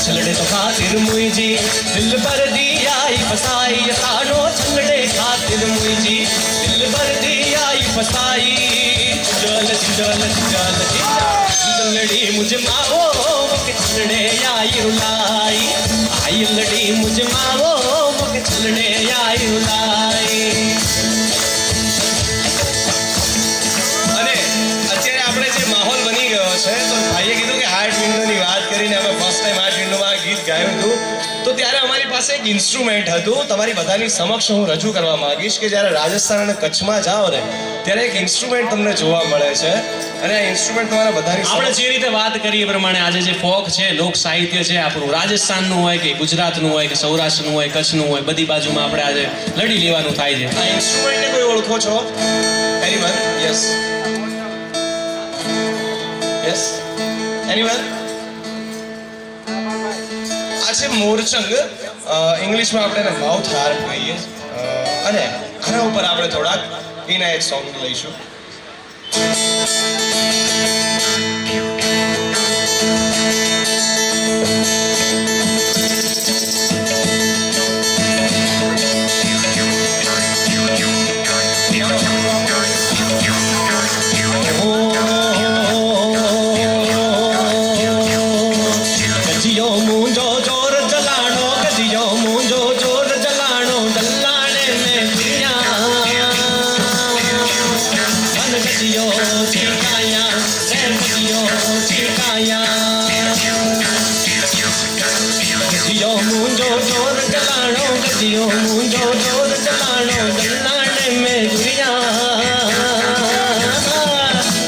છલડે તો ખાतिर મુઈજી દિલ ભર દી આઈ ફસાઈ, તાનો છલડે ખાतिर મુઈજી દિલ ભર દી આઈ ફસાઈ, જલ જલ જલ જલડી મુझे માવો મુકે છલડે યાઈ રૂલાઈ, આઈ લડી મુझे માવો મુકે છલડે યાઈ રૂલાઈ. અને અત્યારે આપણે જે માહોલ બની ગયો છે, તો ભાઈએ કીધું કે હાર્ટ વિન્ડોની વાત કરીને અમે ફર્સ્ટ ટાઈમ હાર્ટ વિન્ડોમાં આ ગીત ગાયું હતું, તો ત્યારે અમારી પાસે એક ઇન્સ્ટ્રુમેન્ટ હતું. તમારી બધાની સમક્ષ હું રજૂ કરવા માંગીશ કે જ્યારે રાજસ્થાન અને કચ્છમાં જાઓ ને ત્યારે એક ઇન્સ્ટ્રુમેન્ટ તમને જોવા મળે છે, અને આ ઇન્સ્ટ્રુમેન્ટ તમારા બધાની આપણે જે રીતે વાત કરી એ પ્રમાણે આજે જે ફોક છે, લોક સાહિત્ય છે આપણું, રાજસ્થાનનું હોય કે ગુજરાતનું હોય કે સૌરાષ્ટ્રનું હોય, કચ્છનું હોય, બધી બાજુમાં આપણે આજે લડી લેવાનું થાય છે. આ ઇન્સ્ટ્રુમેન્ટને કોઈ ઓળખો છો? એનીવન? Yes yes anyone? આ છે મોરચંગ, ઇંગ્લિશમાં આપણે એને માઉથ હાર્પ કહીએ, અને આના ઉપર આપણે થોડાક ઇનાયત સોંગ લઈશું. ગજીયો મુંજો જોર જલાણો, ગજીયો મુંજો જોર જલાણો, દલ્લાણે મેં દુનિયા મન ગજીયો ચીકાયા, રે ગજીયો ચીકાયા, ગજીયો મુંજો જોર જલાણો, ગજીયો મુંજો જોર જલાણો, દલ્લાણે મેં દુનિયા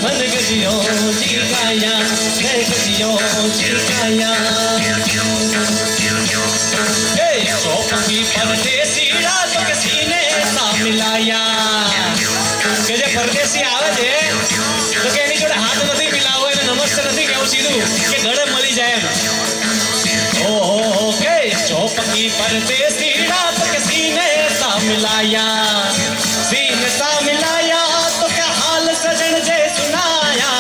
મન ગજીયો ચીકાયા, રે ગજીયો ચીકાયા. એ ચોપકી પરદેસીડા તો કે સીને સા મિલાયા, કે જે પરદેસી આવે છે તો કે એની જોડે હાથ નથી મિલાવો, એને નમસ્તે નથી કહેવું, સીધું કે ગળે મળી જાય એમ. ઓહો કે ચોપકી પરદેસીડા તો કે સીને સા મિલાયા, सीने सा मिलाया तो क्या हाल सजन जे सुनाया,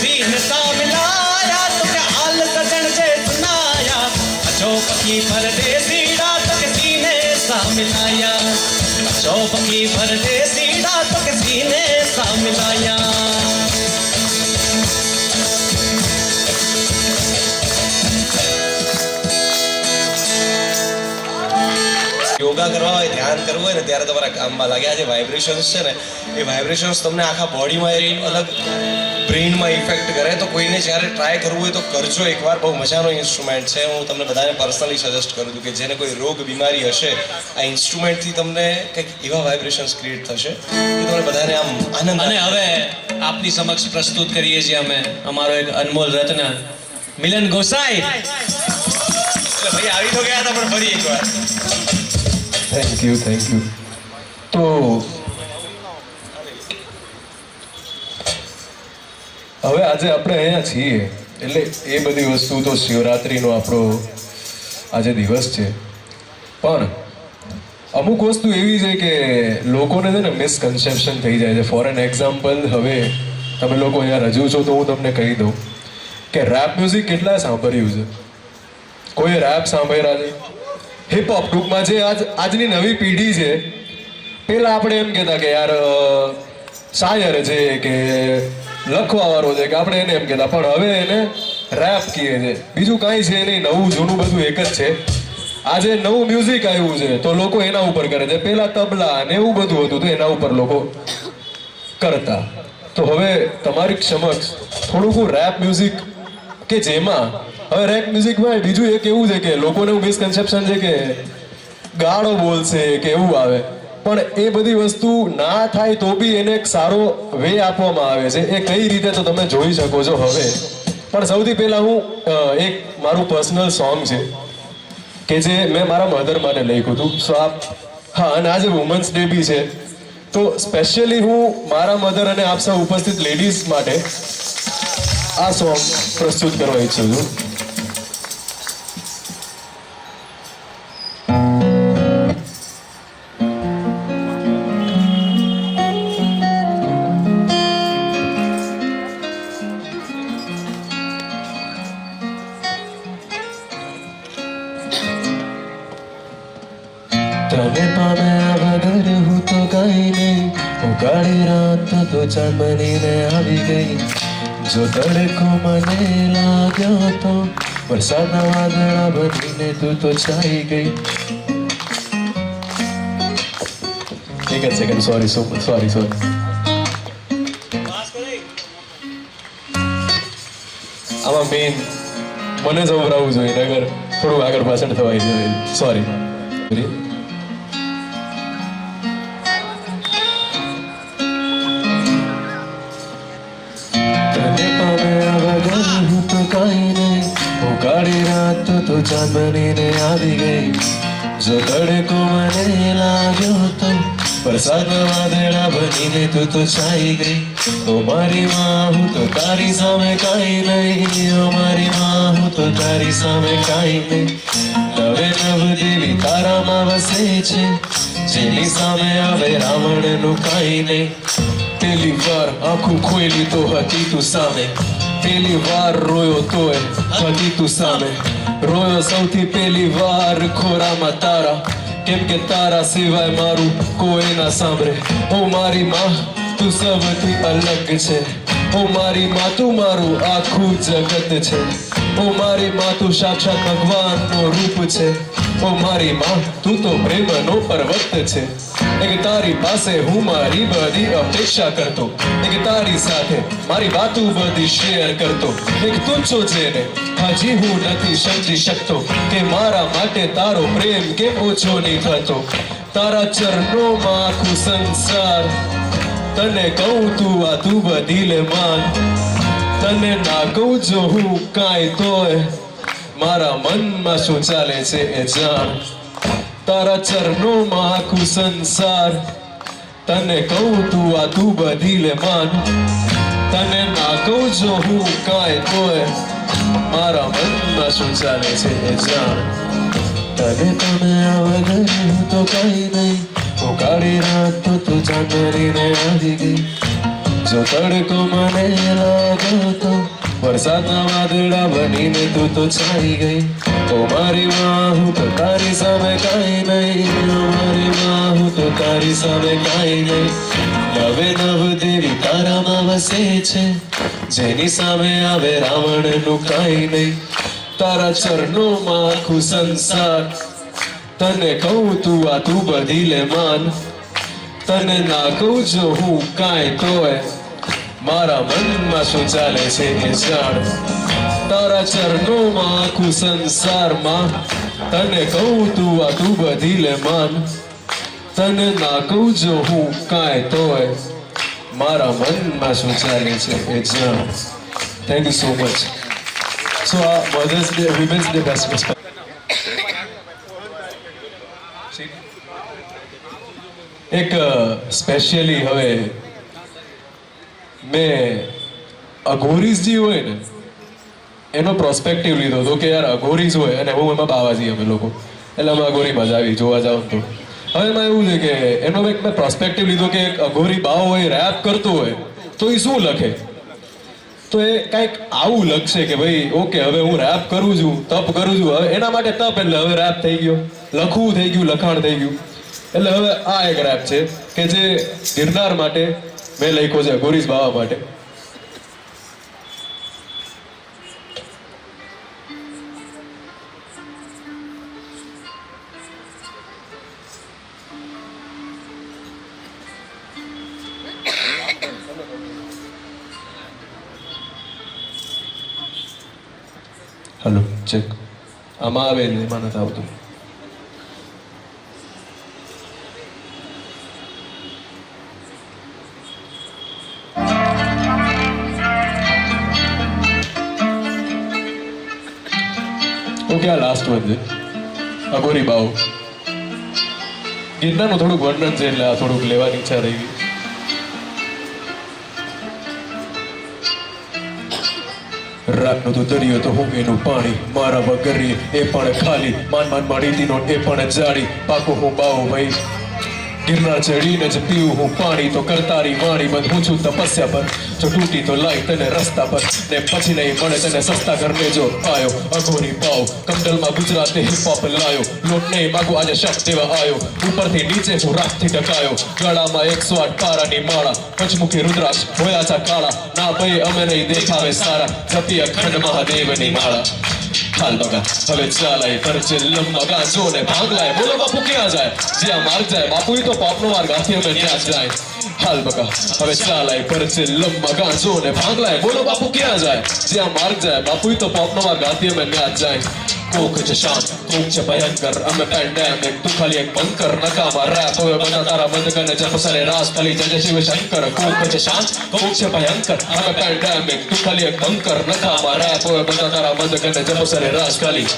सीने सा मिलाया तो क्या हाल सजन जे सुनाया, चौपकी परदेसीड़ा तो के सीने सा मिलाया, चौपकी परदेसीड़ा तो के सीने सा मिलाया. યોગા કરવા હોય, ધ્યાન કરવું હોય ને ત્યારે તમારા કામમાં લાગે. આ જે વાઇબ્રેશન્સ છે ને, એ વાઇબ્રેશન્સ તમને આખા બોડીમાં એક અલગ બ્રેઇનમાં ઇફેક્ટ કરે. તો કોઈને જ્યારે ટ્રાય કરવું હોય તો કરજો એકવાર. બહુ મજાનો ઇન્સ્ટ્રુમેન્ટ છે. હું તમને બધાને પર્સનલી સજેસ્ટ કરું છું કે જેને કોઈ રોગ બીમારી હશે, આ ઇન્સ્ટ્રુમેન્ટથી તમને કંઈક એવા વાઇબ્રેશન્સ ક્રિએટ થશે કે તમને બધાને આમ આનંદ. અને હવે આપની સમક્ષ પ્રસ્તુત કરીએ છીએ અમે અમારો એક અનમોલ રત્ન મિલન ગોસાઈ. ભાઈ આવી તો ગયા હતા, પણ ફરી એકવાર થેન્ક યુ તો હવે આજે આપણે અહીંયા છીએ એટલે એ બધી વસ્તુ તો શિવરાત્રિનો આપણો આજે દિવસ છે, પણ અમુક વસ્તુ એવી છે કે લોકોને છે ને મિસકન્સેપ્શન થઈ જાય છે. ફોર એન એક્ઝામ્પલ, હવે તમે લોકો અહીંયા રજૂ છો તો હું તમને કહી દઉં કે રેપ મ્યુઝિક કેટલા સાંભળ્યું છે? કોઈ રેપ સાંભળ્યા છે? હિપહોપ ટૂંકમાં જે આજની નવી પેઢી છે, પહેલાં આપણે એમ કહેતા કે યાર શાયર છે કે લખવાવાળો છે કે આપણે એને એમ કહેતા, પણ હવે એને રેપ કહે છે. બીજું કાંઈ છે નહીં, નવું જૂનું બધું એક જ છે. આજે નવું મ્યુઝિક આવ્યું છે તો લોકો એના ઉપર કરે છે. પહેલા તબલા અને એવું બધું હતું તો એના ઉપર લોકો કરતા. તો હવે તમારી સમક્ષ થોડુંક રેપ મ્યુઝિક કે જેમાં હવે રેપ મ્યુઝિકમાં બીજું એક એવું છે કે લોકોને એવું મિસકન્સેપ્શન છે કે ગાળો બોલશે કે એવું આવે, પણ એ બધી વસ્તુ ના થાય તો બી એને એક સારો વે આપવામાં આવે છે. એ કઈ રીતે તો તમે જોઈ શકો છો હવે. પણ સૌથી પહેલાં હું એક મારું પર્સનલ સોંગ છે કે જે મેં મારા મધર માટે લખ્યું હતું. સો હા, અને આજે વુમન્સ ડે બી છે તો સ્પેશિયલી હું મારા મધર અને આપ સૌ ઉપસ્થિત લેડીઝ માટે આ સોંગ પ્રસ્તુત કરવા ઈચ્છું છું. તને પામ્યા વગર હું તો કઈ નહીં, ઉગાડી રાત તો ચાંદ બનીને આવી ગઈ. જો તડકો મને લાગ્યો તો વરસાદના વાદળા બનીને તું તો છાઈ ગઈ. એક જ સેકન્ડ, સોરી. આમાં મેઇન મને સંભળાવવું જોઈએ, નગર થોડું આગળ પાછળ થવાય જોઈએ. સોરી. ઉગાડી રાત તો ચાંદ બનીને આવી ગઈ. જો તડકો મને લાગ્યો તો વરસાદના વાદળા બનીને તું તો છાઈ ગઈ. ઓ મારી માં હું તો તારી સામે કાંઈ નહીં, ઓ મારી માં હું તો તારી સામે કાંઈ નહીં. નવે નવ દેવી તારામાં વસે છે, જેની સામે આવે રાવણનું કાંઈ નહીં. પેલી વાર આંખું ખોઈલી તો હતી તું સામે, પેલી વાર રોયો તોય હતી તું સામે. રોયો સૌથી પહેલી વાર ખોરામાં તારા, કેમ કે તારા સિવાય મારું કોઈ ના સાંભળે. ઓ મારી માં તું સૌથી અલગ છે, ઓ મારી માં તું મારું આખું જગત છે. ઓ મારી માં તું સાક્ષાત ભગવાનનો રૂપ છે. ઓ મારી માં તું તો પ્રેમનો પર્વત છે. એક તારી પાસે હું મારી બધી અપેક્ષા કરતો, એક તારી સાથે મારી વાતો બધી શેર કરતો. એક તું છો જેને હજી હું નથી સમજી શકતો કે મારા માટે તારો પ્રેમ કેમ ઓછો નહીં થતો. તારા ચરણોમાં આખું સંસાર, તને કહું તું આ તું બધી લે માન. તને ના કહું જો હું કાંઈ તોય મારા મનમાં શું ચાલે છે એ જાણ. તારા ચરણોમાં આખું સંસાર, તને કહું તું આ તું બધી લે માન. તને ના કહું જો હું કાંઈ તોય મારા મનમાં શું ચાલે છે એ જાણ. તને પામ્યા વગર હું તો કાંઈ નહીં, ઉગાડી રાત તો ચાંદ બનીને આવી ગઈ. જો તડકો મને લાગ્યો તો વરસાદના વાદળા બનીને તું તો છાઈ ગઈ. ઓ મારી માં હું તો તારી સામે કાંઈ નહીં, ઓ મારી માં હું તો તારી સામે કાંઈ નહીં. નવે નવ દેવી તારામાં વસે છે, જેની સામે આવે રાવણનું કાંઈ નહીં. તારા ચરણોમાં આખું સંસાર, તને કહું તું આ તું બધી લે માન. તને ના કહું જો હું કાંઈ તોય મારા મનમાં શું ચાલે છે એ જાણ. તારા ચરણોમાં આખું સંસારમાં, તને કહું તું આ તું બધી લે માન. તને ના કહું જો હું કાંઈ તોય મારા મનમાં શું ચાલે છે એ જાણ. Thank you so much. So આ mother's day, women's day best respect. એક સ્પેશિયલી હવે મેં અઘોરીઝ જે હોય ને એનો પ્રોસ્પેક્ટિવ લીધો હતો કે યાર અઘોરીઝ હોય અને હું એમાં બાવાજી અમે લોકો એટલે અમે અઘોરીમાં જ આવી જોવા જાવ તો હવે એમાં એવું છે કે એનો એક મેં પ્રોસ્પેક્ટિવ લીધો કે એક અઘોરી બાવ હોય રેપ કરતો હોય તો એ શું લખે તો એ કંઈક આવું લખશે કે ભાઈ ઓકે હવે હું રેપ કરું છું તપ કરું છું હવે એના માટે તપ એટલે હવે રેપ થઈ ગયો લખવું થઈ ગયું લખાણ થઈ ગયું એટલે હવે આ એક રેપ છે કે જે ગિરનાર માટે મેં લખ્યો છે અઘોરીઝ બાવા માટે હલો ચેક આમાં આવે છે એમાં નથી આવતું ઓકે આ લાસ્ટ વન છે અઘોરી બાવ ગિરનારનું થોડુંક વર્ણન છે એટલે આ થોડુંક લેવાની ઈચ્છા રહી ગઈ રાતનો તો દરિયો તો હું એનું પાણી મારા વગરી એ પણ ખાલી માન મળી નો એ પણ જાડી પાકો હું બાવો ભાઈ ગિરનાર ચડીને જ પીવું હું પાણી તો કરતારી વાણી બધું છું તપસ્યા પર જો તૂટી તો લાઈ તને રસ્તા પર ને પછી નહીં મળે તને સસ્તા કરને જો આયો અઘોરી પાવ કમડલમાં ગુજરાતે હિપહોપ લાયો લોટ નહીં માગું આજે શક દેવા આયો ઉપરથી નીચે હું રાખથી ટકાયો ગળામાં 108 પારાની માળા પંચમુખી રુદ્રાક્ષ હોયા છે કાળા ના ભાઈ અમે નહીં દેખાવે સારા જપી અખંડ મહાદેવની માળા હાલ બગા હવે ચાલાય પરચે લંબા ગાજો ને ભાગલાય બોલો બાપુ ક્યાં જાય જ્યાં માર્ગ જાય બાપુ તો પાપનો માર્ગ આથી અમે ત્યાં જ જાય હાલ બગા હવે ચાલાય પરચે લંબા ગાજો ને ભાગલાય બોલો બાપુ ક્યાં જાય જ્યાં માર્ગ જાય બાપુ તો પાપનો માર્ગ આથી અમે ત્યાં જ જાય કોક છે શાંત કોક છે ભયંકર અમે પેન્ડેમિક તું ખાલી એક બંકર નકામા રેપ હવે બધા તારા બંધ કરીને જપ સરે રાસ ખાલી જય શિવ શંકર કોક છે શાંત કોક છે ભયંકર અમે પેન્ડેમિક તું ખાલી એક બંકર નકામા રેપ હવે બધા તારા બંધ કરીને જપ સરે રાસ ખાલી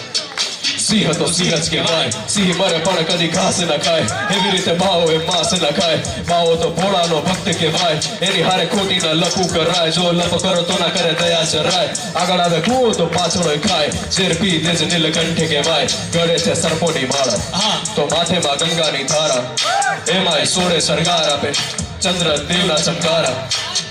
સિંહ તો સિંહ જ કહેવાય સિંહ મરે પણ કદી ઘાસ ન ખાય એવી રીતે બાવો એ માંસ ન ખાય બાવો તો ભોળાનો ભક્ત કહેવાય એની હારે ખોટી ના લપું કરાય જો લપ કરો તો ના કરે દયા ચરાય આગળ આવે કૂવો તો પાછળ ખાય શેર પી દેજ નીલકંઠ કહેવાય ગળે છે સર્પોની માળા હા તો માથેમાં ગંગાની ધારા એમાંય સોળે સરગાર આપે ચંદ્ર દેવના ચમકારા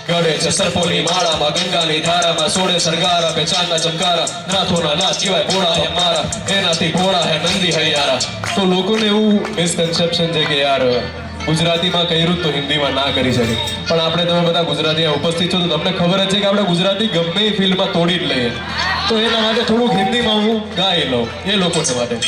ગળે છે સર્પોની માળામાં ગંગાની ધારામાં સોળે સરગાર આપે ચાંદના ચમકારા નાથોના નાથ કહેવાય ભોળા હે મારા એનાથી ભોળા હે નંદી હે યારા તો લોકોને એવું મિસકન્સેપ્શન છે કે યાર ગુજરાતીમાં કર્યું તો હિન્દીમાં ના કરી શકે પણ આપણે તમે બધા ગુજરાતી ઉપસ્થિત છો તો તમને ખબર જ છે કે આપણે ગુજરાતી ગમે એ ફિલ્ડમાં તોડી જ લઈએ તો એના માટે થોડુંક હિન્દીમાં હું ગાઈ લઉં એ લોકોને માટે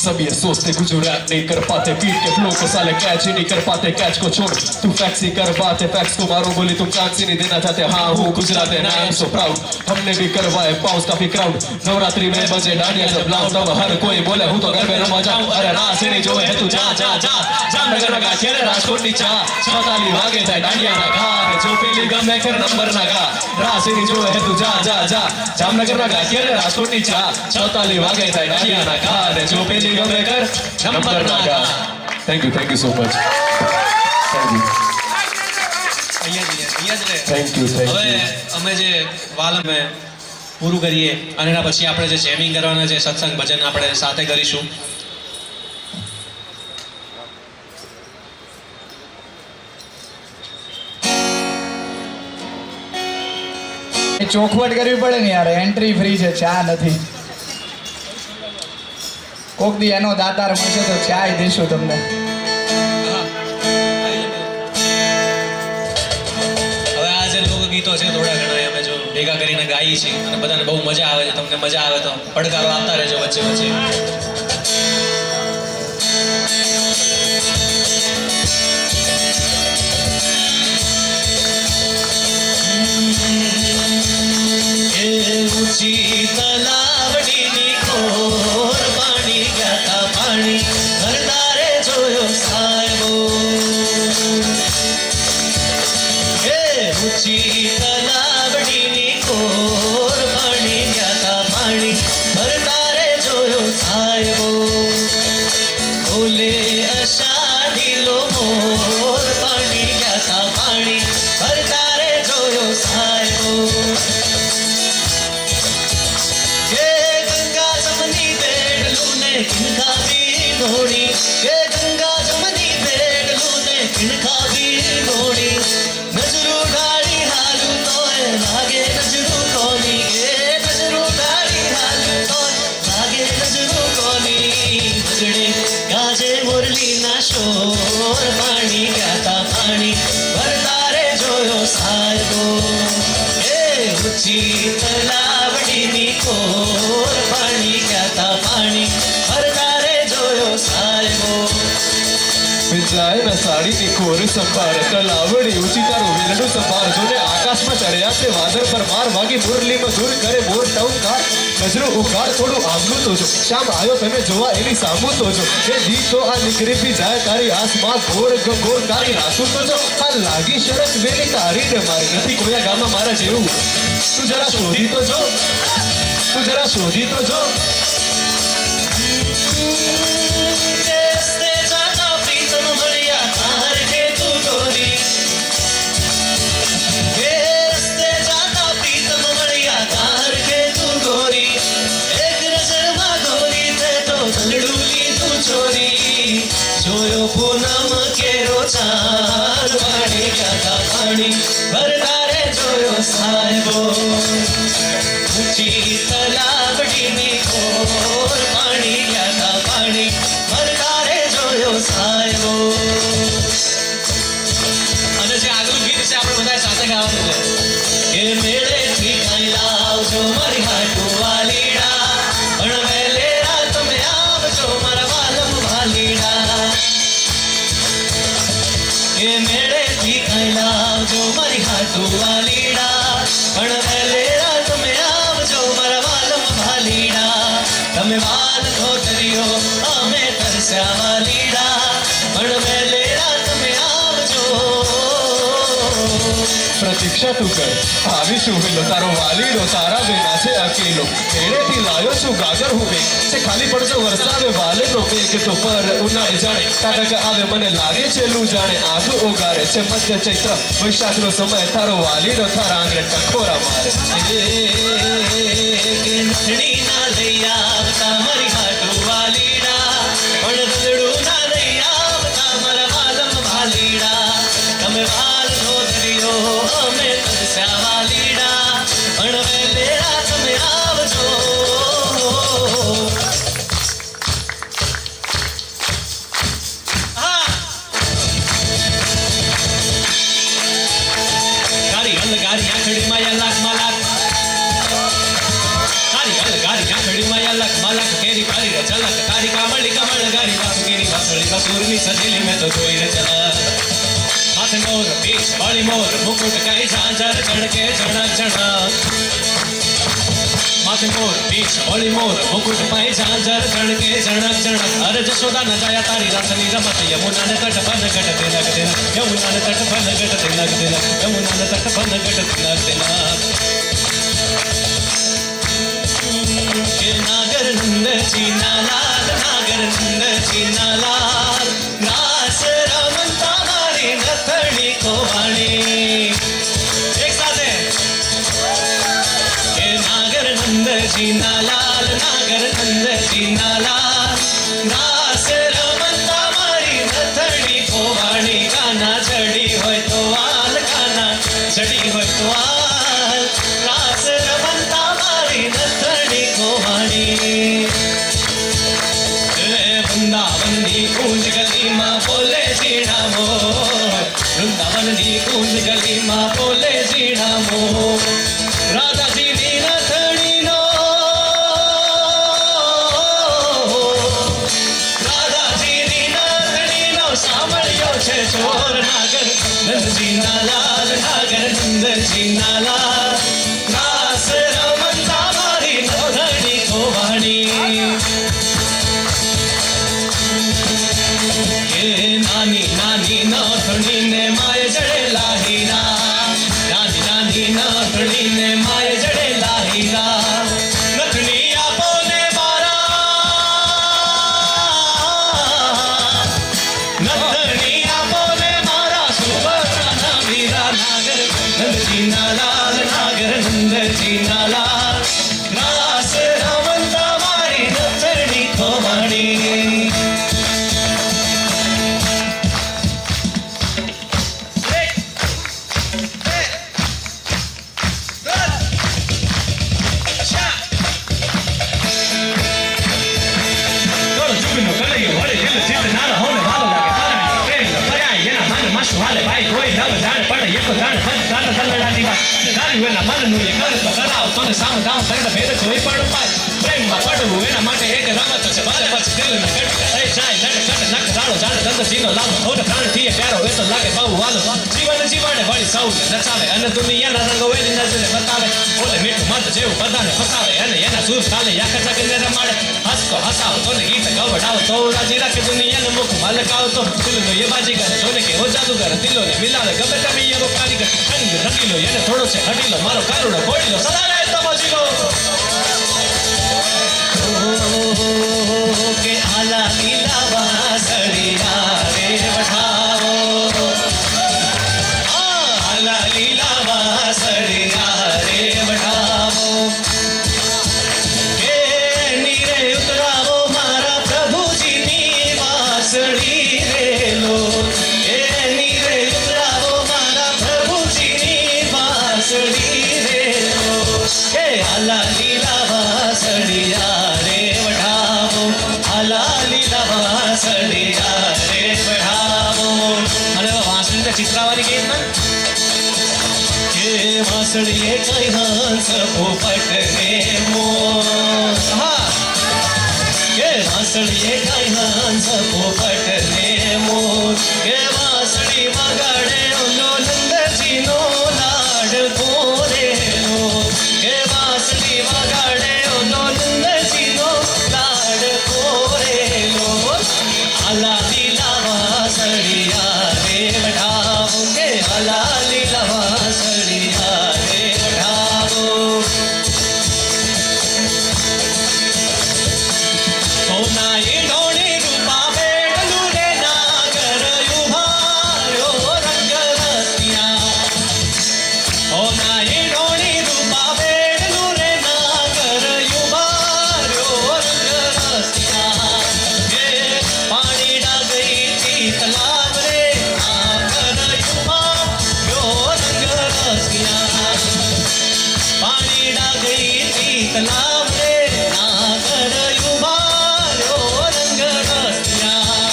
सब ये सोचते गुजरात नहीं कर पाते पीट के फ्लो को साले कैच ही नहीं कर पाते कैच को छोड़ तू फैक्स ही कर पाते फैक्स को मारो बोली तुम चांस ही नहीं देना चाहते हाँ हूँ गुजरात है आई एम सो प्राउड हमने भी करवाए पाउस काफी क्राउड नवरात्रि में बजे डांडिया जब लाऊं तब हर कोई बोले हूँ तो घर में रमा जाऊं अरे रास नहीं जो है तू जा जा जा जामनगर ना खेले राजकोट नी चा छताली वागे जाए डांडिया ना गा जो पीली गमे कर नंबर ना गा रास नहीं जो है तू जा जा जा जामनगर ना खेले राजकोट नी चा छताली वागे जाए डांडिया ना गा जो पीली गमे कर नंबर ना गा thank you so much thank you thank you હવે અમે જે વાલમ પૂરું કરીએ અને એના પછી આપણે જે જેમિંગ કરવાના છે સત્સંગ ભજન આપણે સાથે કરીશું ચોખવટ કરવી પડે ને યાર એન્ટ્રી ફ્રી છે ચા નથી કોક દી એનો દાતાર મળશે તો ચાય દેશું તમને હવે આ જે લોકગીતો છે થોડા ઘણા અમે જો ભેગા કરીને ગાઈએ છીએ અને બધાને બહુ મજા આવે છે તમને મજા આવે તો પડકારો આપતા રહેજો વચ્ચે વચ્ચે ઊંચી તલાવડીની કોર પાણી ગયા પાણી ઘરદારે જોયો સાહેબો ઊંચી તલાવડીની કોર પાણી ગયા પાણી ઘરદારે જોયો સાહેબો મોર પાણી ગયા તા પાણી ભરતા રે જોયો સાહેબો કે ગંગા જમની બેડલું ને કિનખાવી ઢોળી કે ગંગા જમની બેડલું ને કિનખાવી ઢોળી નજરો ડાળી હાલું તોય લાગે નજરો કોની કે નજરો ડાળી હાલું તોય લાગે નજરો કોની બગડે ગાજે મુરલીના શોર પાણી ગયા તા પાણી ભરતા રે જોયો સાહેબો એ ઊંચી તલાવડીની કોર પાણી ગયા તા પાણી ભરતા રે જોયો સાહેબો જાય ને સાડીની કોર સંભાર તલાવડી ઊંચી તારું વેલડું સંભાર જોને આકાશમાં ચડ્યા છે વાદળ પર માર વાગી મુરલીમાં દૂર કરે મોર ટવકાર નજરો ઉઘાડ થોડું આગલું તો જો શ્યામ આવ્યો તમે જોવા એની સામું તો જો એ દી તો આ નીકળી બી જાય તારી આસમાં ઘોર ગોર તારી રાસું તો જો આ લાગી શરત વેલી તારી ને મારી નથી કોયા ગામમાં મારા જેવું તું જરા શોધી તો જો તું જરા શોધી તો જો રસ્તે જાતા પ્રીતમ મળ્યા તાર કે તું ગોરી રસ્તે જાતા પ્રીતમ મળ્યા તાર કે તું ગોરી એક નજરમાં ગોરી તે તો દલડું લીધું ચોરી જોયો પૂનમ કેરો ચાર પાણી ગયા તા પાણી ભરતા રે જોયો સાહેબો ઊંચી તલાવડીની કોર પાણી ગયા તા પાણી ભરતા રે જોયો સાહેબો અને જે આગલું ગીત છે આપણે બધા સાથે ગાવાનું છે કે મેળેથી કાંઈ લાવજો મારી હાટુ વાલીડા પણ વહેલેરા તમે આવજો મારા વાલમ વાલીડા કે મેળેથી કાંઈ લાવજો મારી હાટુ વાલીડા પણ વહેલેરા તમે આવજો મારા વાલમ વાલીડા તમે વાલ ધોતરીઓ અમે તરસ્યા વાલીડા પણ વહેલેરા તમે આવજો પ્રતીક્ષા તું કર આવીશું વેલો તારો વાલીડો તારા વિના છે અકેલો એડેથી લાયો છું ગાગર હું વેગ છે ખાલી પડજો વરસાવે વાલેનો વેગ તો પર ઉનાળે જાણે તાટક આવે મને લાગે છે લૂ જાણે આંખો ઓગારે છે મધ્ય ચૈત્ર વૈશાખનો સમય તારો વાલીડો તારા આંગણે ટકોરા મારે કે નથણી ના લઈ આવતા મારી હાટુ વાલીડા પણ દલડું ના લઈ આવતા મારા વાલમ વાલીડા તમે વાલ ધોતરીઓ અમે તરસ્યા વાલીડા પણ વહેલેરા તમે આવજો હા ગાડી હલ ગાડી આંખડીમાં યા લાખ માં લાખ ગાડી હલ ગાડી આંખડીમાં યા લાખ માં લાખ કેરી કાળી રે ચલક તારી કામળી કમળ ગાડી વાસુ કેરી વાસળી કસૂરની સજેલી મેં તો જોઈ રે ચલક માથે મોર પીછ વાળી મોર મુકુટ કઈ ઝાંઝર ચણકે ઝણક ઝણક માથે મોર પીછ વાળી મોર મુકુટ પાઈ ઝાંઝર ચણકે ઝણક ઝણક અરે જશોદા ન જાયા તારી રાસની રમત યમુનાને તટ ફન ગટ તિલક તિલક યમુનાને તટ ફન ગટ તિલક તિલક યમુનાને તટ ફન ગટ તિલક તિલક કે નાગર નંદ ચીનાલાલ નાગર નંદ ચીનાલાલ રાસ રમતા મારી નથણી કોવાણી એક સાથે કે નાગર નંદ ચીનાલાલ નાગર નંદ ચીનાલાલ રાસ રમતા મારી નથણી કોવાણી કાના ચડી હોય તો વાલ કાના ચડી હોય તો વાલ રાસ રમતા મારી નથણી કોવાણી વૃંદાવનની કુંજ ગલીમાં બોલે ઝીણા મોર વૃંદાવનની કુંજ ગલીમાં બોલે ઝીણા મોર રાધાજીની નથણીનો રાધાજીની નથણીનો સાંભળ્યો છે ચોર નાગર નંદજીના લાલ નાગર નંદજીના લાલ રાસ રમતા મારી નથણી કોવાણી નાની નાની નથણીને માય જડેલા હીરા નાની નાની નથણીને માય જડેલા હીરા નથણી આપો ને મારા નથણી આપો હાલે ભાઈ કોઈ નવ જાણ પણ એક જાણ ફટ જાણ સંગડાની વાત ગાડી વેના મનનું એ કરે તો કરાવ તો ને સામ દામ સંગ ભેદ જોઈ પણ પાય પ્રેમમાં પડવું એના માટે એક રમત છે ભલે પછી દિલ ને કટકા થઈ જાય નક નક રાળો જાણે દંદ જીનો લાવો થોડો પ્રાણ થી પ્યારો એ તો લાગે બહુ વાલો જીવન જીવાડે ભળી સૌને નચાવે અને દુનિયાના રંગો એની નજરે બતાવે બોલે મીઠું મત જેવું બધાને ફસાવે અને એના સૂર તાલે યાક જગને રમાડે હસતો હસાવ તો ને ગીત ગવડાવ તો રાજી રાખે દુનિયાને મુખ મલકાવ તો દિલનો એ બાજીગર જોને કે હો જાદુગર દિલોને મિલાવે ગમે તમે એનો કારીગર રંગ રંગીલો એને થોડો છે હટીલો મારો કારુડો કોઈલો સદા રહે તમજીલો કે આલા લીલા વાસળિયા રે વઠાવો આલા લીલા વાસળિયા રે વઠાવો કે નીરે ઉતરાવો મારા પ્રભુજીની વાસળી રે લો કે નીરે ઉતરાવો મારા પ્રભુજીની વાસળી રે લો કે આલા લીલા વાસળિયા રે વઠાવો આલા લીલા વાસળિયા રે વઠાવો અને વાસળી ચિત્રાવાની ગીત ના કે વાસળીએ કઈ હંસ પોપટ ને મોર હા કે વાસળીએ કઈ હંસ પોપટ ને મોર કે વાસળી વગાડે ઓલો નંદજીનો લાડ કોરેલો કે વાસળી વગાડે ઓલો નંદજીનો લાડ કોરેલો આલા લીલા વાસળિયા રે વઠાવો કે આલા લીલા વાસળિયા રે વઠાવો સોનાઈ ડોળી રૂપા બેડલું રે નાગર યુભાર્યો રંગ રસિયા સોનાઈ ડોળી રૂપા બેડલું રે નાગર યુભાર્યો રંગ રસિયા કે પાણીડા ગઈ તી તલાવ રે નાગર યુભાર્યો રંગ રસિયા પાણીડા ગઈ તી તલાવ રે નાગર યુભાર્યો રંગ રસિયા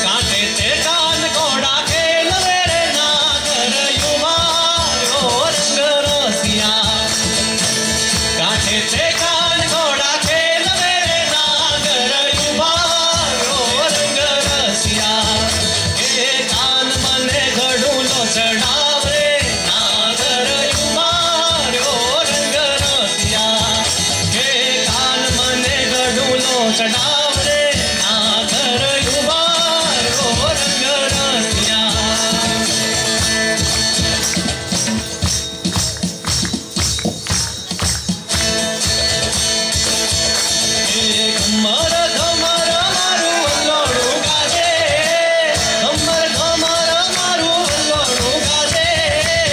કાંઠે તે કાન કોડા ખેલવે રે નાગર યુભાર્યો રંગ રસિયા કાંઠે તે કાન કોડા ખેલવે રે નાગર યુભાર્યો રંગ રસિયા કે કાન મને ઘડુલો ચડાવ રે નાગર યુભાર્યો રંગ રસિયા કે કાન મને ઘડુલો ચડાવ રે નાગર યુભાર્યો રંગ રસિયા ઘમર ઘમર મારું વલ્લોડું ગાજે ઘમર ઘમર મારું વલ્લોડું ગાજે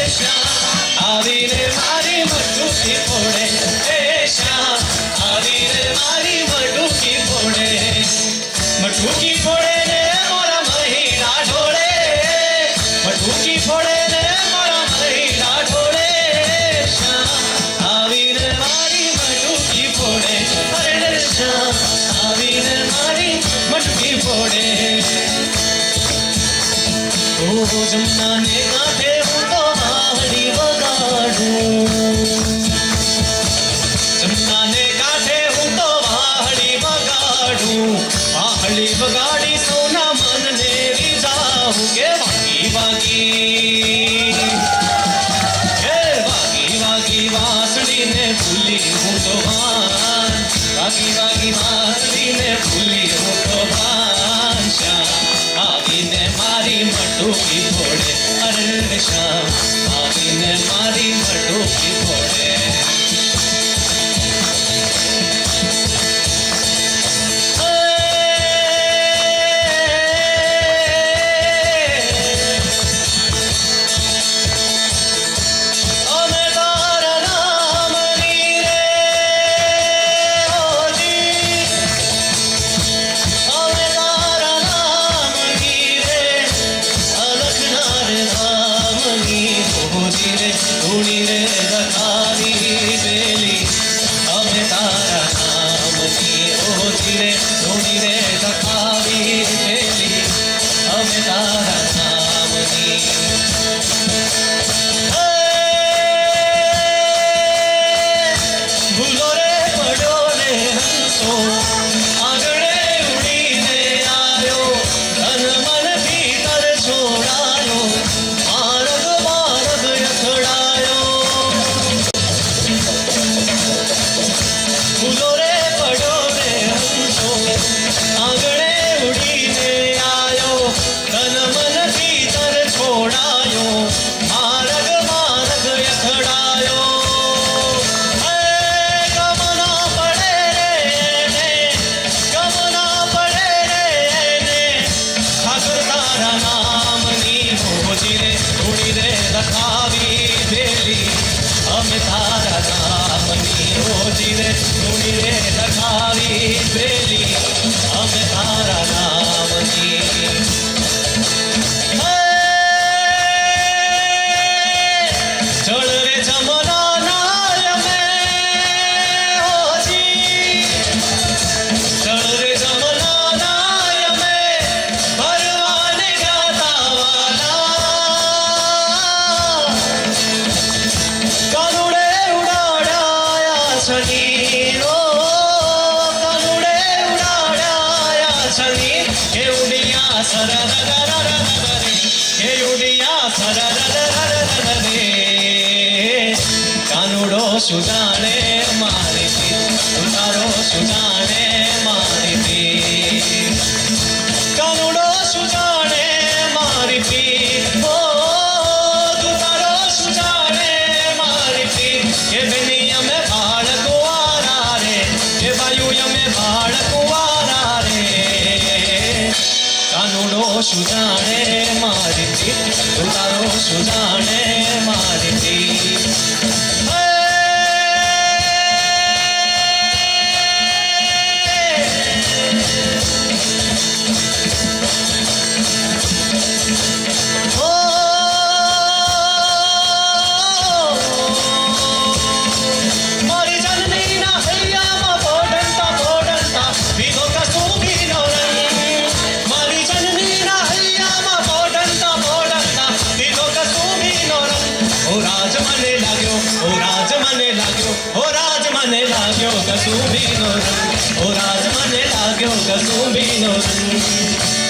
શ્યામ આવીને મારી મટુકી ફોડે હે શ્યામ આવીને મારી મટુકી ફોડે મટુકી ફોડે ને મોરા મહિડા ઢોળે મટુકી ફોડે ને મોરા મહિડા ઢોળે શ્યામ આવીને મારી મટુકી ફોડે અરે શ્યામ આવીને મારી મટકી ફોડે ઓ જમનાને કાંઠે હું તો વાહડી વગાડું જમનાને કાંઠે હું તો વાહડી વગાડું વાહડી વગાડી સૌના મનને રીઝાવું કે વાગી વાગી હે વાગી વાગી વાસળીને ભૂલી હું તો ભાન વાગી વાગી વાસળીને ભૂલી હું તો ભાન શ્યામ આવીને મારી મટુકી ફોડે અરે શ્યામ આવીને મારી મટુકી ફોડે અમે તારા નામની રે ઓજી અમે તારા નામની રે અલખના રે રામની ઓજી રે ધૂણી રે દખારી બેલી અમે તારા નામની ઓજી રે ધૂણી રે દખારી બેલી રોજીને ધૂણીને લખાવી પેલી અમે તારા નામની ચળ રે જમના નાય અમે હોજી ચળ રે જમના નાય અમે ભરવાને ગાતા વાલા કાનુડે ઉડાડ્યા છની રો કાનુડે ઉડાડ્યા છની કે ઉડિયા સરરરરરરરે કે ઉડિયા સરરરરરરરે કાનુડો સુજાણે મારી પીર ઉતારો સુજાણે મારી પીર કાનુડો સુજાણે મારી પીર ઓ ઉતારો સુજાણે મારી પીર કે બેની અમે બાળ કુંવારા રે કે બાયુ અમે બાળ કુંવારા રે કાનુડો સુજાણે મારી પીર ઉતારો સુજાણે મારી પીર મારી જનનીના હૈયામાં પોડંતા પોડંતા પીધો કસૂરીનો રંગ મારી જનનીના હૈયામાં પોડંતા પોડંતા પીધો કસૂરીનો રંગ ઓ રાજ મને લાગ્યો ઓ રાજ મને લાગ્યો ઓ રાજ મને લાગ્યો કસૂરીનો રંગ ઓ રાજ મને લાગ્યો કસૂરીનો રંગ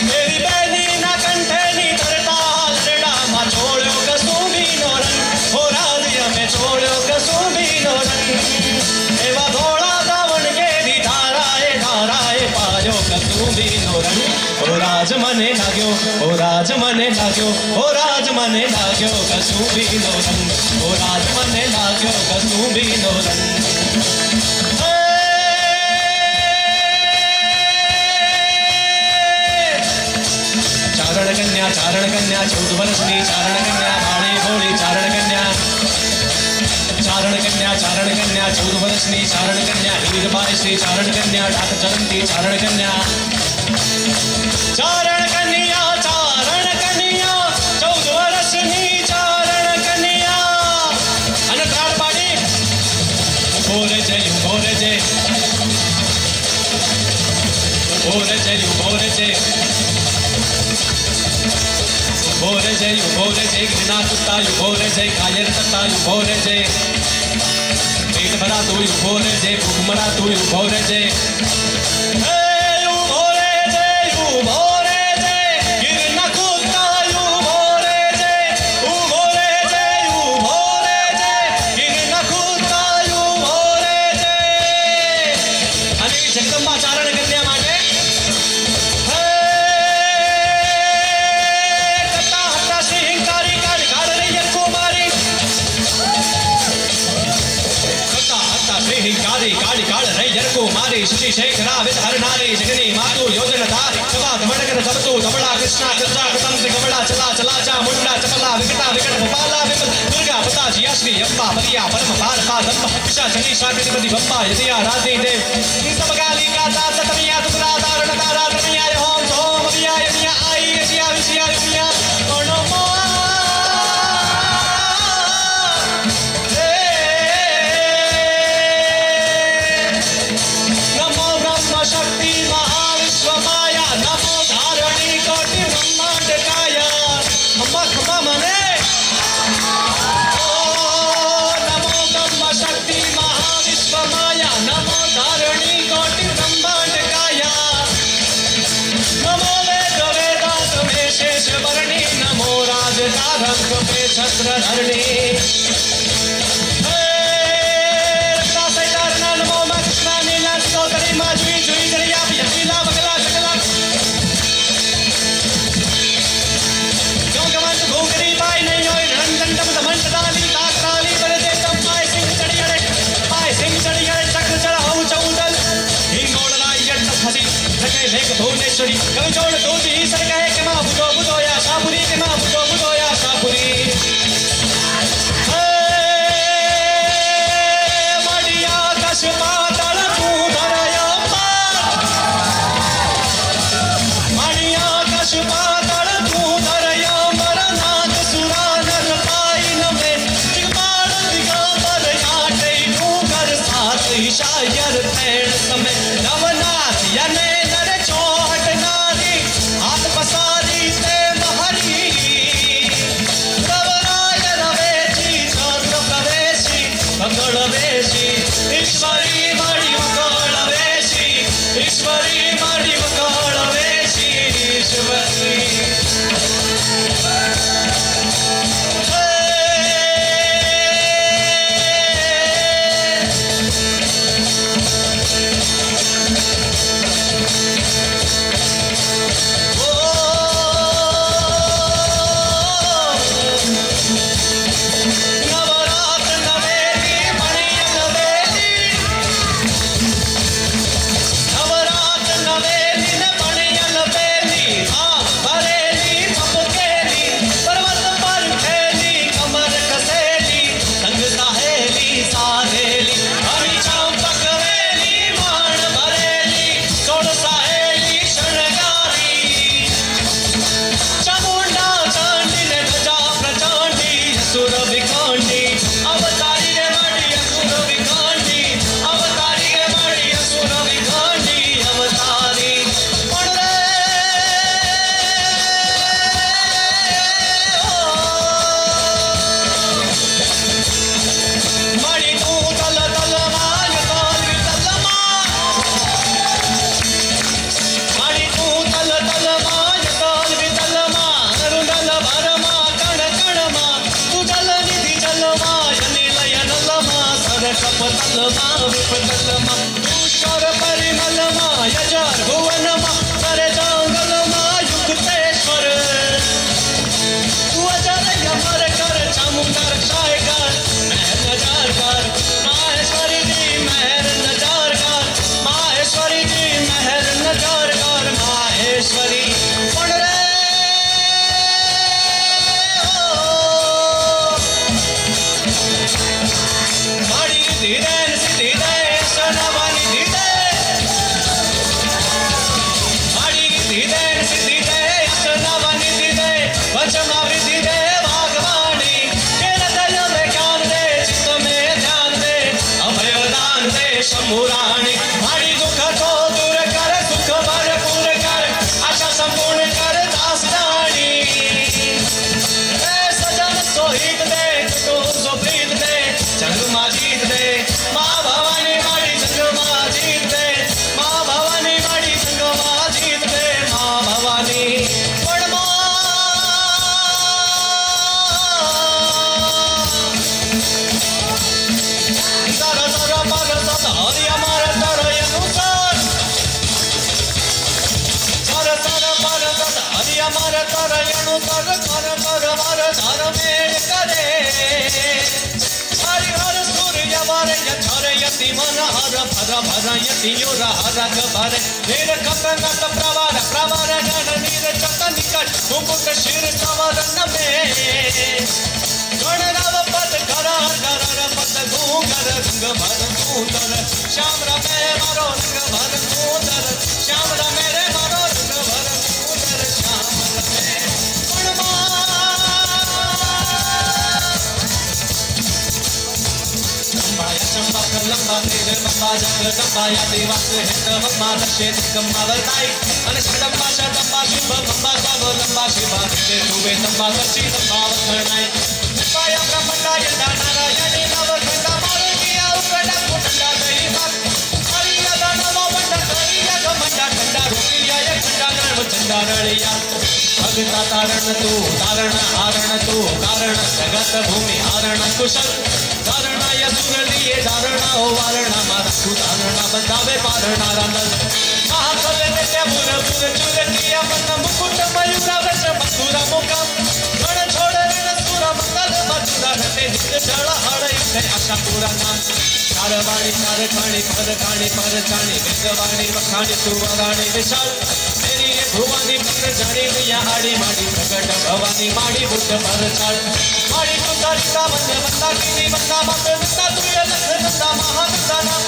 મેરી બહેનીના કંઠેની તરતા લડામાં છોડ્યો કસૂરીનો રંગ ઓ રાજ અમે છોડ્યો કસૂરીનો રંગ એવા ધોળા ધાવણ કેરી ધારાએ પાયો કસૂરીનો રંગ ઓ રાજ મને લાગ્યો ઓ રાજ મને લાગ્યો ઓ રાજ મને લાગ્યો કસૂરીનો રંગ ઓ રાજ મને લાગ્યો કસૂરીનો રંગ ચારણ કન્યા 14 વર્ષની ચારણ કન્યા ભાણે ભોળી ચારણ કન્યા 14 વર્ષની ચારણ કન્યા હીરબાઈ શ્રી ચારણ કન્યા ડાક ચરણતી ચારણ કન્યા ચારણ કન્યા 14 વર્ષની ચારણ કન્યા અને ત્રાડ પાડી ઉભો રે જય ઉભો રે જય ઉભો રે જય ઉભો રે જય ઉભો રે જય ઉભો રે જય જ્ઞાના કુત્તા ઉભો રે જય કાયર તત્તા ઉભો રે જય પેટ ભરા તું ઉભો રે જય ભૂખ મરા તું ઉભો રે જય ઉભો રે જય ઉભો રે જય જ્ઞાના કુત્તા ઉભો રે જય ઉભો રે જય ઉભો રે જય જ્ઞાના કુત્તા ઉભો રે જય અને જગદંબા ચારણ કન્યા માટે કાળી કાળ રહી જરકો મારી સુચી શેખરા વિદ હરનારી જગની માતુ યોજન ધારી સવા ધમણકર ધમતુ ધમડા કૃષ્ણા ચંદ્રા કતંત્ર કમળા ચલા ચલા ચા મુંડા ચપલા વિકટા વિકટ ભોપાલા વિપલ દુર્ગા પતાજી યશ્રી અંબા પરિયા પરમ પાર પા દંબા વિશા ચલી શાકૃતિ બંબા યદિયા રાધી દેવ સબગાલી કા દાસ તમિયા દુરા દારણ તારા તમિયા હોમ સોમ વિયા યદિયા આઈ યદિયા વિશિયા વિયા ઓણમો शक्ति महाविश्व माया नमो धारणी कोटि ब्रह्मांड काया अम्मा खम्मा मने नमो ब्रह्म शक्ति महाविश्व माया नमो धारणी कोटि ब्रह्मांड काया नमो वेद वेदांत में शेष वर्णी नमो राज राधंक पे छत्र धरणी नमो कृष्णा नीला सोतरी माजुई जुई जरिया यशीला बगला शकला जो गमन भूखरी पाई नहीं होई रंजन दम दमन दाली ताकराली बरे दे तम पाए सिंह चढ़ी अड़े चक्र चढ़ाऊ चौदल हिंगोड़ राई जट फसी लगे लेक भुवनेश्वरी कवि जोड़ दूधी सर कहे के मां बुझो बुझो या शापुरी के मां बुझो बुझो या शापुरी मडिया ભરેલી ને પાણી લપેલી આગ ભરેલી પપકેલી પર્વત પર ખેલી કમર કસેલી સંગ સાહેલી સાધેલી હરી છામ પકવેલી માણ ભરેલી સોળ સાહેલી શણગારી ચામુંડા ચાંડી ને ગજા પ્રચાંડી અસુર વિખાંડી અવતારી રે માડી અસુર વિખાંડી અવતારી રે માડી અસુર વિખાંડી અવતારી પણ રે માડી તું તલ તલ માં તલ વિતલમાં માડી તું તલ તલ માં તલ વિતલમાં રૂંદલ ભરમાં કણ કણમાં તું જલ નિધિ જલમાં અનિલ યનલમાં સરકપ તલમાં વિપતલમાં તુષાર પરિમલમાં યજર ભુવનમાં કરે જંગલમાં યુક્તેશ્વર તું અજર યમર કર ચામુંડર ક્ષય કર મહેર નજાર કર માહેશ્વરી જી મહેર નજાર કર માહેશ્વરી જી મહેર નજાર કર માહેશ્વરી પણ રે માડી ધીરે સીધી દે સનવાની ધીરે માડી ધીરે સીધી દે સનવાની ધીરે વચમાં વિધિ દે વાઘવાણી કે હૃદય મે જ્ઞાન દે ચિત્ત મે ધ્યાન દે અભય દાન દે શંભુરાણી માડી દુઃખ તો દૂર કર સુખ ભરપૂર કર આશા સંપૂર્ણ કર દાસ રાણી એ સજન સોહિત દે કુટુંબ સુપ્રીત દે જંગમાં જીત દે મા ભવાની માડી જંગમાં જીત દે મા ભવાની માડી જંગમાં જીત દે મા ભવાની પણ તર તર પગ સત હરિ અમાર તરયનું સર સર સર પર સત હરિ અમાર તરયનું સર કર કર વર ધર મેળ કરે હરિ હર સૂર્ય વર યછર યતિ મન હર ભર ભર યતિ યોર હરક ભરે નીર કટ નટ પ્રવર પ્રવર ગણ નીર ચક નિકટ મુકુટ શિર સવર નમે ગણ રવ પદ કર કર પદ ઘૂંઘર રંગ ભર સુંદર શ્યામ રમે મારો રંગ ભર સુંદર શ્યામ રમે રે મારો રંગ ભર સુંદર શ્યામ રમે ચંપક લંબા તેર લંબા જંગ લંબાયા દેવાસ હિત વમ્મા દશે દિગમ્મા વરતાઈ અને શડમ્બા શડમ્બા શુભ લંબા શવ લંબા શિવા તે સુવે લંબા સચી લંબા વખણાઈ પાયા બ્રહ્મંડા યદા નારાયણી નવ ખંડા મારે કિયા ઉકડા કુંડા દઈ બાત હરિયા દાનવ વંડા કરિયા ગમંડા ખંડા રોકિયા ખંડા ગણ ચંડા રળિયા ભગતા તારણ તું તારણ હારણ તું કારણ જગત ભૂમિ હારણ કુશલ ધારણાય સુરલીએ ધારણા ઓ વારણા મારા તું ધારણા બંધાવે પારણા રાંદલ મહાકલ ને પુર પુર ચુરકિયા મન મુકુટ મયુરા વચ મથુરા મુકામ ગણ છોડ રણ સુરા મંગલ મથુરા રતે નિત જળ હળ યુધે આશા પુરા નામ ચારવાણી ચારખાણી પરખાણી પરચાણી વેદવાણી વખાણી સુવરાણી વિશાળ મેરી એ ભુવાની પત્ર જાણી મિયા આડી માડી પ્રગટ ભવાની માડી બુદ્ધ પરચાળ માડી તું તારીકા વંદે વંદા કીની વંદા માત વંદા તુય લખ વંદા મહાનંદાના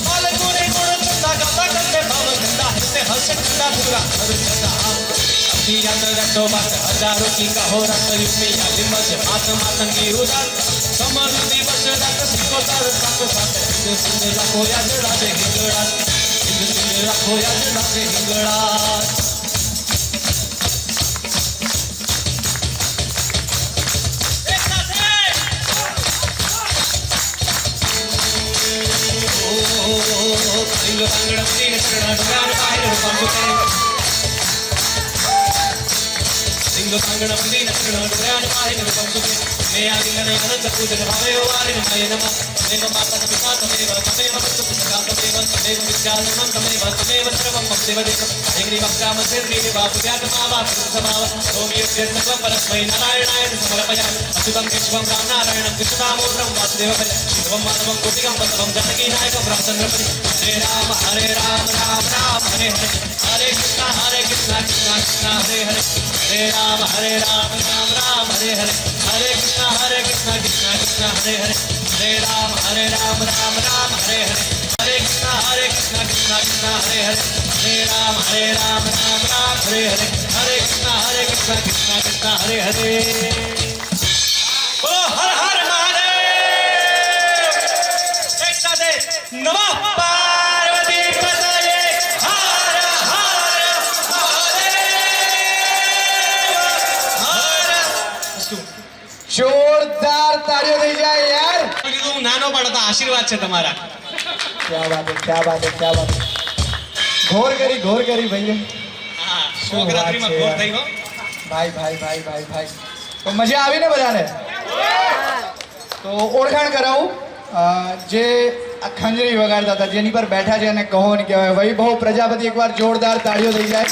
માલ ગુરે ગુણ ચંદા ગાતા કરતે ભાવ ગંદા હતે હસ ચંદા પૂરા હર ચંદા અભિયાત રટો બાત હજારો કી કહો રટ યુમી આલિમજ માત માતંગી ઉદાર સમર દિવસ રાત સિકોતર સાત સાત સિંહ રાખો યાદ રાતે હિંગળા સિંહ રાખો યાદ રાતે હિંગળા સિંહ લિંગ કાંગણ મંદિર નરણ ડોયાન મારી નમ સંતુતે મે આલિંગન અનંત પૂજન ભાવે વારિન મય નમઃ દેવ માતા પિતા તમેવ તમેવ સદા તમેવ તમેવ વિદ્યાલમં તમેવ તમેવ સર્વં મમ દેવ દેવ એગ્રી વક્તામ સિદ્ધિ બાપુત્યાત્મા વા સમાવ ઓમિ સર્વં પરસ્મૈ નારાયણાય સમર્પયામિ અસુતં વિશ્વં નારાયણં કૃષ્ણામૂર્તં વાસુદેવ ભજ શિવં માનવં કોટિકં પતમં જાનકી નાયકં રામચંદ્રપતિ હરે રામ રામ રામ હરે હરે હરે કૃષ્ણ કૃષ્ણ કૃષ્ણ હરે હરે હરે રામ રામ રામ હરે હરે હરે કૃષ્ણ કૃષ્ણ કૃષ્ણ હરે હરે હરે રામ રામ રામ હરે હરે હરે કૃષ્ણ કૃષ્ણ કૃષ્ણ હરે હરે હરે રામ રામ રામ હરે હરે હરે કૃષ્ણ કૃષ્ણ કૃષ્ણ હરે હરે બોલો હર હર મહાદેવ એક સાથે નમઃ પાર્વતી પતયે હર જોરદાર તાળીઓ થઈ જાય યાર. કીધું હું નાનો પણ હતો, આશીર્વાદ છે તમારા. ક્યા બાત હે, ક્યા બાત હે, ક્યા બાત હે. ઘોર કરી ભાઈ. હા, શું નવરાત્રીમાં વાત છે ઘોર યાર. થઈ ગયો. ભાઈ. તો મજા આવી ને બધાને? તો ઓળખાણ કરાવું. જે આ ખંજરી વગાડતા હતા, જેની પર બેઠા છે એને કહો ને કહેવાય વૈભવ પ્રજાપતિ. એકવાર જોરદાર તાળીઓ થઈ જાય.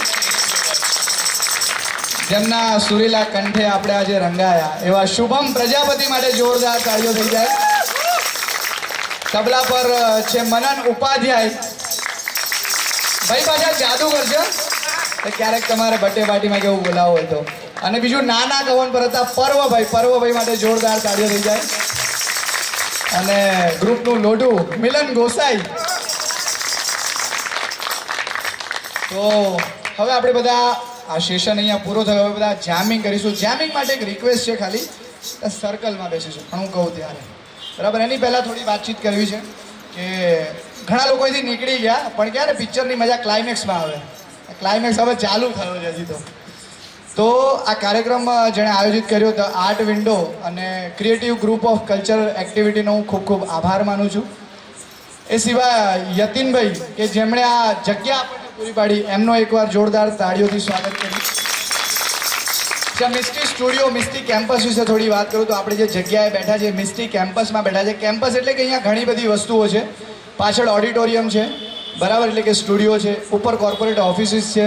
જેમના સુરીલા કંઠે આપણે આજે રંગાયા એવા શુભમ પ્રજાપતિ માટે જોરદાર તાળીઓ થઈ જાય. તબલા પર છે મનન ઉપાધ્યાય. ભાઈ પાછા જાદુગર છે, તો ક્યારેક તમારે બર્થડે પાર્ટીમાં કેવું બોલાવો હોય તો. અને બીજું નાના કવન પર હતા પર્વભાઈ માટે જોરદાર તાળીઓ થઈ જાય. અને ગ્રુપનું લોઢું મિલન ગોસાઈ. તો હવે આપણે બધા આ સેશન અહીંયા પૂરો થયો, હવે બધા જામિંગ કરીશું. જામિંગ માટે એક રિક્વેસ્ટ છે, ખાલી સર્કલમાં બેસીશું પણ હું કહું ત્યારે બરાબર. એની પહેલાં થોડી વાતચીત કરવી છે કે ઘણા લોકો અહીંથી નીકળી ગયા, પણ ક્યારે પિક્ચરની મજા ક્લાઇમેક્સમાં આવે. ક્લાઇમેક્સ હવે ચાલુ થયો છે હજી તો આ કાર્યક્રમ જેણે આયોજિત કર્યો હતો આર્ટ વિન્ડો અને ક્રિએટિવ ગ્રુપ ઓફ કલ્ચરલ એક્ટિવિટીનો હું ખૂબ આભાર માનું છું. એ સિવાય યતિનભાઈ કે જેમણે આ જગ્યા આપણને પૂરી પાડી, એમનો એકવાર જોરદાર તાળીઓથી સ્વાગત કર્યું. મિસ્ટી સ્ટુડિયો, મિસ્ટી કેમ્પસ વિશે થોડી વાત કરું તો આપણે જે જગ્યાએ બેઠા છે મિસ્ટી કેમ્પસમાં બેઠા છે. કેમ્પસ એટલે કે અહીંયા ઘણી બધી વસ્તુઓ છે. પાછળ ઓડિટોરિયમ છે બરાબર, એટલે કે સ્ટુડિયો છે. ઉપર કોર્પોરેટ ઓફિસીસ છે.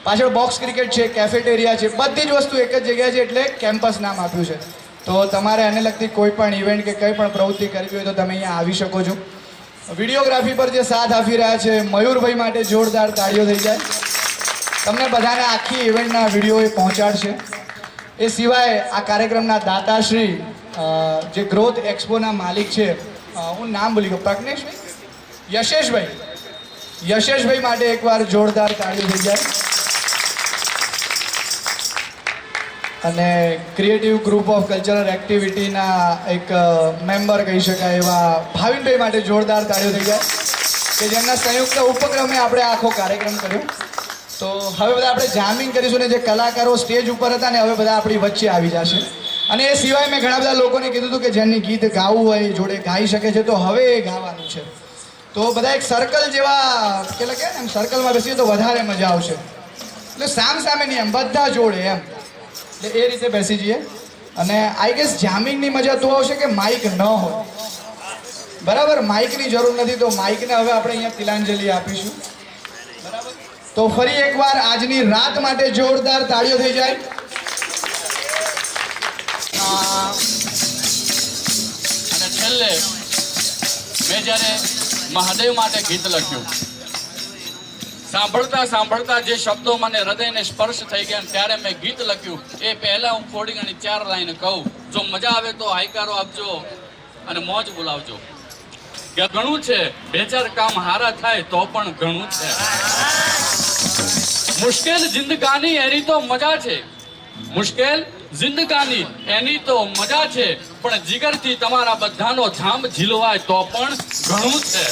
પાછળ બોક્સ ક્રિકેટ છે, કેફેટેરિયા છે. બધી જ વસ્તુ એક જ જગ્યાએ છે એટલે કેમ્પસ નામ આપ્યું છે. તો તમારે એને લગતી કોઈ પણ ઇવેન્ટ કે કંઈ પણ પ્રવૃત્તિ કરવી હોય તો તમે અહીંયા આવી શકો છો. વિડીયોગ્રાફી પર જે સાથ આપી રહ્યા છે મયુરભાઈ માટે જોરદાર તાળીઓ થઈ જાય. તમને બધાને આખી ઇવેન્ટના વિડીયો એ પહોંચાડશે. એ સિવાય આ કાર્યક્રમના દાતાશ્રી જે ગ્રોથ એક્સપોના માલિક છે, હું નામ ભૂલી ગયો, પ્રજ્ઞેશભાઈ, યશેશભાઈ માટે એકવાર જોરદાર તાળીઓ થઈ જાય. અને ક્રિએટિવ ગ્રુપ ઓફ કલ્ચરલ એક્ટિવિટીના એક મેમ્બર કહી શકાય એવા ભાવિનભાઈ માટે જોરદાર તાળીઓ થઈ જાય કે જેમના સંયુક્ત ઉપક્રમે આપણે આખો કાર્યક્રમ કર્યો. તો હવે બધા આપણે જામિંગ કરીશું ને જે કલાકારો સ્ટેજ ઉપર હતા ને હવે બધા આપણી વચ્ચે આવી જશે. અને એ સિવાય મેં ઘણા બધા લોકોને કીધું હતું કે જેની ગીત ગાવું હોય એ જોડે ગાઈ શકે છે, તો હવે એ ગાવાનું છે. તો બધા એક સર્કલ જેવા પેલા કે એમ સર્કલમાં બેસીએ તો વધારે મજા આવશે. એટલે સામે નહીં, એમ બધા જોડે એમ, એટલે એ રીતે બેસી જઈએ. અને આઈ ગેસ જામિંગની મજા તો આવશે કે માઇક ન હોય બરાબર. માઇકની જરૂર નથી, તો માઇકને હવે આપણે અહીંયા તિલાંજલિ આપીશું બરાબર. તો ફરી એકવાર આજની રાત માટે જોરદાર તાળીઓ થઈ જાય. અને છેલ્લે મેં જ્યારે મહાદેવ માટે ગીત લખ્યું, સાંભળતા જે શબ્દો મને હૃદયને સ્પર્શ થઈ ગયા ત્યારે મેં ગીત લખ્યું. એ પહેલા હું થોડી ઘણી 4 લાઈન કહું. જો મજા આવે તો હાઈકારો આપજો અને મોજ બોલાવજો. કે ઘણું છે 2-4 કામ હારા થાય તો પણ ઘણું છે. મુશ્કેલ જિંદગાની એની તો મજા છે, મુશ્કેલ જિંદગાની એની તો મજા છે, પણ જીગરથી તમારા બધાનો જામ ઝીલવાય તો પણ ઘણું છે.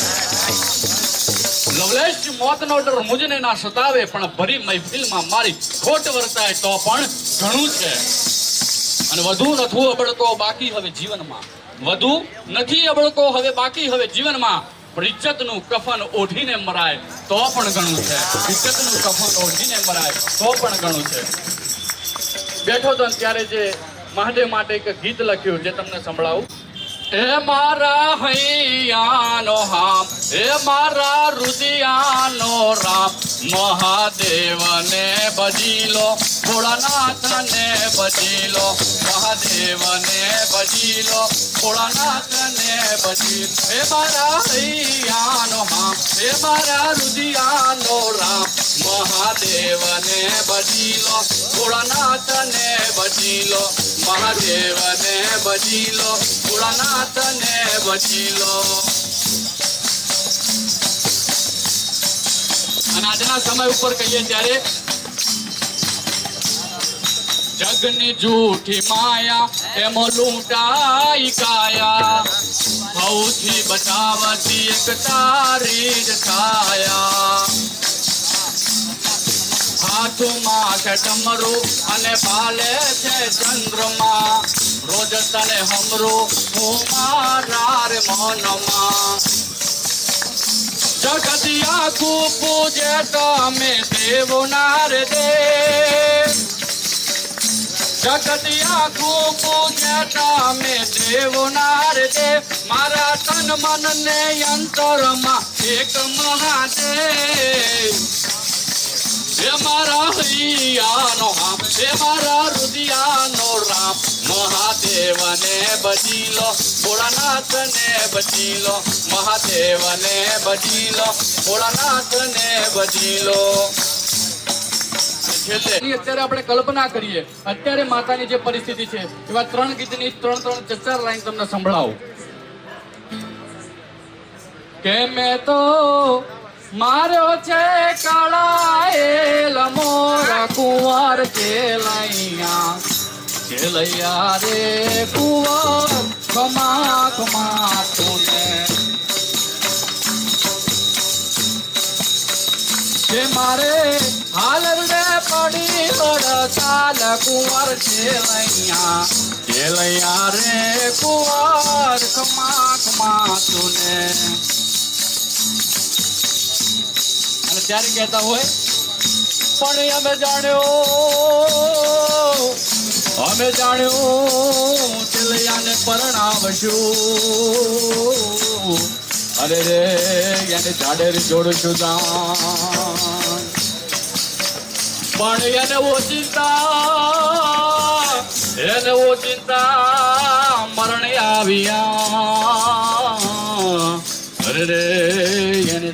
લવલેશ મોતનો ડર મુજને ના સતાવે, પણ ભરી મહેફિલમાં મારી ખોટ વર્તાય તો પણ ઘણું છે. અને વધુ નથી અબળતો બાકી હવે જીવનમાં, વધુ નથી અબળતો હવે બાકી હવે જીવનમાં, પણ ઇજ્જતનું કફન ઓઢીને મરાય તો પણ ઘણું છે. ઇજ્જતનું કફન ઓઢીને મરાય તો પણ ઘણું છે. બેઠો હતો ને ત્યારે જે મહાદેવ માટે એક ગીત લખ્યું જે તમને સંભળાવું. એ મારા હૈયાનો હામ, એ મારા રુદિયાનો રામ, મહાદેવને ભજી લો, ભોળાનાથને ભજી લો, મહાદેવને ભજી લો, ભોળાનાથને ભજી લો. એ મારા હૈયાનો હામ, એ મારા રુદિયાનો રામ, મહાદેવને ભજી લો, ભોળાનાથને ભજી લો, મહાદેવને ભજી લો, ભોળાનાથને ભજી લો. અને આજના સમય ઉપર કહીએ ત્યારે જગની જૂઠી માયા એમો લૂંટાઈ કાયા, સૌથી બચાવતી એક તારી જ છાયા. હાથમાં છે ડમરું અને ભાલે છે ચંદ્રમાં, રોજ તને હમરું હું મારા રે મનમાં. જગત આખું પૂજે તમે દેવના રે દેવ, જગત આખું પૂજે તમે દેવના રે દેવ, મારા તન મન ને અંતરમાં એક મહાદેવ. એ મારા હૈયાનો હામ, એ મારા રુદિયાનો રામ, મહાદેવને ભજી લો, ભોળાનાથને ભજી લો, મહાદેવને ભજી લો, ભોળાનાથને ભજી લો. છેલ્લે અત્યારે આપણે કલ્પના કરીએ અત્યારે માતાની જે પરિસ્થિતિ છે એવા 3 ગીતની 3-4 લાઈન તમને સંભળાવું. કે મેં તો માર્યો છે કાળાએલ મોરા કુંવર ખેલૈયા રે કુંવર ખમા ખમા તુને. કે મારે હાલ રે પડી હડતાલ કુંવર ખેલૈયા રે કુંવર ખમા ખમા તુને. અને ત્યારે કહેતા હોય પણ અમે જાણ્યું ચલૈયાને પરણાવશું, અરે રે એને જાડેર જોડશું દાન. પણ એને ઓચિંતા મરણ આવ્યા, અરે રે એને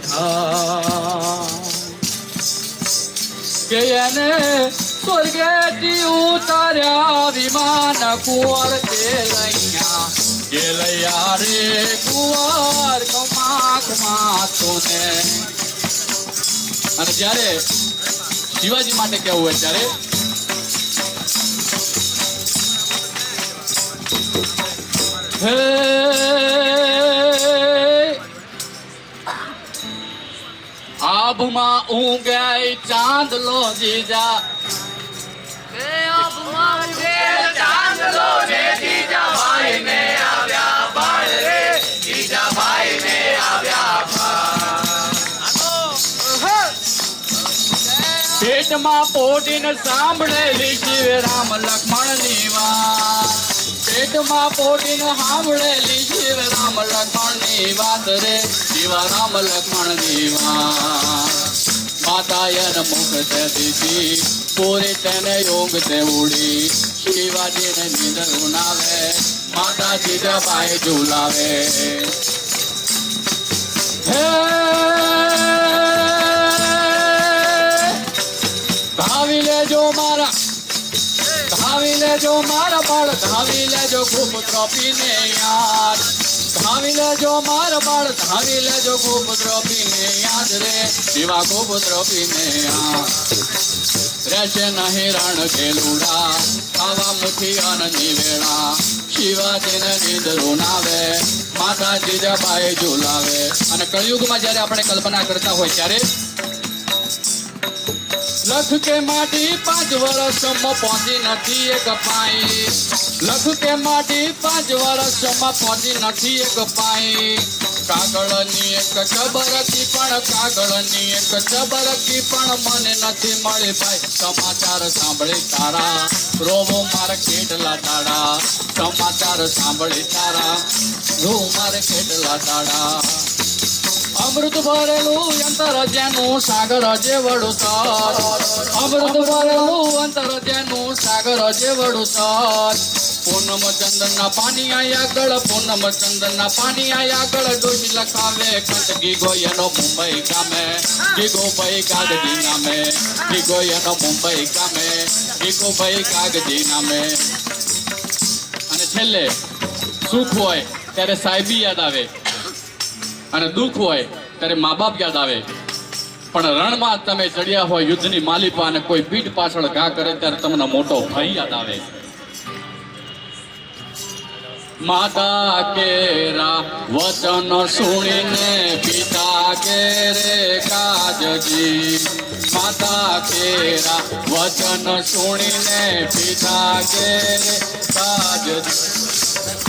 કે એને સ્વર્ગેથી ઉતાર્યા વિમાન કુંવર ખેલૈયા રે કુંવર ખમા ખમા તુને. અને જ્યારે શિવાજી માટે કેવું હોય ત્યારે હે આભમાં ઊંઘાય ચાંદલો જીજા, પેટમાં પોટીને સાંભળેલી શિવ રામ લક્ષ્મણની વાત, પેટમાં પોટીને સાંભળેલી શિવ રામ લક્ષ્મણની વાત રે શિવ રામ લક્ષ્મણની વાત. માતાયન મુખ તે દીધી પૂરી તેને યોગ તે ઉડી, શિવાજીને નીંદર ઉનાવે માતાજી જબાઈ ઝુલાવે. હે ધાવી લેજો મારા બાળ, ધાવી લેજો ગોપુત્ર પીને યાદ, ધાવી લેજો મારા બાળ, ધાવી લેજો ગોપુત્ર પીને યાદ રે શિવા ગોપુત્ર પીને યાદ. રહેશે નહીં રણ ખેલુડા ખાવા મુઠી અનની વેળા, શિવાજીને નીંદર ઉનાવે માતાજી જબાઈ ઝુલાવે. અને કળિયુગમાં જ્યારે આપણે કલ્પના કરતા હોય ત્યારે લખ કે માટી 5 વર્ષમાં પહોંચી નથી એક પાઈ, લખ કે માટી 5 વર્ષમાં પહોંચી નથી એક પાઈ. કાગળની એક ચબરકી પણ કાગળની એક ચબરકી પણ મને નથી મળી ભાઈ સમાચાર સાંભળી તારા રોવો મારે કેટલા દાડા સમાચાર સાંભળી તારા રોવો મારે કેટલા દાડા અમૃત ભરેલું અંતર જેનું સાગર જેવડું સત અમૃત ભરેલું અંતર જેનું સાગર જેવડું સત પૂનમ ચંદનના પાણી આગળ પૂનમ ચંદનના પાણી આગળ ડોશી લખાવે કંટકી ગોયનો મુંબઈ ગામે ગીગોભાઈ કાગજી નામે ગીગોયનો મુંબઈ ગામે ગીગોભાઈ કાગજી નામે અને છેલ્લે સુખ હોય ત્યારે સાહેબી યાદ આવે અને દુઃખ હોય ત્યારે મા બાપ યાદ આવે પણ રણમાં તમે ચડ્યા હોય યુદ્ધની માલિપા અને કોઈ પીઠ પાછળ ઘા કરે ત્યારે તમને મોટો ભય યાદ આવે માતા કેરા વચન સુણીને પિતા કેરે કાજજી માતા કેરા વચન સુણીને પિતા કેરે કાજજી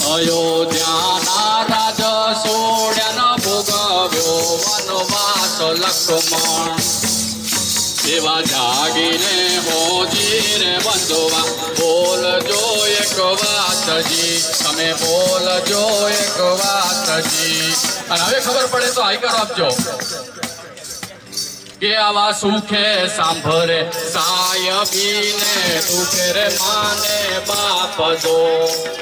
અયોધ્યાના રાજ સોડ્યાના ભોગવ્યો વનવાસ લક્ષ્મણ એવા જાગીને હોજીને બંધવા બોલજો એક વાતજી તમે બોલજો એક વાતજી અને હવે ખબર પડે તો આઈ કાર્ડ આપજો કે આવા સુખે સાંભળે સાયબીને દુખે રે માને બાપ જો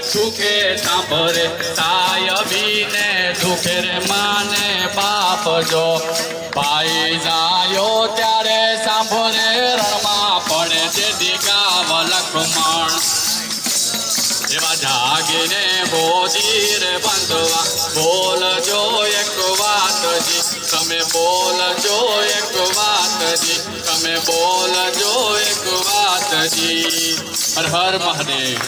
સુખે સાંભળે સાયબીને દુખે રે માને બાપ જો ભાઈ જાયો ત્યારે સાંભળે રણમાં પડે તે દીગાવ લક્ષ્મણ એવા જાગીને બોધીર બંધવા બોલજો એક વાતજી તમે બોલજો એક વાતજી તમે બોલજો એક વાતજી હર હર મહાદેવ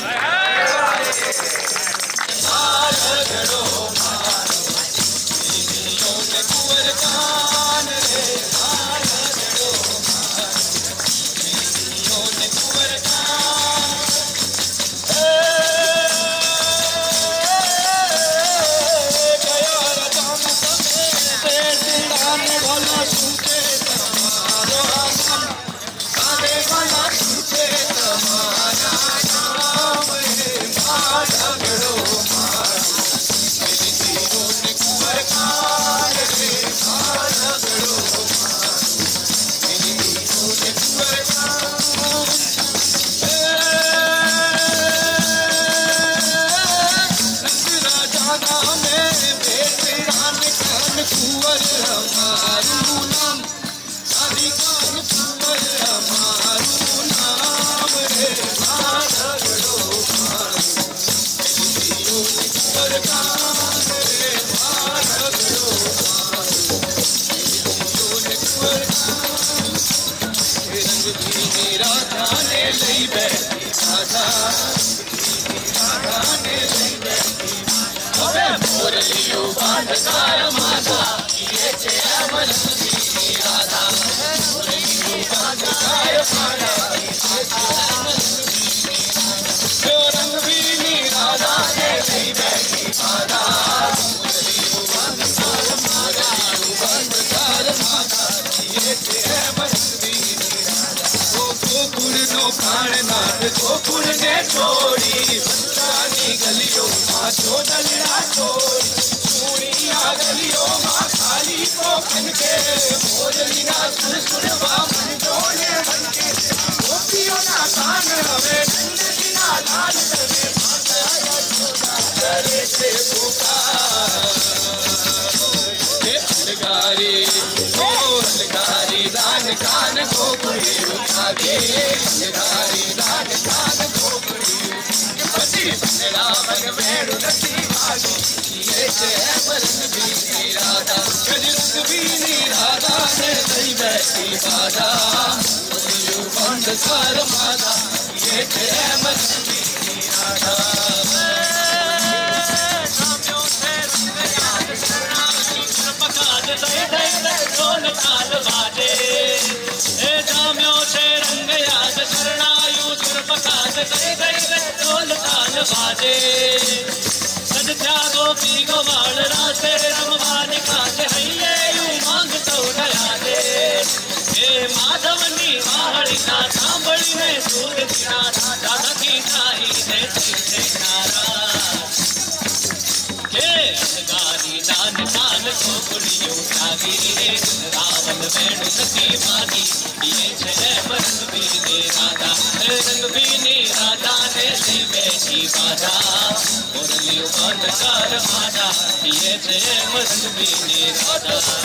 ગીત ત્યાગો પીગો વાળ રાતે રમવાની કાજે હૈયે ઉમંગ તો ગયા દે હે માધવની વાળીના સાંભળીને સુરતીના રાજા સખી થાઈ ને નારા હે ગાની દાન દાન કોકડીઓ જાગી રે રાવણ વેણુ સખી માની ये છે રંગબીની રાધા રંગબીની રાધા ને બેઠી બાધા મુરલી બંધ કર માધા ये છે રંગબીની રાધા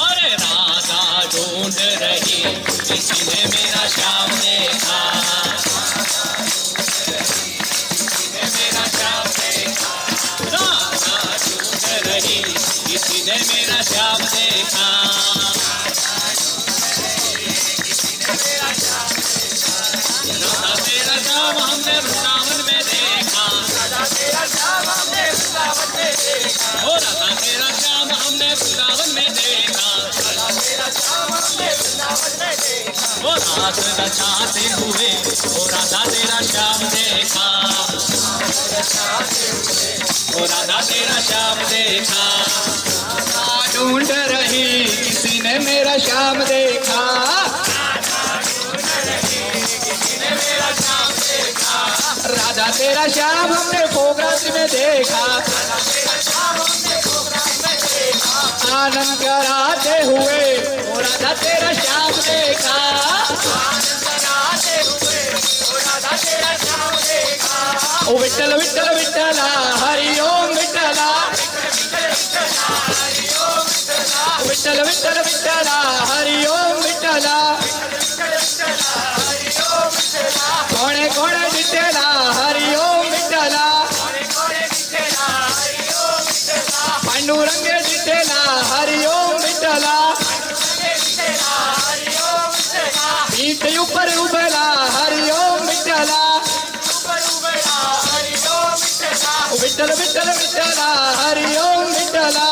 अरे राधा ढूंढ रही किसी ने मेरा श्याम देखा मेरा श्याम देखा राधा ढूंढ रही किसी ने मेरा श्याम देखा राधा तेरा श्याम हमने वृंदावन में देखा राधा तेरा श्याम हमने वृंदावन में देखा ओ राधा तेरा श्याम हमने वृंदावन में देखा राधा तेरा श्याम हमने वृंदावन में देखा ओ रात रचाते हुए ओ राधा तेरा श्याम देखा ओ राधा तेरा श्याम देखा ढूंढ रही किसी ने मेरा श्याम देखा राधा तेरा श्याम हमने फोगरात्रि में देखा आनंद कराते हुए ओ राधा तेरा श्याम देखा ओ विठ्ठल विठ्ठल विठ्ठला हरि ओम विठ्ठला विठ्ठल विठ्ठल विठ्ठला हरि ओम विठ्ठला कोणे कोणे विठ्ठला हरि ओम विठ्ठला पांडुरंगे विठ्ठला हरि ओम विठ्ठला पीठ ऊपर उभला हरि ओम विठ्ठला विठ्ठल विठ्ठल विठ्ठला हरि ओम विठ्ठला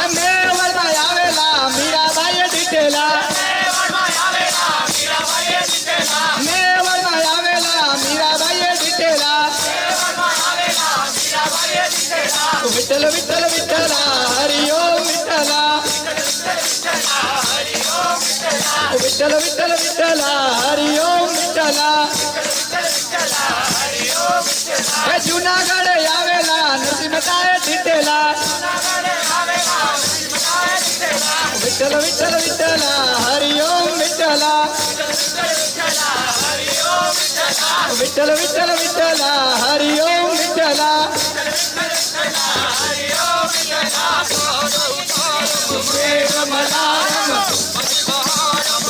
मेवळमा आवेला मीराबाई विठ्ठला मेवळमा आवेला मीराबाई विठ्ठला विठ्ठल विठ्ठल विठ्ठला हरि ओम विठ्ठला विठ्ठल विठ्ठल विठ्ठला हरि ओम विठ्ठला हे जूनागढ़ आवेला नरसिंहताय विठ्ठला विठ्ठल विठ्ठल विठ्ठला हरि ओम विठ्ठला विठ्ठल विठ्ठल विठ्ठला हरि ओम विठ्ठला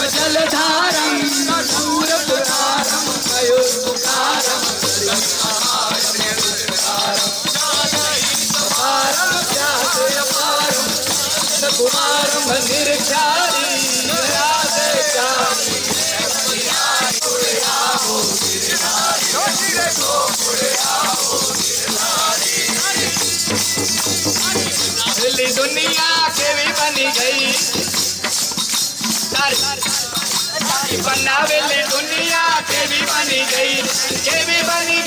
जलधारम दूरपुरारम मयूरपुकारम कुमारम निर्चारी राधे दिल्ली दुनिया के भी बनी गई बनावेली दुनिया के भी बनी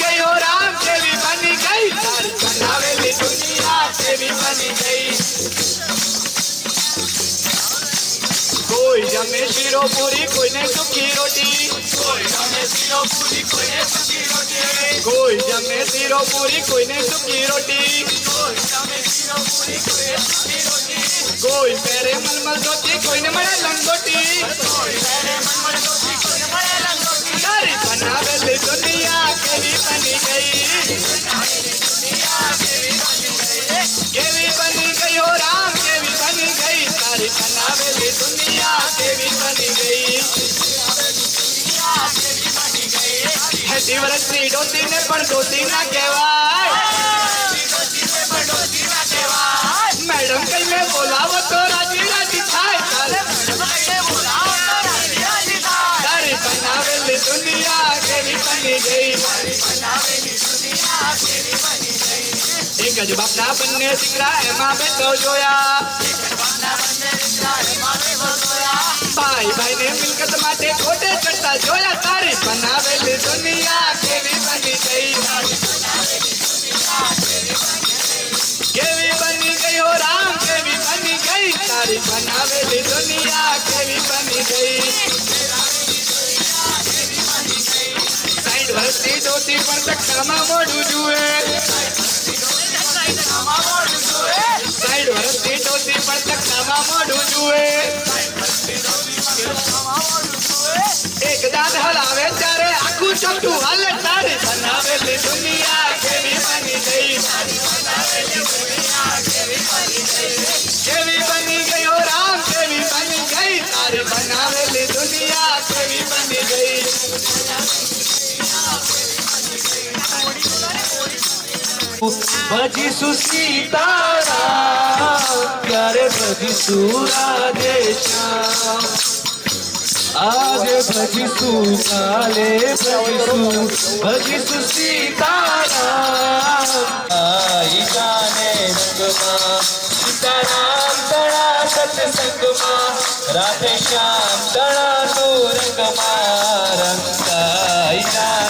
गई हो राम के भी बनी गई बनावेली दुनिया के भी बनी गई कोई जमे शीरो पूरी कोई ने सूखी रोटी कोई जमे शीरो पूरी कोई ने सूखी रोटी कोई जमे शीरो पूरी कोई ने सूखी रोटी कोई जमे शीरो पूरी कोई ने सूखी रोटी कोई पेरे मलमल धोती कोई ने मड़े लंगोटी कोई पेरे मलमल धोती कोई ने मड़े लंगोटी सारी बनावेली दुनिया के भी बनी गई के भी बनी गई हो राम के भी बनी गई सारी बनावेली दुनिया के भी बनी गई है दिवरश्री डोती ने पण डोती ना कहवाय मैडम कई में बोलावो तो राजी राजी थाय सारी बनावेली दुनिया के भी बनी गई एक જ બાપના બંને દીકરા એમાં બેઠો જોયા ભાઈ ભાઈને મિલકત માટે ખોટે ચડતા જોયા તારી બનાવેલી દુનિયા કેવી બની ધક્કામાં મોઢું જુએ સાઈડ વર્ષથી ડોસી પણ ધક્કામાં મોઢું જુએ એક દાંત હલાવે ત્યારે આખું ચોકઠું હાલે તારી બનાવેલી દુનિયા કેવી બની ગઈ કેવી બની ગઈ ઓ રામ કેવી બની ગઈ તારી બનાવેલી દુનિયા કેવી બની ગઈ ભજીશું સીતારામ ત્યારે ભજીશું રાધે શ્યામ આજે ભજીશું કાલે ભજીશું સીતારામ ઈશાને રંગમાં સીતારામ તળા સત્સંગમાં રાધે શ્યામ તળા નો રંગ